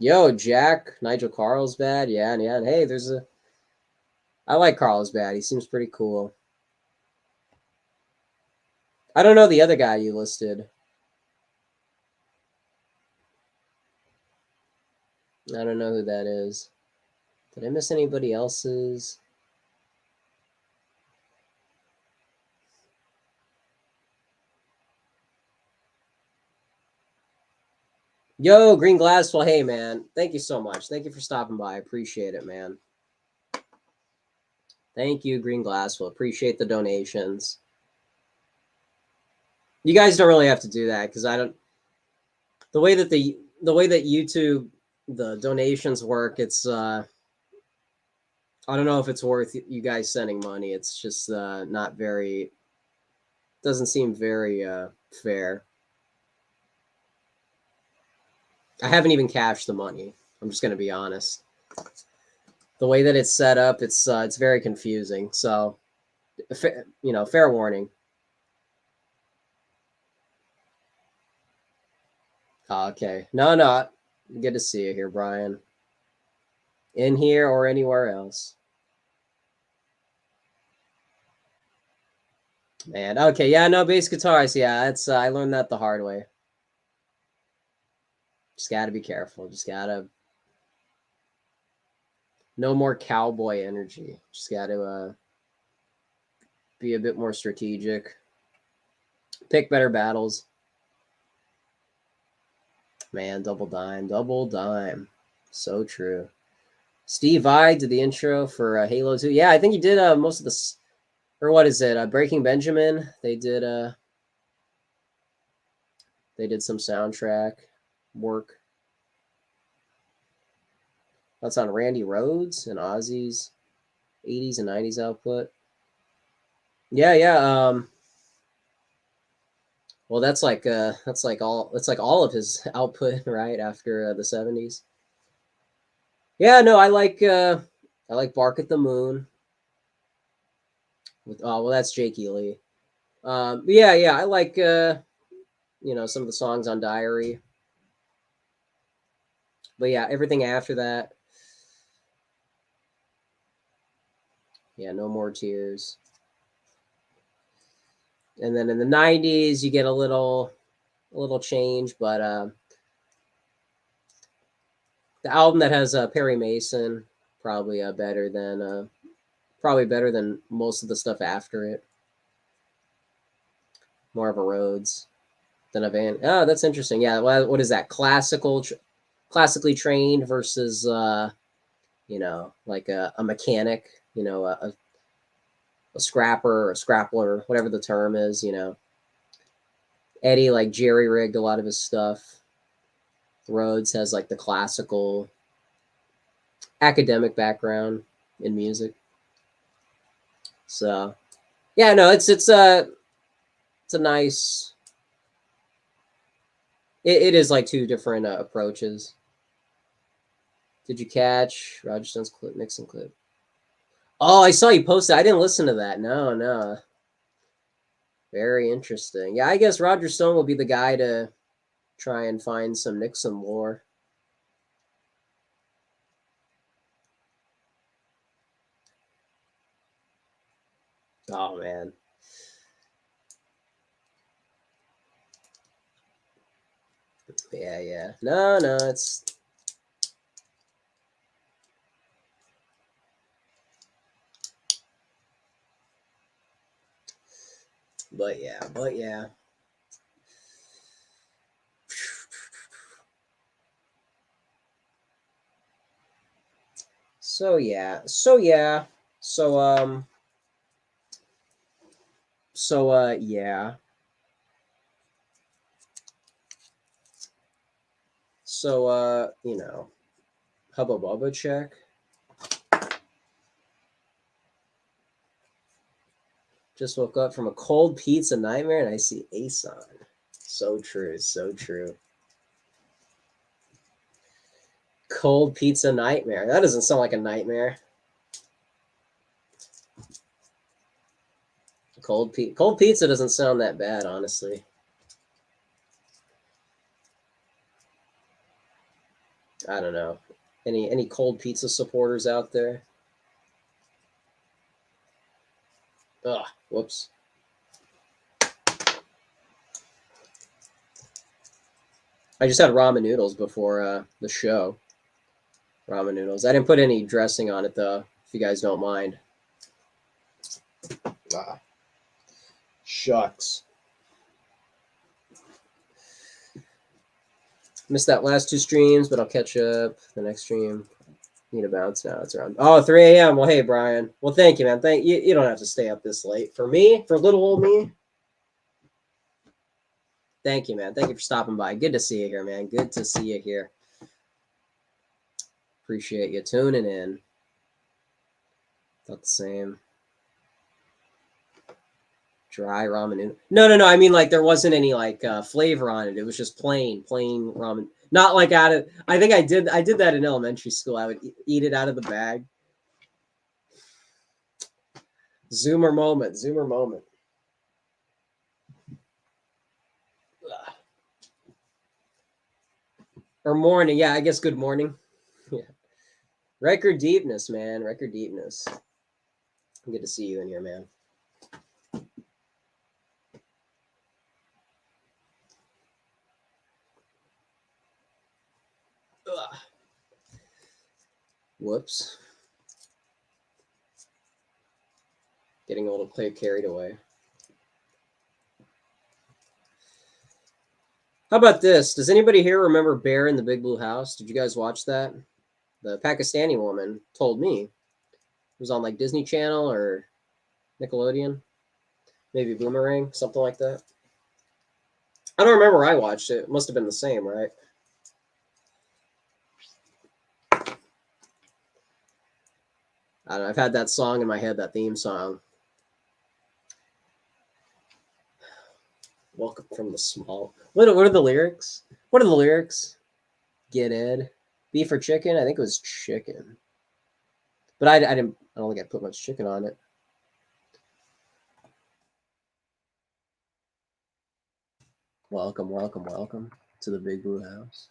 Yo, Jack, Nigel Carlsbad. Yeah, yeah. And hey, there's a. I like Carlsbad. He seems pretty cool. I don't know the other guy you listed. I don't know who that is. Did I miss anybody else's? Yo, Green Glasswell. Hey, man. Thank you so much. Thank you for stopping by. I appreciate it, man. Thank you, Green Glasswell. Appreciate the donations. You guys don't really have to do that because I don't. The way that YouTube the donations work, it's I don't know if it's worth you guys sending money. It's just not very. Doesn't seem very fair. I haven't even cashed the money. I'm just gonna be honest. The way that it's set up, it's very confusing. So, fair warning. Okay, no, good to see you here, Brian. In here or anywhere else. Man, okay, yeah, no, bass guitars, yeah, it's I learned that the hard way. Just gotta be careful. Just gotta no more cowboy energy. Just gotta be a bit more strategic. Pick better battles. Man, double dime. So true. Steve Vai did the intro for Halo 2. Yeah, I think he did most of the, or what is it? Breaking Benjamin. They did some soundtrack work. That's on Randy Rhoads and Ozzy's 80s and 90s output. Yeah, yeah. Well, that's like all of his output, right after the 70s. Yeah, no, I like Bark at the Moon. With well, that's Jake Ely. Yeah, I like some of the songs on Diary. But yeah, everything after that, yeah, No More Tears. And then in the 90s, you get a little change, but the album that has Perry Mason probably better than most of the stuff after it. More of a Rhodes than a Van. Oh, that's interesting. Yeah, what is that? Classically trained versus like a mechanic. A scrapper or a scrappler, whatever the term is. Eddie like jerry rigged a lot of his stuff. Rhodes has like the classical academic background in music. So yeah, no, it's a nice. It is like two different approaches. Did you catch Roger Stone's clip, Nixon clip? Oh, I saw you posted. I didn't listen to that. No. Very interesting. Yeah, I guess Roger Stone will be the guy to try and find some Nixon lore. Oh man. Yeah. No, it's but yeah. So yeah. So yeah. Yeah. So Hubba Bubba check. Just woke up from a cold pizza nightmare and I see Ace on. So true, so true. Cold pizza nightmare. That doesn't sound like a nightmare. Cold pizza doesn't sound that bad, honestly. I don't know. Any cold pizza supporters out there? Ugh, whoops. I just had ramen noodles before the show. Ramen noodles. I didn't put any dressing on it though, if you guys don't mind. Ah. Shucks. Missed that last 2 streams, but I'll catch up the next stream. Need a bounce now. It's around 3 a.m. Well, hey Brian. Well, thank you, man. Thank you. You don't have to stay up this late for me, for little old me. Thank you, man. Thank you for stopping by. Good to see you here, man. Good to see you here. Appreciate you tuning in. Not the same. Dry ramen. No. I mean, like, there wasn't any like flavor on it. It was just plain ramen. Not like out of. I think I did that in elementary school. I would eat it out of the bag. Zoomer moment. Ugh. Or morning. Yeah, I guess good morning. Yeah. Record deepness, man. Record deepness. Good to see you in here, man. Ugh. Whoops. Getting a little carried away. How about this? Does anybody here remember Bear in the Big Blue House? Did you guys watch that? The Pakistani woman told me. It was on like Disney Channel or Nickelodeon. Maybe Boomerang, something like that. I don't remember I watched it. It must have been the same, right? I don't know. I've had that song in my head, that theme song. Welcome from the small. What are the lyrics? What are the lyrics? Get Ed. Beef or chicken? I think it was chicken. But I don't think I put much chicken on it. Welcome to the Big Blue House.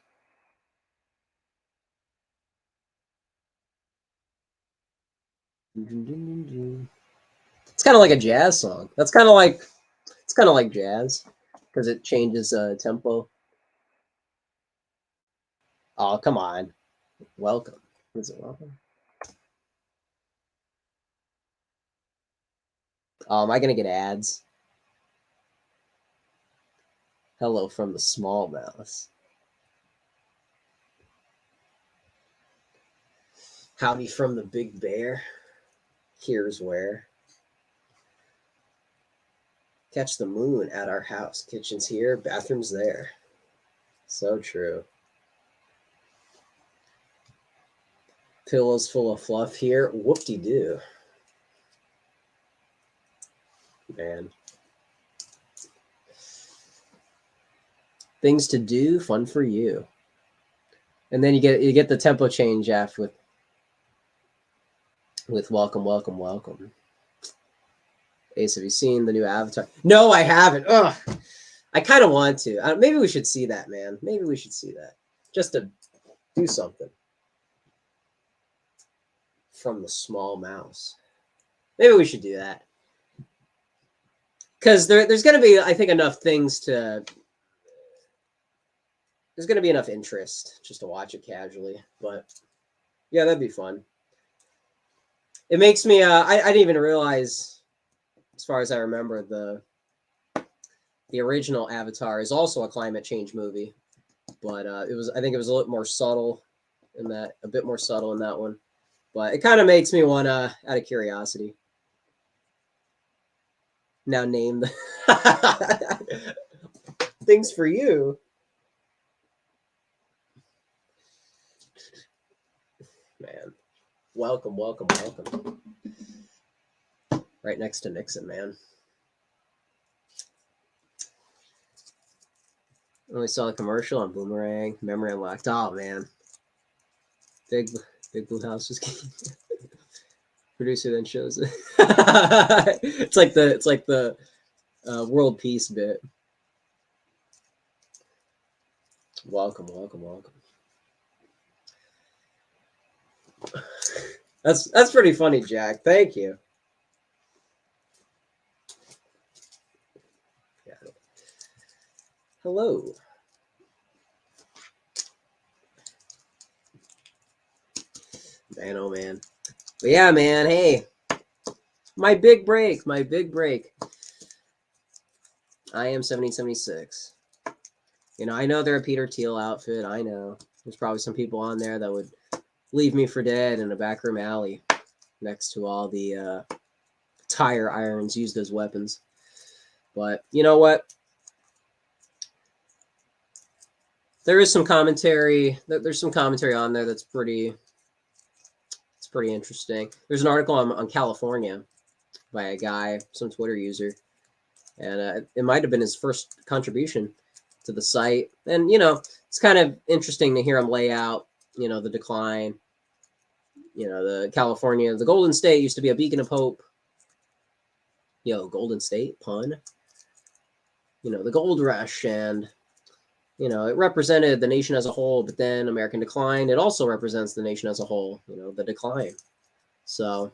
It's kind of like a jazz song. It's kind of like jazz because it changes tempo. Oh, come on. Welcome. Is it welcome? Oh, am I going to get ads? Hello from the small mouse. Howdy from the big bear. Here's where. Catch the moon at our house. Kitchen's here, bathroom's there. So true. Pillows full of fluff here. Whoop-de-doo. Man. Things to do, fun for you. And then you get the tempo change after with welcome. Ace, have you seen the new Avatar? No, I haven't. Ugh. I kind of want to. Maybe we should see that, man. Maybe we should see that. Just to do something. From the small mouse. Maybe we should do that. Because there's going to be, I think, enough things to... There's going to be enough interest just to watch it casually. But, yeah, that'd be fun. It makes me... I didn't even realize, as far as I remember, the original Avatar is also a climate change movie. But I think it was a little more subtle in that... A bit more subtle in that one. But it kind of makes me want to, out of curiosity, now name the things for you. Welcome, welcome, welcome. Right next to Nixon, man. Only saw the commercial on Boomerang. Memory unlocked. Oh man, big Blue House was king. Producer then shows it. It's like the world peace bit. Welcome, welcome, welcome. That's pretty funny, Jack. Thank you. Yeah. Hello. Man, oh man. But yeah, man, hey. My big break. I am 1776. I know they're a Peter Thiel outfit. I know. There's probably some people on there that would leave me for dead in a backroom alley next to all the tire irons used as weapons. But you know what? There is some commentary. There's some commentary on there that's pretty interesting. There's an article on California by a guy, some Twitter user, and it might have been his first contribution to the site. And it's kind of interesting to hear him lay out, the decline. The California, the Golden State used to be a beacon of hope. Golden State pun. The gold rush, and it represented the nation as a whole, but then American decline, it also represents the nation as a whole, the decline. So,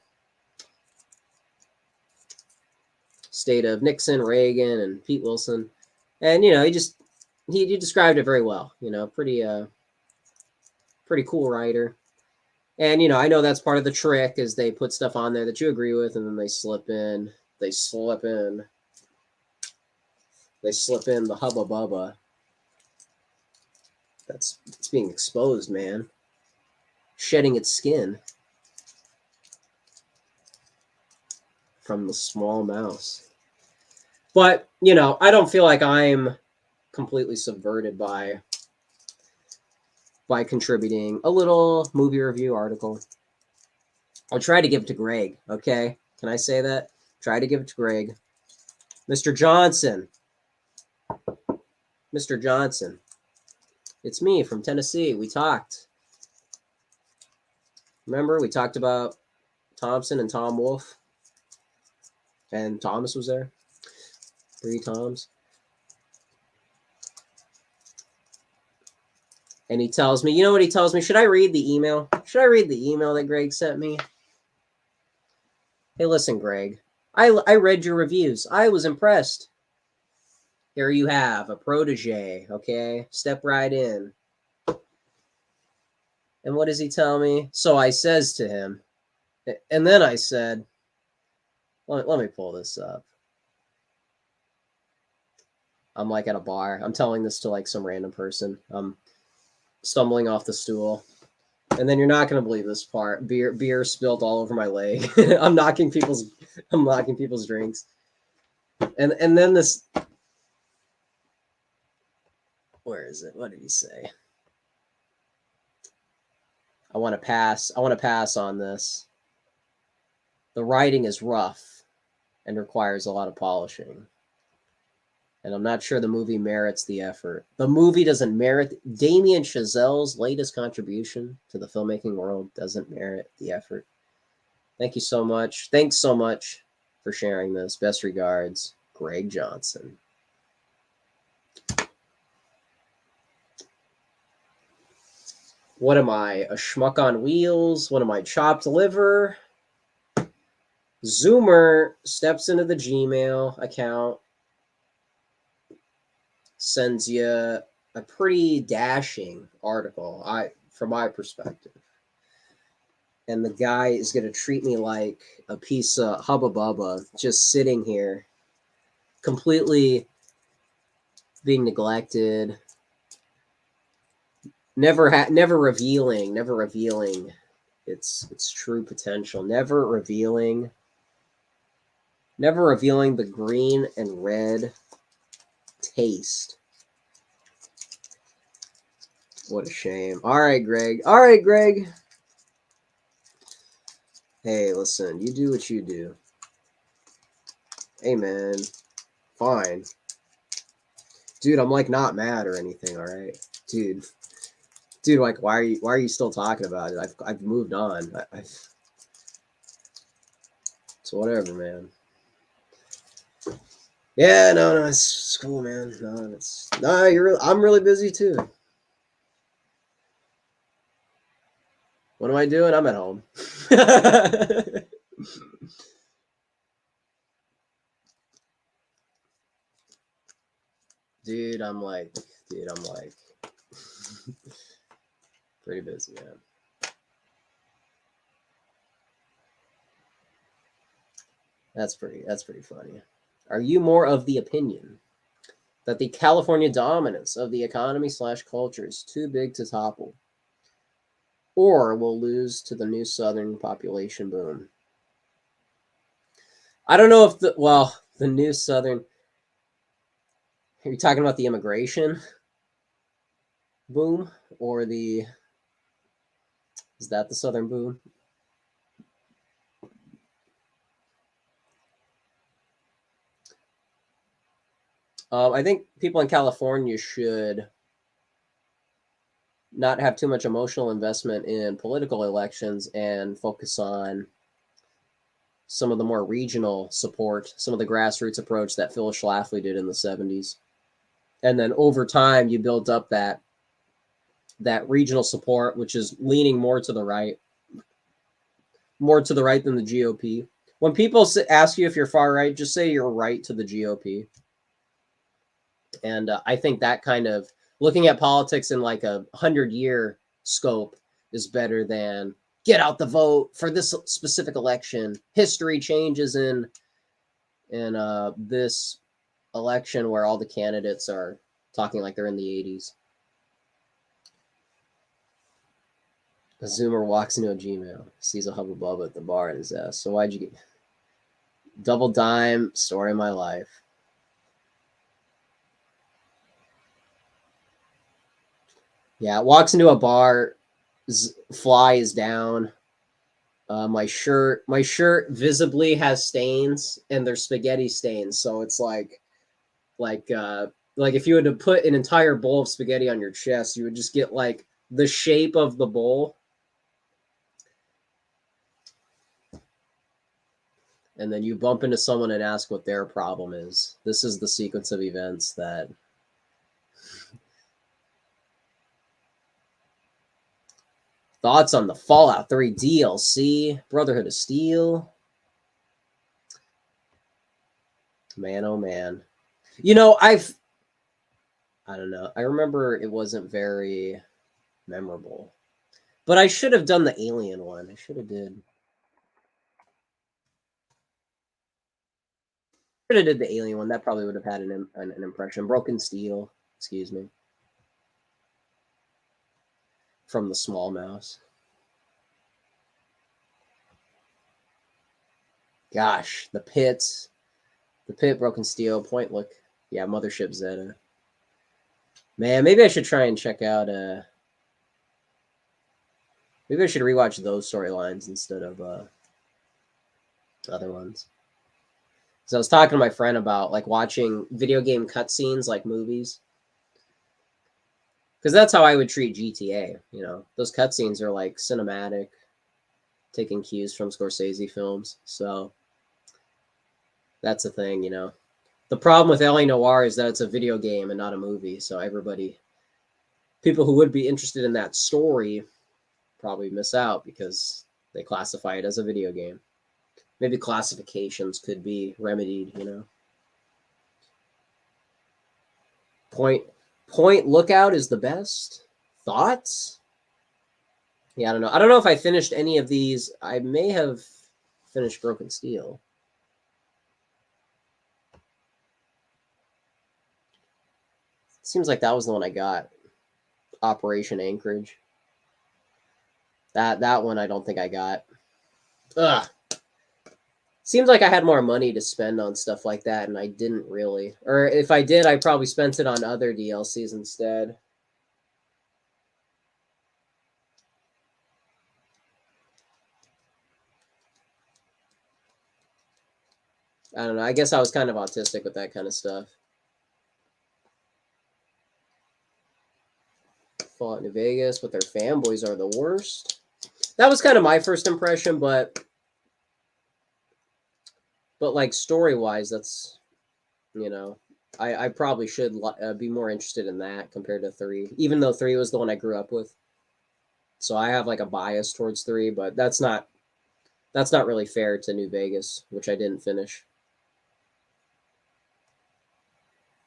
state of Nixon, Reagan, and Pete Wilson. And, he described it very well, pretty cool writer. And, I know that's part of the trick is they put stuff on there that you agree with, and then they slip in the hubba bubba. It's being exposed, man. Shedding its skin from the small mouse. But, I don't feel like I'm completely subverted by contributing a little movie review article. I'll try to give it to Greg, okay? Can I say that? Try to give it to Greg. Mr. Johnson. Mr. Johnson. It's me from Tennessee. We talked. Remember, we talked about Thompson and Tom Wolfe? And Thomas was there. 3 Toms. And he tells me, you know what he tells me? Should I read the email? Should I read the email that Greg sent me? Hey, listen, Greg. I read your reviews. I was impressed. Here you have a protege, okay? Step right in. And what does he tell me? So I says to him, and then I said, let me pull this up. I'm like at a bar. I'm telling this to like some random person. I'm stumbling off the stool. And then you're not going to believe this part. Beer spilled all over my leg. I'm knocking people's drinks. And then this, where is it? What did he say? I want to pass on this. The writing is rough and requires a lot of polishing. And I'm not sure the movie merits the effort. The movie doesn't merit. Damien Chazelle's latest contribution to the filmmaking world doesn't merit the effort. Thank you so much. Thanks so much for sharing this. Best regards, Greg Johnson. What am I? A schmuck on wheels? What am I? Chopped liver? Zoomer steps into the Gmail account, sends you a pretty dashing article, from my perspective. And the guy is going to treat me like a piece of hubba bubba, just sitting here, completely being neglected, never revealing its true potential, never revealing the green and red taste. What a shame. All right, Greg. Hey, listen, you do what you do. Hey, man. Fine. Dude, I'm like not mad or anything, all right? Dude. Dude, like why are you still talking about it? I've moved on. I've so whatever, man. Yeah, no, it's cool, man. No, I'm really busy too. What am I doing? I'm at home. dude, I'm like, dude, I'm like pretty busy, man. That's pretty funny. Are you more of the opinion that the California dominance of the economy / culture is too big to topple, or will lose to the new Southern population boom? I don't know if the new Southern. Are you talking about the immigration boom or the is that the Southern boom? I think people in California should not have too much emotional investment in political elections and focus on some of the more regional support, some of the grassroots approach that Phyllis Schlafly did in the 70s. And then over time, you build up that regional support, which is leaning more to the right, more to the right than the GOP. When people ask you if you're far right, just say you're right to the GOP. And I think that kind of looking at politics in like a 100-year scope is better than get out the vote for this specific election. History changes in this election where all the candidates are talking like they're in the 80s. A Zoomer walks into a Gmail, sees a Hubba Bubba at the bar at his ass. So why'd you get double dime? Story of my life. Yeah, walks into a bar, fly is down. My shirt visibly has stains, and they're spaghetti stains. So it's like like if you had to put an entire bowl of spaghetti on your chest, you would just get like the shape of the bowl, and then you bump into someone and ask what their problem is. This is the sequence of events that. Thoughts on the Fallout 3 DLC, Brotherhood of Steel? Man, oh man. You know, I don't know. I remember it wasn't very memorable. But I should have done the Alien one. I should have did. Should have did the Alien one. That probably would have had an impression. Broken Steel, excuse me, from the Small Mouse. Gosh, the Pit, Broken Steel, Point Look, yeah, Mothership Zeta. Man, maybe I should try and check out. Maybe I should rewatch those storylines instead of other ones. So I was talking to my friend about like watching video game cutscenes like movies. Because that's how I would treat GTA. You know, those cutscenes are like cinematic, taking cues from Scorsese films. So that's the thing, you know. The problem with LA Noire is that it's a video game and not a movie. So people who would be interested in that story probably miss out because they classify it as a video game. Maybe classifications could be remedied, you know. Point Lookout is the best. Thoughts? Yeah, I don't know. I don't know if I finished any of these. I may have finished Broken Steel. Seems like that was the one I got. Operation Anchorage. That one I don't think I got. Ugh. Seems like I had more money to spend on stuff like that, and I didn't really. Or if I did, I probably spent it on other DLCs instead. I don't know. I guess I was kind of autistic with that kind of stuff. Fallout New Vegas, but their fanboys are the worst. That was kind of my first impression, but like story wise, that's, you know, I probably should be more interested in that compared to 3, even though 3 was the one I grew up with. So I have like a bias towards 3, but that's not really fair to New Vegas, which I didn't finish.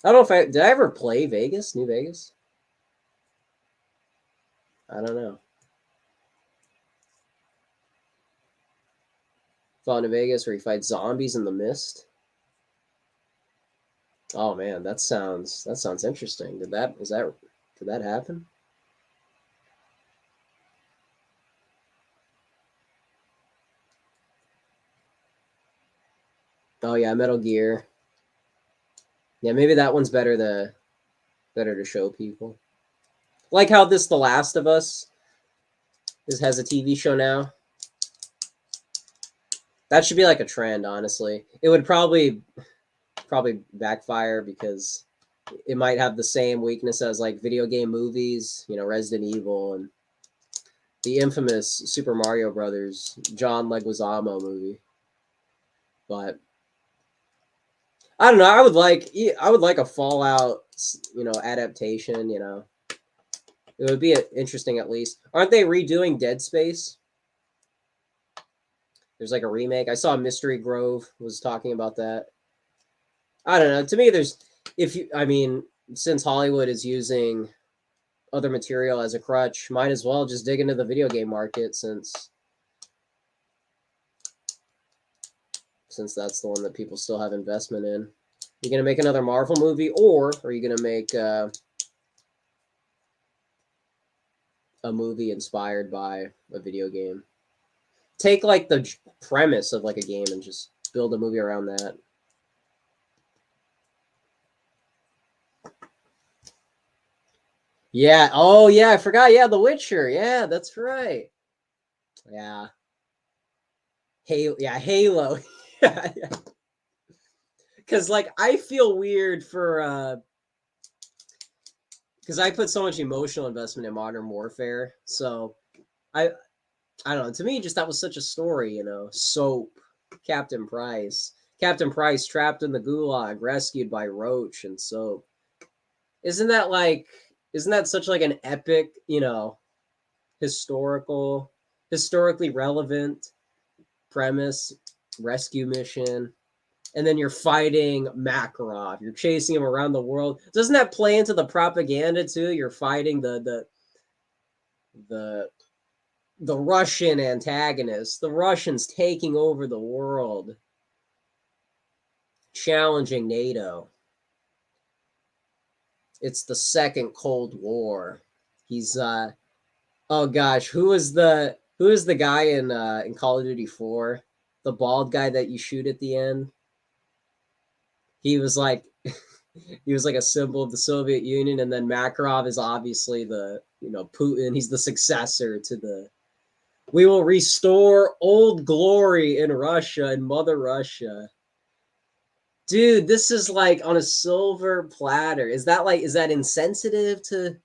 I don't know if did I ever play New Vegas? I don't know. Fallout New Vegas where you fight zombies in the mist. Oh man, that sounds interesting. Did that happen? Oh yeah, Metal Gear. Yeah, maybe that one's better to show people. Like how this The Last of Us has a TV show now. That should be like a trend, honestly. It would probably backfire because it might have the same weakness as like video game movies, Resident Evil and the infamous Super Mario Brothers John Leguizamo movie. But I don't know. I would like a Fallout, adaptation. It would be interesting at least. Aren't they redoing Dead Space? There's like a remake. I saw Mystery Grove was talking about that. I don't know. To me, since Hollywood is using other material as a crutch, might as well just dig into the video game market since that's the one that people still have investment in. You gonna make another Marvel movie, or are you gonna make a movie inspired by a video game? Take like the premise of like a game and just build a movie around that. Yeah. Oh yeah, I forgot. Yeah, The Witcher. Yeah, that's right. Yeah. Halo. Yeah, Halo. Yeah. Because like I feel weird for because I put so much emotional investment in Modern Warfare. So I don't know. To me, just that was such a story. Soap, Captain Price. Captain Price trapped in the gulag, rescued by Roach and Soap. Isn't that such like an epic, historically relevant premise, rescue mission? And then you're fighting Makarov. You're chasing him around the world. Doesn't that play into the propaganda too? You're fighting the Russian antagonist, the Russians taking over the world, challenging NATO. It's the second Cold War. He's oh gosh, who is the guy in Call of Duty 4? The bald guy that you shoot at the end? He was like he was like a symbol of the Soviet Union, and then Makarov is obviously the Putin. He's the successor to the. We will restore old glory in Russia and Mother Russia. Dude, this is like on a silver platter. Is that insensitive to?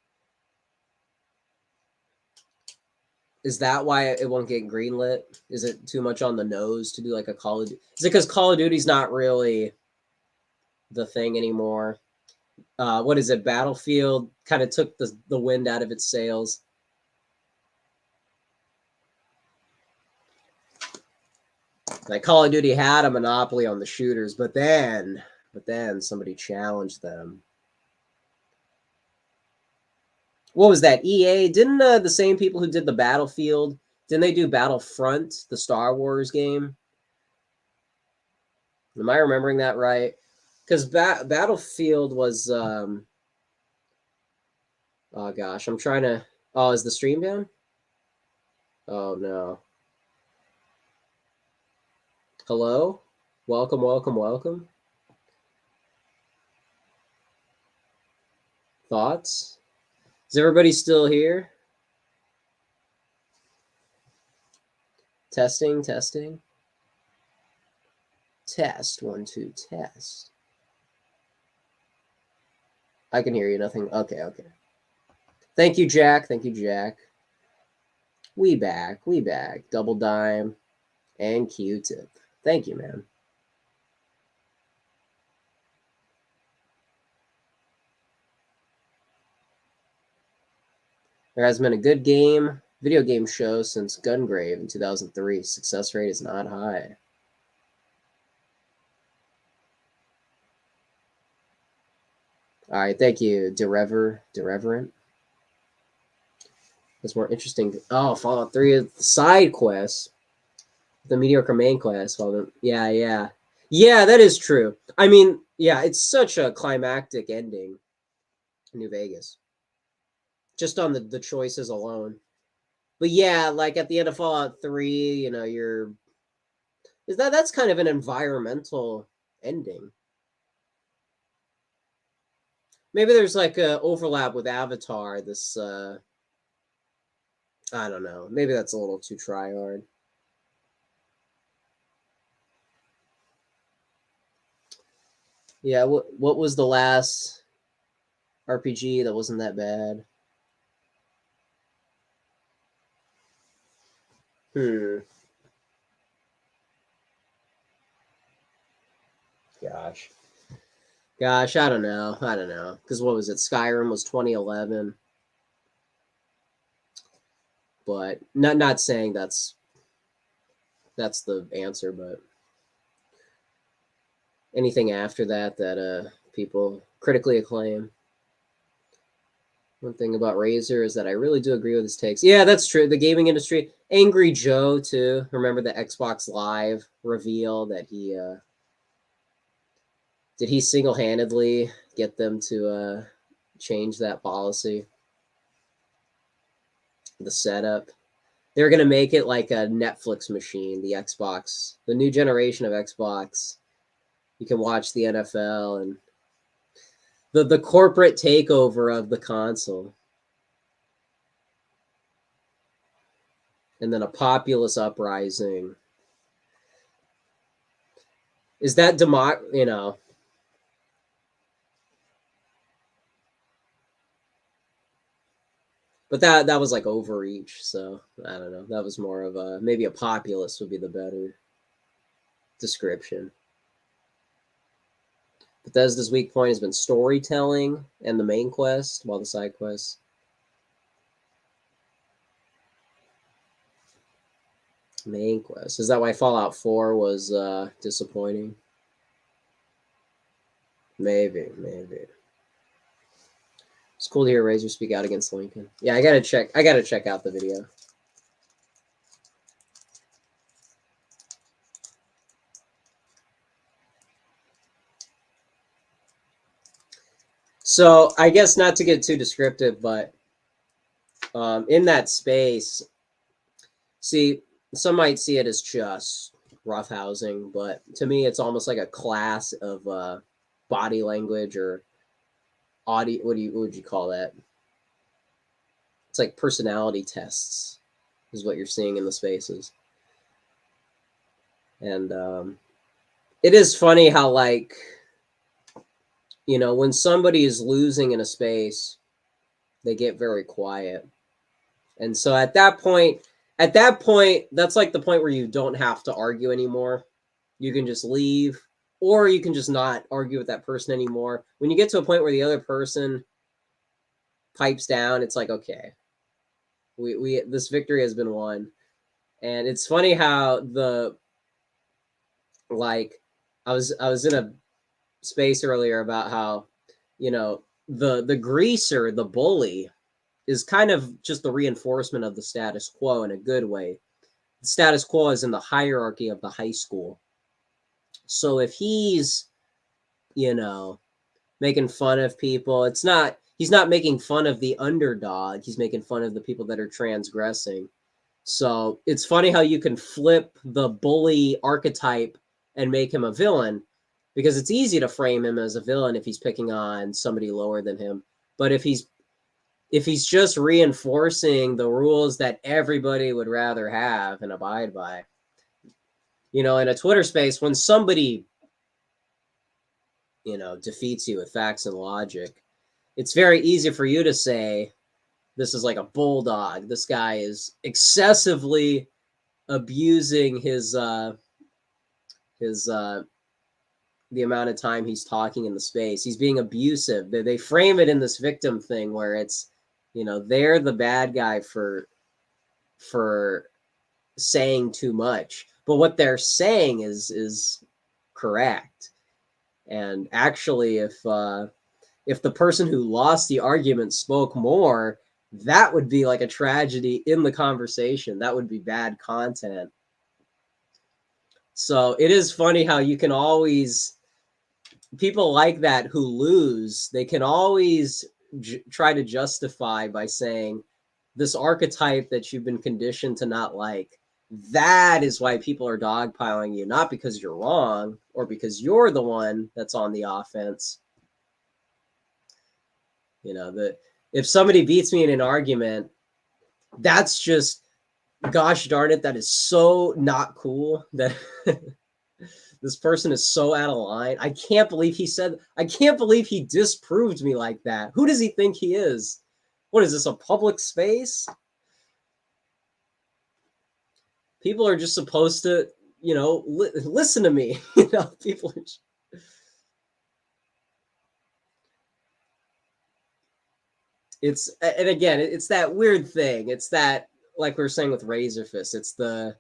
Is that why it won't get greenlit? Is it too much on the nose to do like a Call of Duty? Is it because Call of Duty's not really the thing anymore? What is it? Battlefield kind of took the wind out of its sails. Like Call of Duty had a monopoly on the shooters, but then somebody challenged them. What was that? EA? Didn't the same people who did the Battlefield, didn't they do Battlefront, the Star Wars game? Am I remembering that right? Because Battlefield was oh gosh, I'm trying to. Oh, is the stream down? Oh no. Hello? Welcome, welcome, welcome. Thoughts? Is everybody still here? Testing, testing. Test 1 2 test. I can hear you. Nothing. Okay. Thank you, Jack. Thank you, Jack. We back. Double Dime and Q-Tip. Thank you, man. There has been a good video game show since Gungrave in 2003. Success rate is not high. All right, thank you, Dereverent. That's more interesting. Oh, Fallout 3 is the side quests. The mediocre main quest. Well, yeah. That is true. I mean, yeah, it's such a climactic ending. New Vegas. Just on the choices alone. But yeah, like at the end of Fallout 3, you know, that's kind of an environmental ending. Maybe there's like a overlap with Avatar. This I don't know. Maybe that's a little too try hard. Yeah, what was the last RPG that wasn't that bad? Gosh, I don't know. Because what was it? Skyrim was 2011. But not saying that's the answer, but anything after that people critically acclaim. One thing about Razer is that I really do agree with his takes. Yeah, that's true. The gaming industry, Angry Joe too. Remember the Xbox Live reveal that he did he single-handedly get them to change that policy? The setup. They're going to make it like a Netflix machine, the Xbox, the new generation of Xbox. You can watch the NFL and the corporate takeover of the console. And then a populist uprising. Is that you know? But that was like overreach, so I don't know. That was more of maybe a populist would be the better description. Bethesda's weak point has been storytelling and the main quest, while the side quests. Main quest. Is that why Fallout 4 was disappointing? Maybe. It's cool to hear Razer speak out against Lincoln. Yeah, I gotta check out the video. So I guess not to get too descriptive, but in that space, see, some might see it as just roughhousing, but to me, it's almost like a class of body language or audio. What would you call that? It's like personality tests, is what you're seeing in the spaces, and it is funny how like, you know, when somebody is losing in a space, they get very quiet. And so at that point, that's like the point where you don't have to argue anymore. You can just leave, or you can just not argue with that person anymore. When you get to a point where the other person pipes down, it's like, okay, we this victory has been won. And it's funny how I was in a space earlier about how, you know, the greaser, the bully, is kind of just the reinforcement of the status quo in a good way. The status quo is in the hierarchy of the high school. So if he's, you know, making fun of people, he's not making fun of the underdog. He's making fun of the people that are transgressing. So it's funny how you can flip the bully archetype and make him a villain, because it's easy to frame him as a villain if he's picking on somebody lower than him. But if he's just reinforcing the rules that everybody would rather have and abide by, you know, in a Twitter space, when somebody, you know, defeats you with facts and logic, it's very easy for you to say, this is like a bulldog. This guy is excessively abusing his the amount of time he's talking in the space. He's being abusive. They frame it in this victim thing where it's, you know, they're the bad guy for saying too much. But what they're saying is correct. And actually, if the person who lost the argument spoke more, that would be like a tragedy in the conversation. That would be bad content. So it is funny how you can always, people like that who lose, they can always try to justify by saying this archetype that you've been conditioned to not like, that is why people are dogpiling you, not because you're wrong or because you're the one that's on the offense. You know, that if somebody beats me in an argument, that's just, gosh darn it, that is so not cool that this person is so out of line. I can't believe he disproved me like that. Who does he think he is? What is this, a public space? People are just supposed to, you know, listen to me. You know, people are just... and again, it's that weird thing. It's that, like we were saying with Razorfist, it's the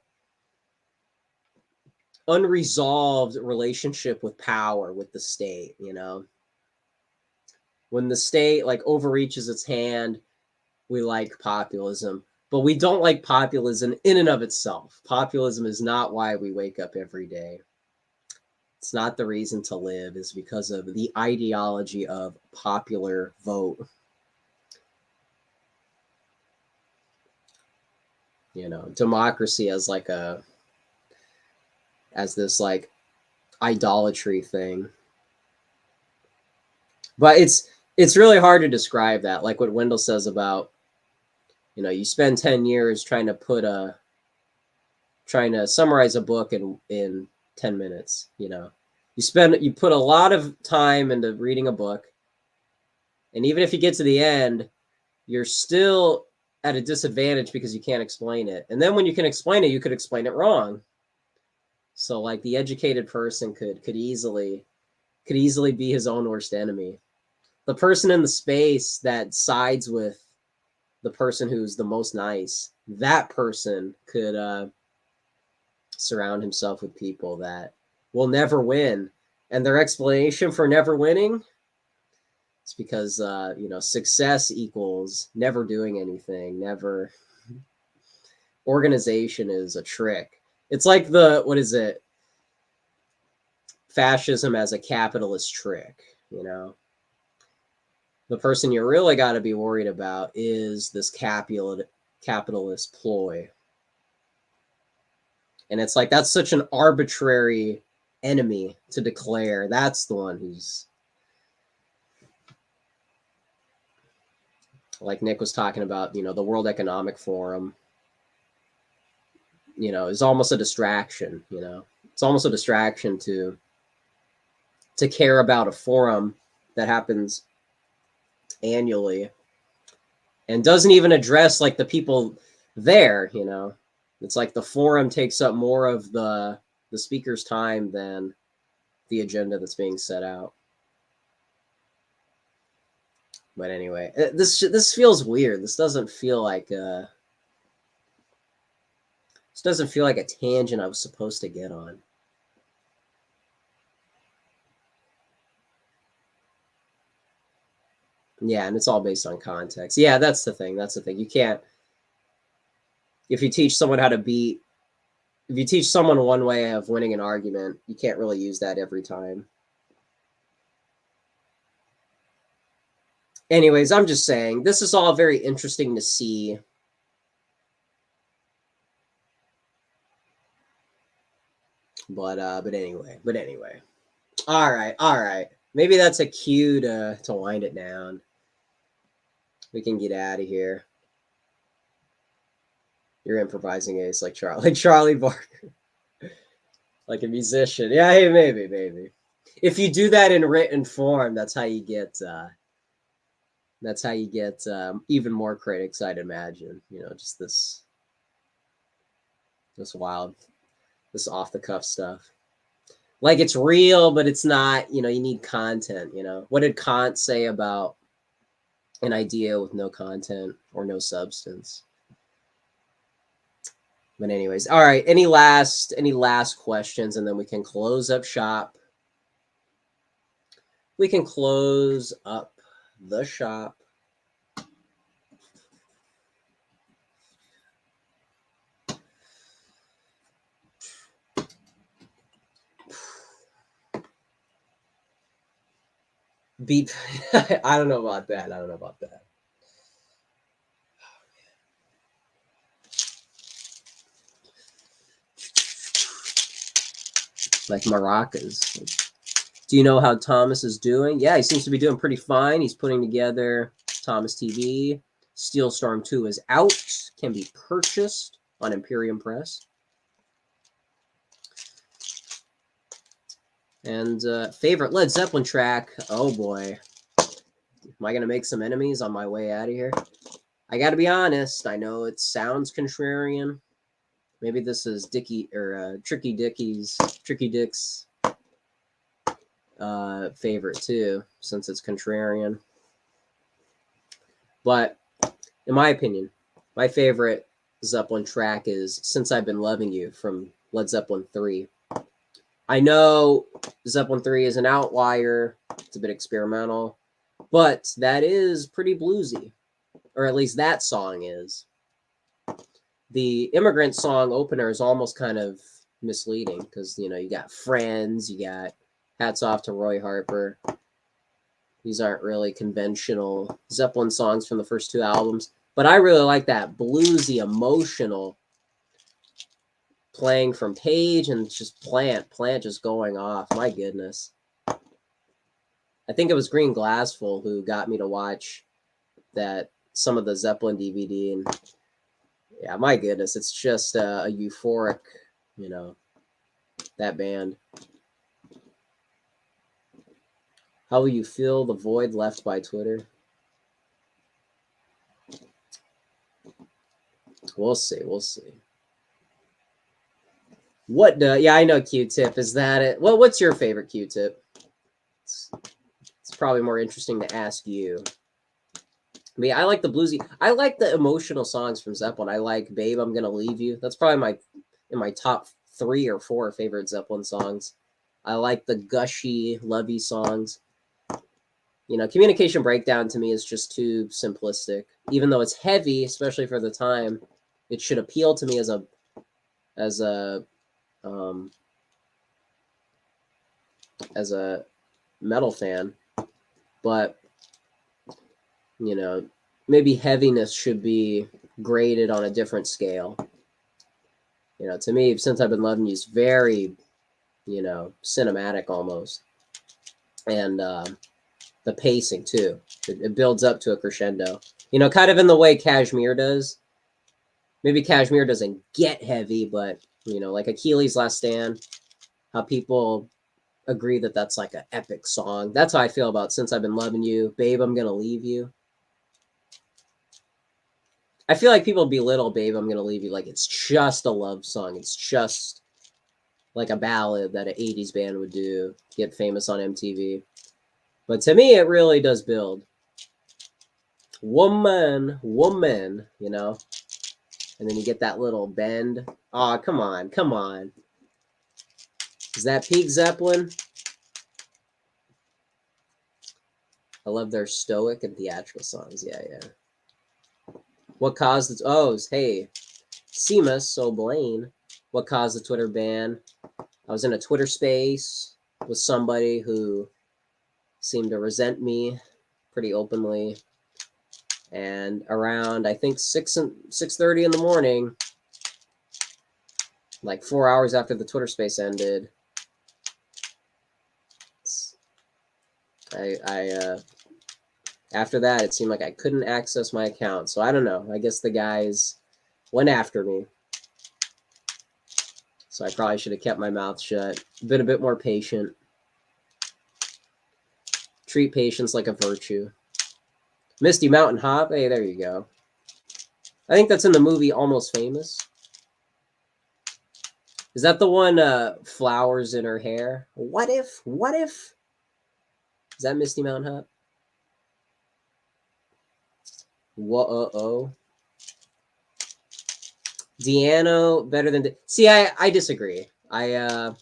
unresolved relationship with power, with the state, you know. When the state like overreaches its hand, we like populism, but we don't like populism in and of itself. Populism is not why we wake up every day. It's not the reason to live, is because of the ideology of popular vote. You know, democracy as like as this like idolatry thing. But it's really hard to describe that, like what Wendell says about, you know, you spend 10 years trying to summarize a book in 10 minutes, you know. You put a lot of time into reading a book, and even if you get to the end, you're still at a disadvantage because you can't explain it. And then when you can explain it, you could explain it wrong. So like the educated person could easily be his own worst enemy. The person in the space that sides with the person who's the most nice, that person could surround himself with people that will never win. And their explanation for never winning, it's because you know, success equals never doing anything, never. Organization is a trick. It's like what is it? Fascism as a capitalist trick, you know. The person you really got to be worried about is this capitalist ploy. And it's like, that's such an arbitrary enemy to declare. That's the one who's, like Nick was talking about, you know, the World Economic Forum, you know, is almost a distraction, you know. It's almost a distraction to care about a forum that happens annually and doesn't even address like the people there, you know. It's like the forum takes up more of the speaker's time than the agenda that's being set out. But anyway, this feels weird. This doesn't feel like a tangent I was supposed to get on. Yeah, and it's all based on context. Yeah, that's the thing. You can't, if you teach someone one way of winning an argument, you can't really use that every time. Anyways, I'm just saying, this is all very interesting to see. But anyway. All right. Maybe that's a cue to wind it down. We can get out of here. You're improvising ace like Charlie Barker. Like a musician. Yeah, hey, maybe. If you do that in written form, that's how you get even more critics, I'd imagine. Just this wild, this off the cuff stuff. Like it's real, but it's not. You need content. What did Kant say about an idea with no content or no substance? But anyways, all right. Any last questions, and then we can close up shop. We can close up the shop. Beep. I don't know about that. Like maracas. Do you know how Thomas is doing? Yeah, he seems to be doing pretty fine. He's putting together Thomas TV. Steel Storm 2 is out. Can be purchased on Imperium Press. And favorite Led Zeppelin track. Oh boy. Am I going to make some enemies on my way out of here? I got to be honest. I know it sounds contrarian. Maybe this is Tricky Dick's favorite too, since it's contrarian. But in my opinion, my favorite Zeppelin track is Since I've Been Loving You from Led Zeppelin 3. I know Zeppelin 3 is an outlier. It's a bit experimental, but that is pretty bluesy, or at least that song is. The Immigrant Song opener is almost kind of misleading because, you got Friends, you got Hats Off to Roy Harper. These aren't really conventional Zeppelin songs from the first two albums, but I really like that bluesy, emotional playing from Page and just Plant just going off. My goodness. I think it was Green Glassful who got me to watch some of the Zeppelin DVD, and yeah, my goodness, it's just a euphoric, that band. How will you fill the void left by Twitter? We'll see. Yeah, I know Q-Tip. Is that it? Well, what's your favorite Q-Tip? It's probably more interesting to ask you. I mean, I like the bluesy. I like the emotional songs from Zeppelin. I like "Babe, I'm Gonna Leave You." That's probably in my top 3 or 4 favorite Zeppelin songs. I like the gushy, lovey songs. Communication Breakdown to me is just too simplistic. Even though it's heavy, especially for the time, it should appeal to me as a metal fan. But maybe heaviness should be graded on a different scale. To me, Since I've Been Loving You is very, cinematic almost. And the pacing too. It builds up to a crescendo. Kind of in the way Kashmir does. Maybe Kashmir doesn't get heavy, but like Achilles' Last Stand, how people agree that that's like an epic song. That's how I feel about Since I've Been Loving You. Babe, I'm Gonna Leave You. I feel like people belittle Babe, I'm Gonna Leave You like it's just a love song. It's just like a ballad that an 80s band would do, get famous on MTV. But to me, it really does build. Woman, and then you get that little bend. Oh, come on. Is that Peak Zeppelin? I love their stoic and theatrical songs. Yeah. What caused it? Oh, hey, Seamus O'Blaine. What caused the Twitter ban? I was in a Twitter space with somebody who seemed to resent me pretty openly. And around, I think, 6:30 in the morning, like 4 hours after the Twitter space ended, after that, it seemed like I couldn't access my account. So I don't know. I guess the guys went after me. So I probably should have kept my mouth shut. Been a bit more patient. Treat patience like a virtue. Misty Mountain Hop. Hey, there you go. I think that's in the movie Almost Famous. Is that the one, flowers in her hair? What if? What if? Is that Misty Mountain Hop? Whoa-oh. Deanno better than... See, I disagree. I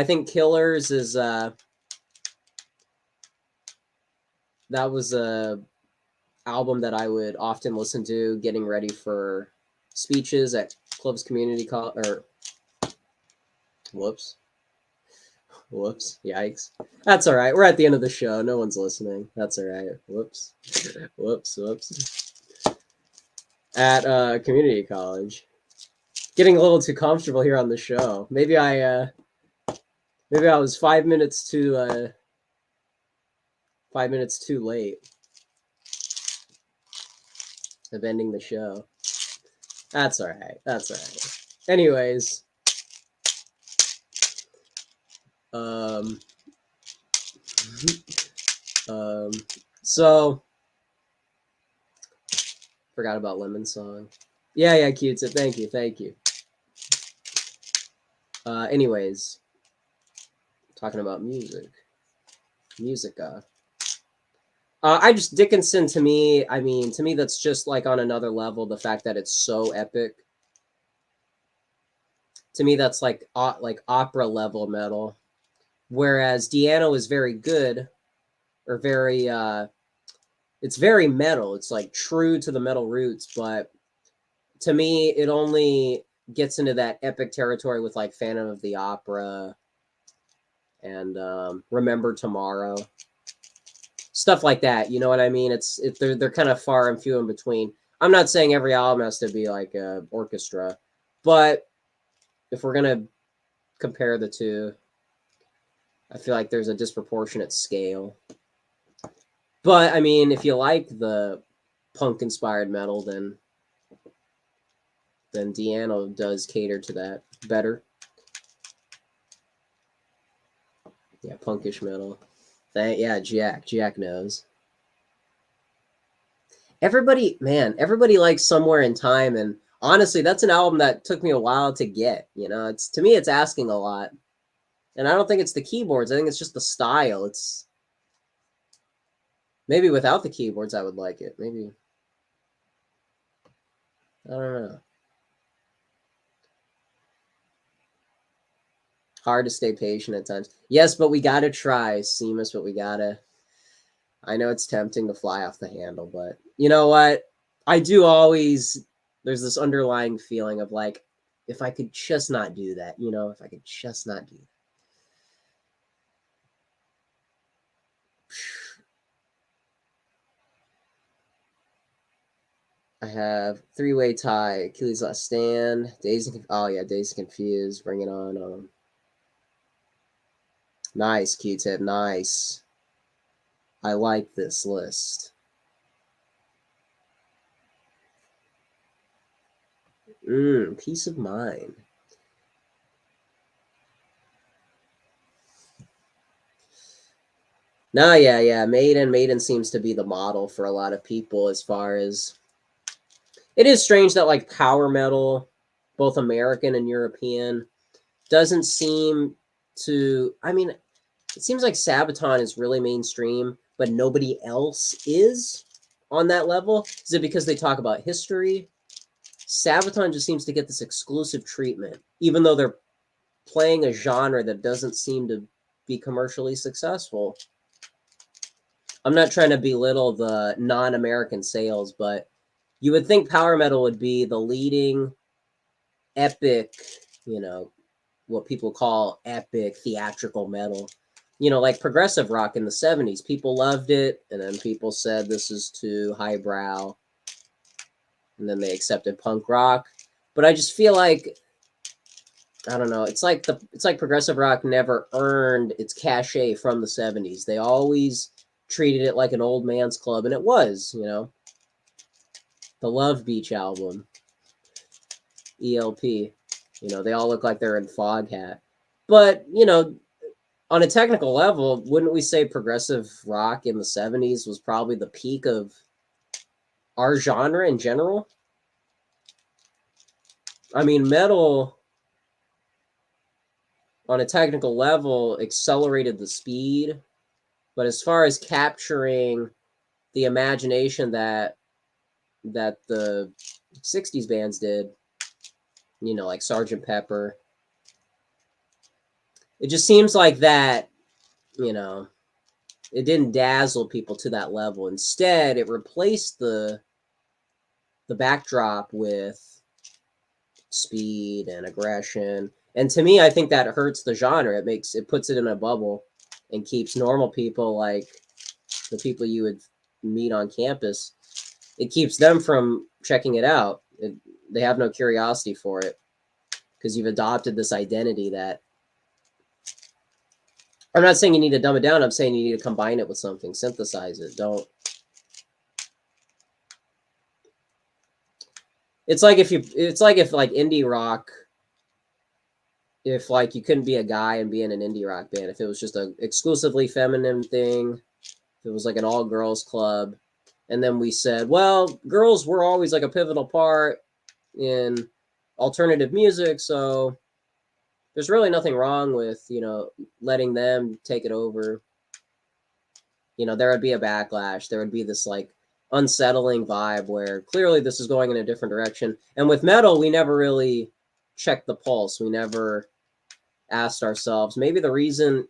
think Killers is... that was a album that I would often listen to getting ready for speeches at Clovis Community College. Or... Whoops. Whoops. Yikes. That's all right. We're at the end of the show. No one's listening. That's all right. Whoops. Whoops. Whoops. At community college. Getting a little too comfortable here on the show. Maybe I was 5 minutes too 5 minutes too late of ending the show. That's all right. That's all right. Anyways, so forgot about Lemon Song. Yeah, Q-Tip. Thank you. Anyways, talking about musica. I just Dickinson to me. I mean, to me, that's just like on another level. The fact that it's so epic. To me, that's like opera level metal. Whereas Deanno is very good, or very. It's very metal. It's like true to the metal roots, but to me, it only gets into that epic territory with like Phantom of the Opera and Remember Tomorrow, stuff like that. You know what I mean? They're kind of far and few in between. I'm not saying every album has to be like a orchestra, but if we're gonna compare the two, I feel like there's a disproportionate scale. But I mean, if you like the punk-inspired metal, then Deanno does cater to that better. Yeah, punkish metal. Yeah, Jack knows. Everybody likes Somewhere in Time, and honestly, that's an album that took me a while to get. You know, to me, it's asking a lot, and I don't think it's the keyboards. I think it's just the style. It's maybe without the keyboards, I would like it. Maybe I don't know. Hard to stay patient at times. Yes, but we gotta try, Seamus. But we gotta. I know it's tempting to fly off the handle, but you know what? I do always. There's this underlying feeling of like, if I could just not do that, you know, if I could just not do that. I have three-way tie, Achilles Last Stand, Dazed and Confused. Bring it on. Nice, Q-Tip. Nice. I like this list. Peace of Mind. No, yeah. Maiden seems to be the model for a lot of people as far as... It is strange that like power metal, both American and European, doesn't seem to... I mean, it seems like Sabaton is really mainstream, but nobody else is on that level. Is it because they talk about history? Sabaton just seems to get this exclusive treatment, even though they're playing a genre that doesn't seem to be commercially successful. I'm not trying to belittle the non-American sales, but you would think power metal would be the leading epic, you know, what people call epic theatrical metal. You know, like progressive rock in the 70s. People loved it, and then people said this is too highbrow. And then they accepted punk rock. But I just feel like, I don't know, it's like progressive rock never earned its cachet from the 70s. They always treated it like an old man's club, and it was, you know. The Love Beach album, ELP. You know, they all look like they're in Foghat. But, you know, on a technical level, wouldn't we say progressive rock in the 70s was probably the peak of our genre in general? I mean, metal on a technical level accelerated the speed, but as far as capturing the imagination that the 60s bands did, you know, like Sgt. Pepper, it just seems like that, you know, it didn't dazzle people to that level. Instead, it replaced the backdrop with speed and aggression. And to me, I think that hurts the genre. It puts it in a bubble and keeps normal people, like the people you would meet on campus, it keeps them from checking it out. They have no curiosity for it because you've adopted this identity that, I'm not saying you need to dumb it down. I'm saying you need to combine it with something, synthesize it. Don't. It's like if like indie rock, if like you couldn't be a guy and be in an indie rock band, if it was just a exclusively feminine thing, if it was like an all girls club, and then we said, well, girls were always like a pivotal part in alternative music, so there's really nothing wrong with, you know, letting them take it over. You know, there would be a backlash. There would be this like unsettling vibe where clearly this is going in a different direction. And with metal, we never really checked the pulse. We never asked ourselves. Maybe the reason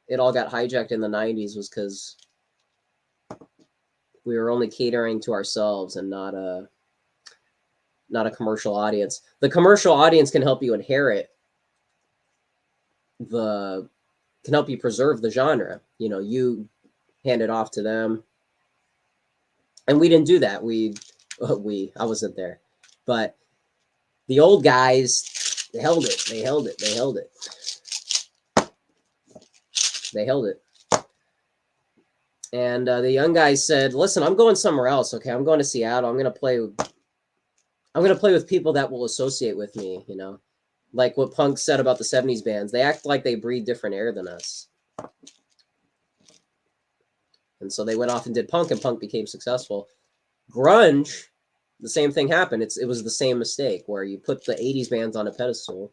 it all got hijacked in the 90s was because we were only catering to ourselves and not a commercial audience. The commercial audience can help you inherit can help you preserve the genre. You know, you hand it off to them. And we didn't do that. I wasn't there. But the old guys, they held it. They held it. They held it. They held it. And the young guys said, "Listen, I'm going somewhere else. Okay, I'm going to Seattle. I'm going to play with people that will associate with me, you know." Like what Punk said about the 70s bands. They act like they breathe different air than us. And so they went off and did punk, and punk became successful. Grunge, the same thing happened. It was the same mistake where you put the 80s bands on a pedestal.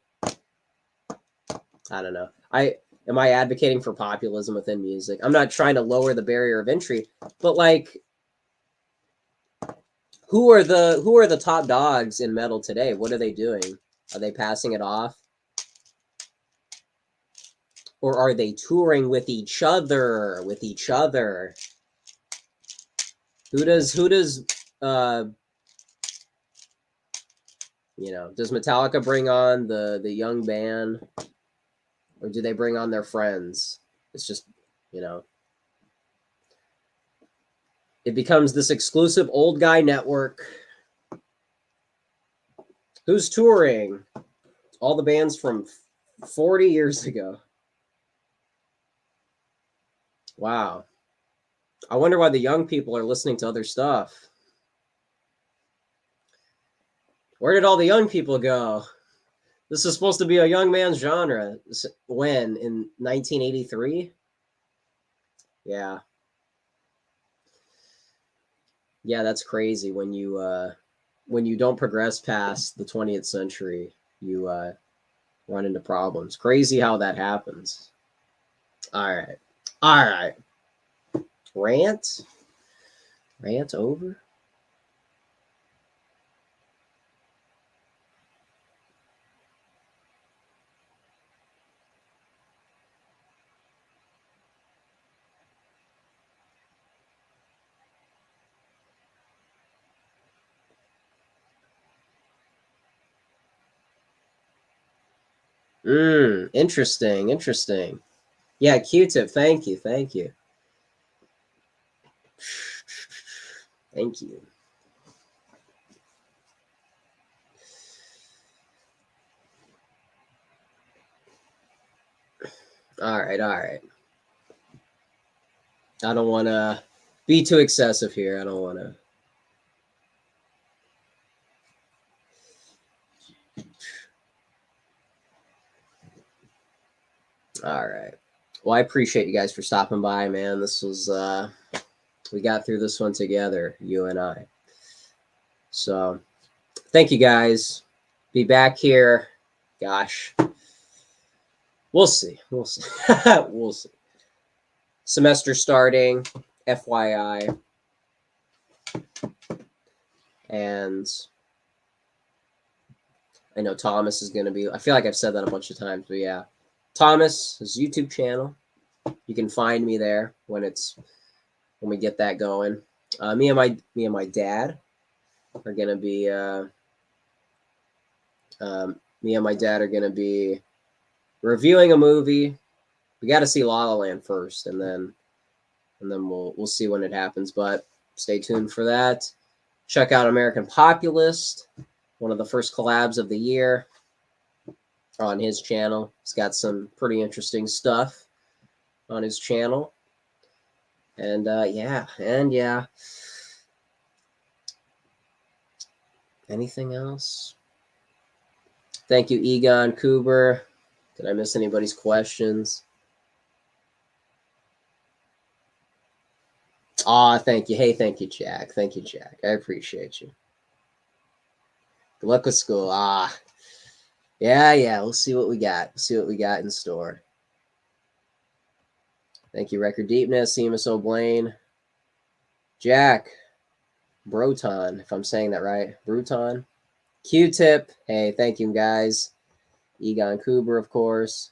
I don't know. Am I advocating for populism within music? I'm not trying to lower the barrier of entry, but like, who are the top dogs in metal today? What are they doing? Are they passing it off? Or are they touring with each other? Who does you know, does Metallica bring on the young band, or do they bring on their friends? It's just, you know, it becomes this exclusive old guy network. Who's touring? All the bands from 40 years ago. Wow. I wonder why the young people are listening to other stuff. Where did all the young people go? This is supposed to be a young man's genre. When? In 1983? Yeah. Yeah, that's crazy. When you don't progress past the 20th century, you run into problems. Crazy how that happens. All right. All right. Rant over. Interesting. Yeah, Q-Tip. Thank you. Thank you. All right. I don't want to be too excessive here. I don't want to. All right. Well, I appreciate you guys for stopping by, man. This was we got through this one together, you and I. So thank you guys. Be back here. Gosh. We'll see. We'll see. We'll see. Semester starting, FYI. And I know Thomas is going to be, I feel like I've said that a bunch of times, but yeah. Thomas, his YouTube channel. You can find me there when we get that going. Me and my dad are gonna be me and my dad are gonna be reviewing a movie. We got to see La La Land first, and then we'll see when it happens. But stay tuned for that. Check out American Populist, one of the first collabs of the year, on his channel. He's got some pretty interesting stuff on his channel. And yeah. Anything else? Thank you, Egon Kuber. Did I miss anybody's questions? Aw, thank you. Hey, thank you, Jack. Thank you, Jack. I appreciate you. Good luck with school. Yeah. We'll see what we got. We'll see what we got in store. Thank you, Record Deepness, Seamus O'Blaine. Jack. Broton, if I'm saying that right. Bruton. Q-Tip. Hey, thank you, guys. Egon Kuber, of course.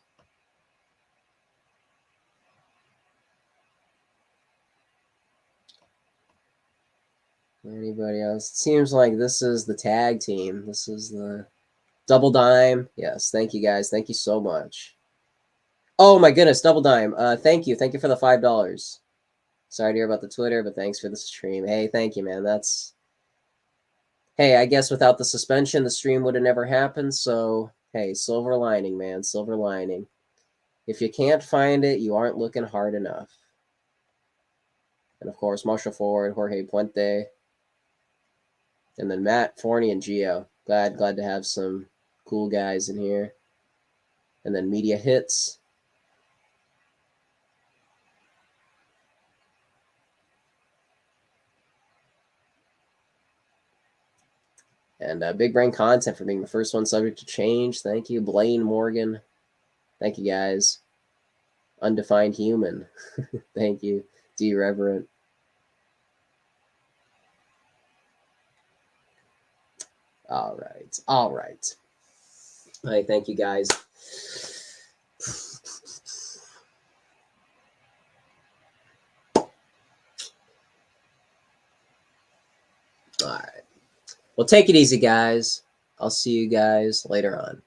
Anybody else? It seems like this is the tag team. This is the Double Dime. Yes, thank you, guys. Thank you so much. Oh, my goodness, Double Dime. Thank you. Thank you for the $5. Sorry to hear about the Twitter, but thanks for the stream. Hey, thank you, man. That's... Hey, I guess without the suspension, the stream would have never happened. So, hey, silver lining, man. Silver lining. If you can't find it, you aren't looking hard enough. And, of course, Marshall Ford, Jorge Puente, and then Matt, Forney, and Gio. Glad to have some cool guys in here. And then Media Hits. And Big Brain Content for being the first one subject to change. Thank you. Blaine Morgan. Thank you, guys. Undefined Human. Thank you. D Reverent. All right. Hey, thank you, guys. All right. Well, take it easy, guys. I'll see you guys later on.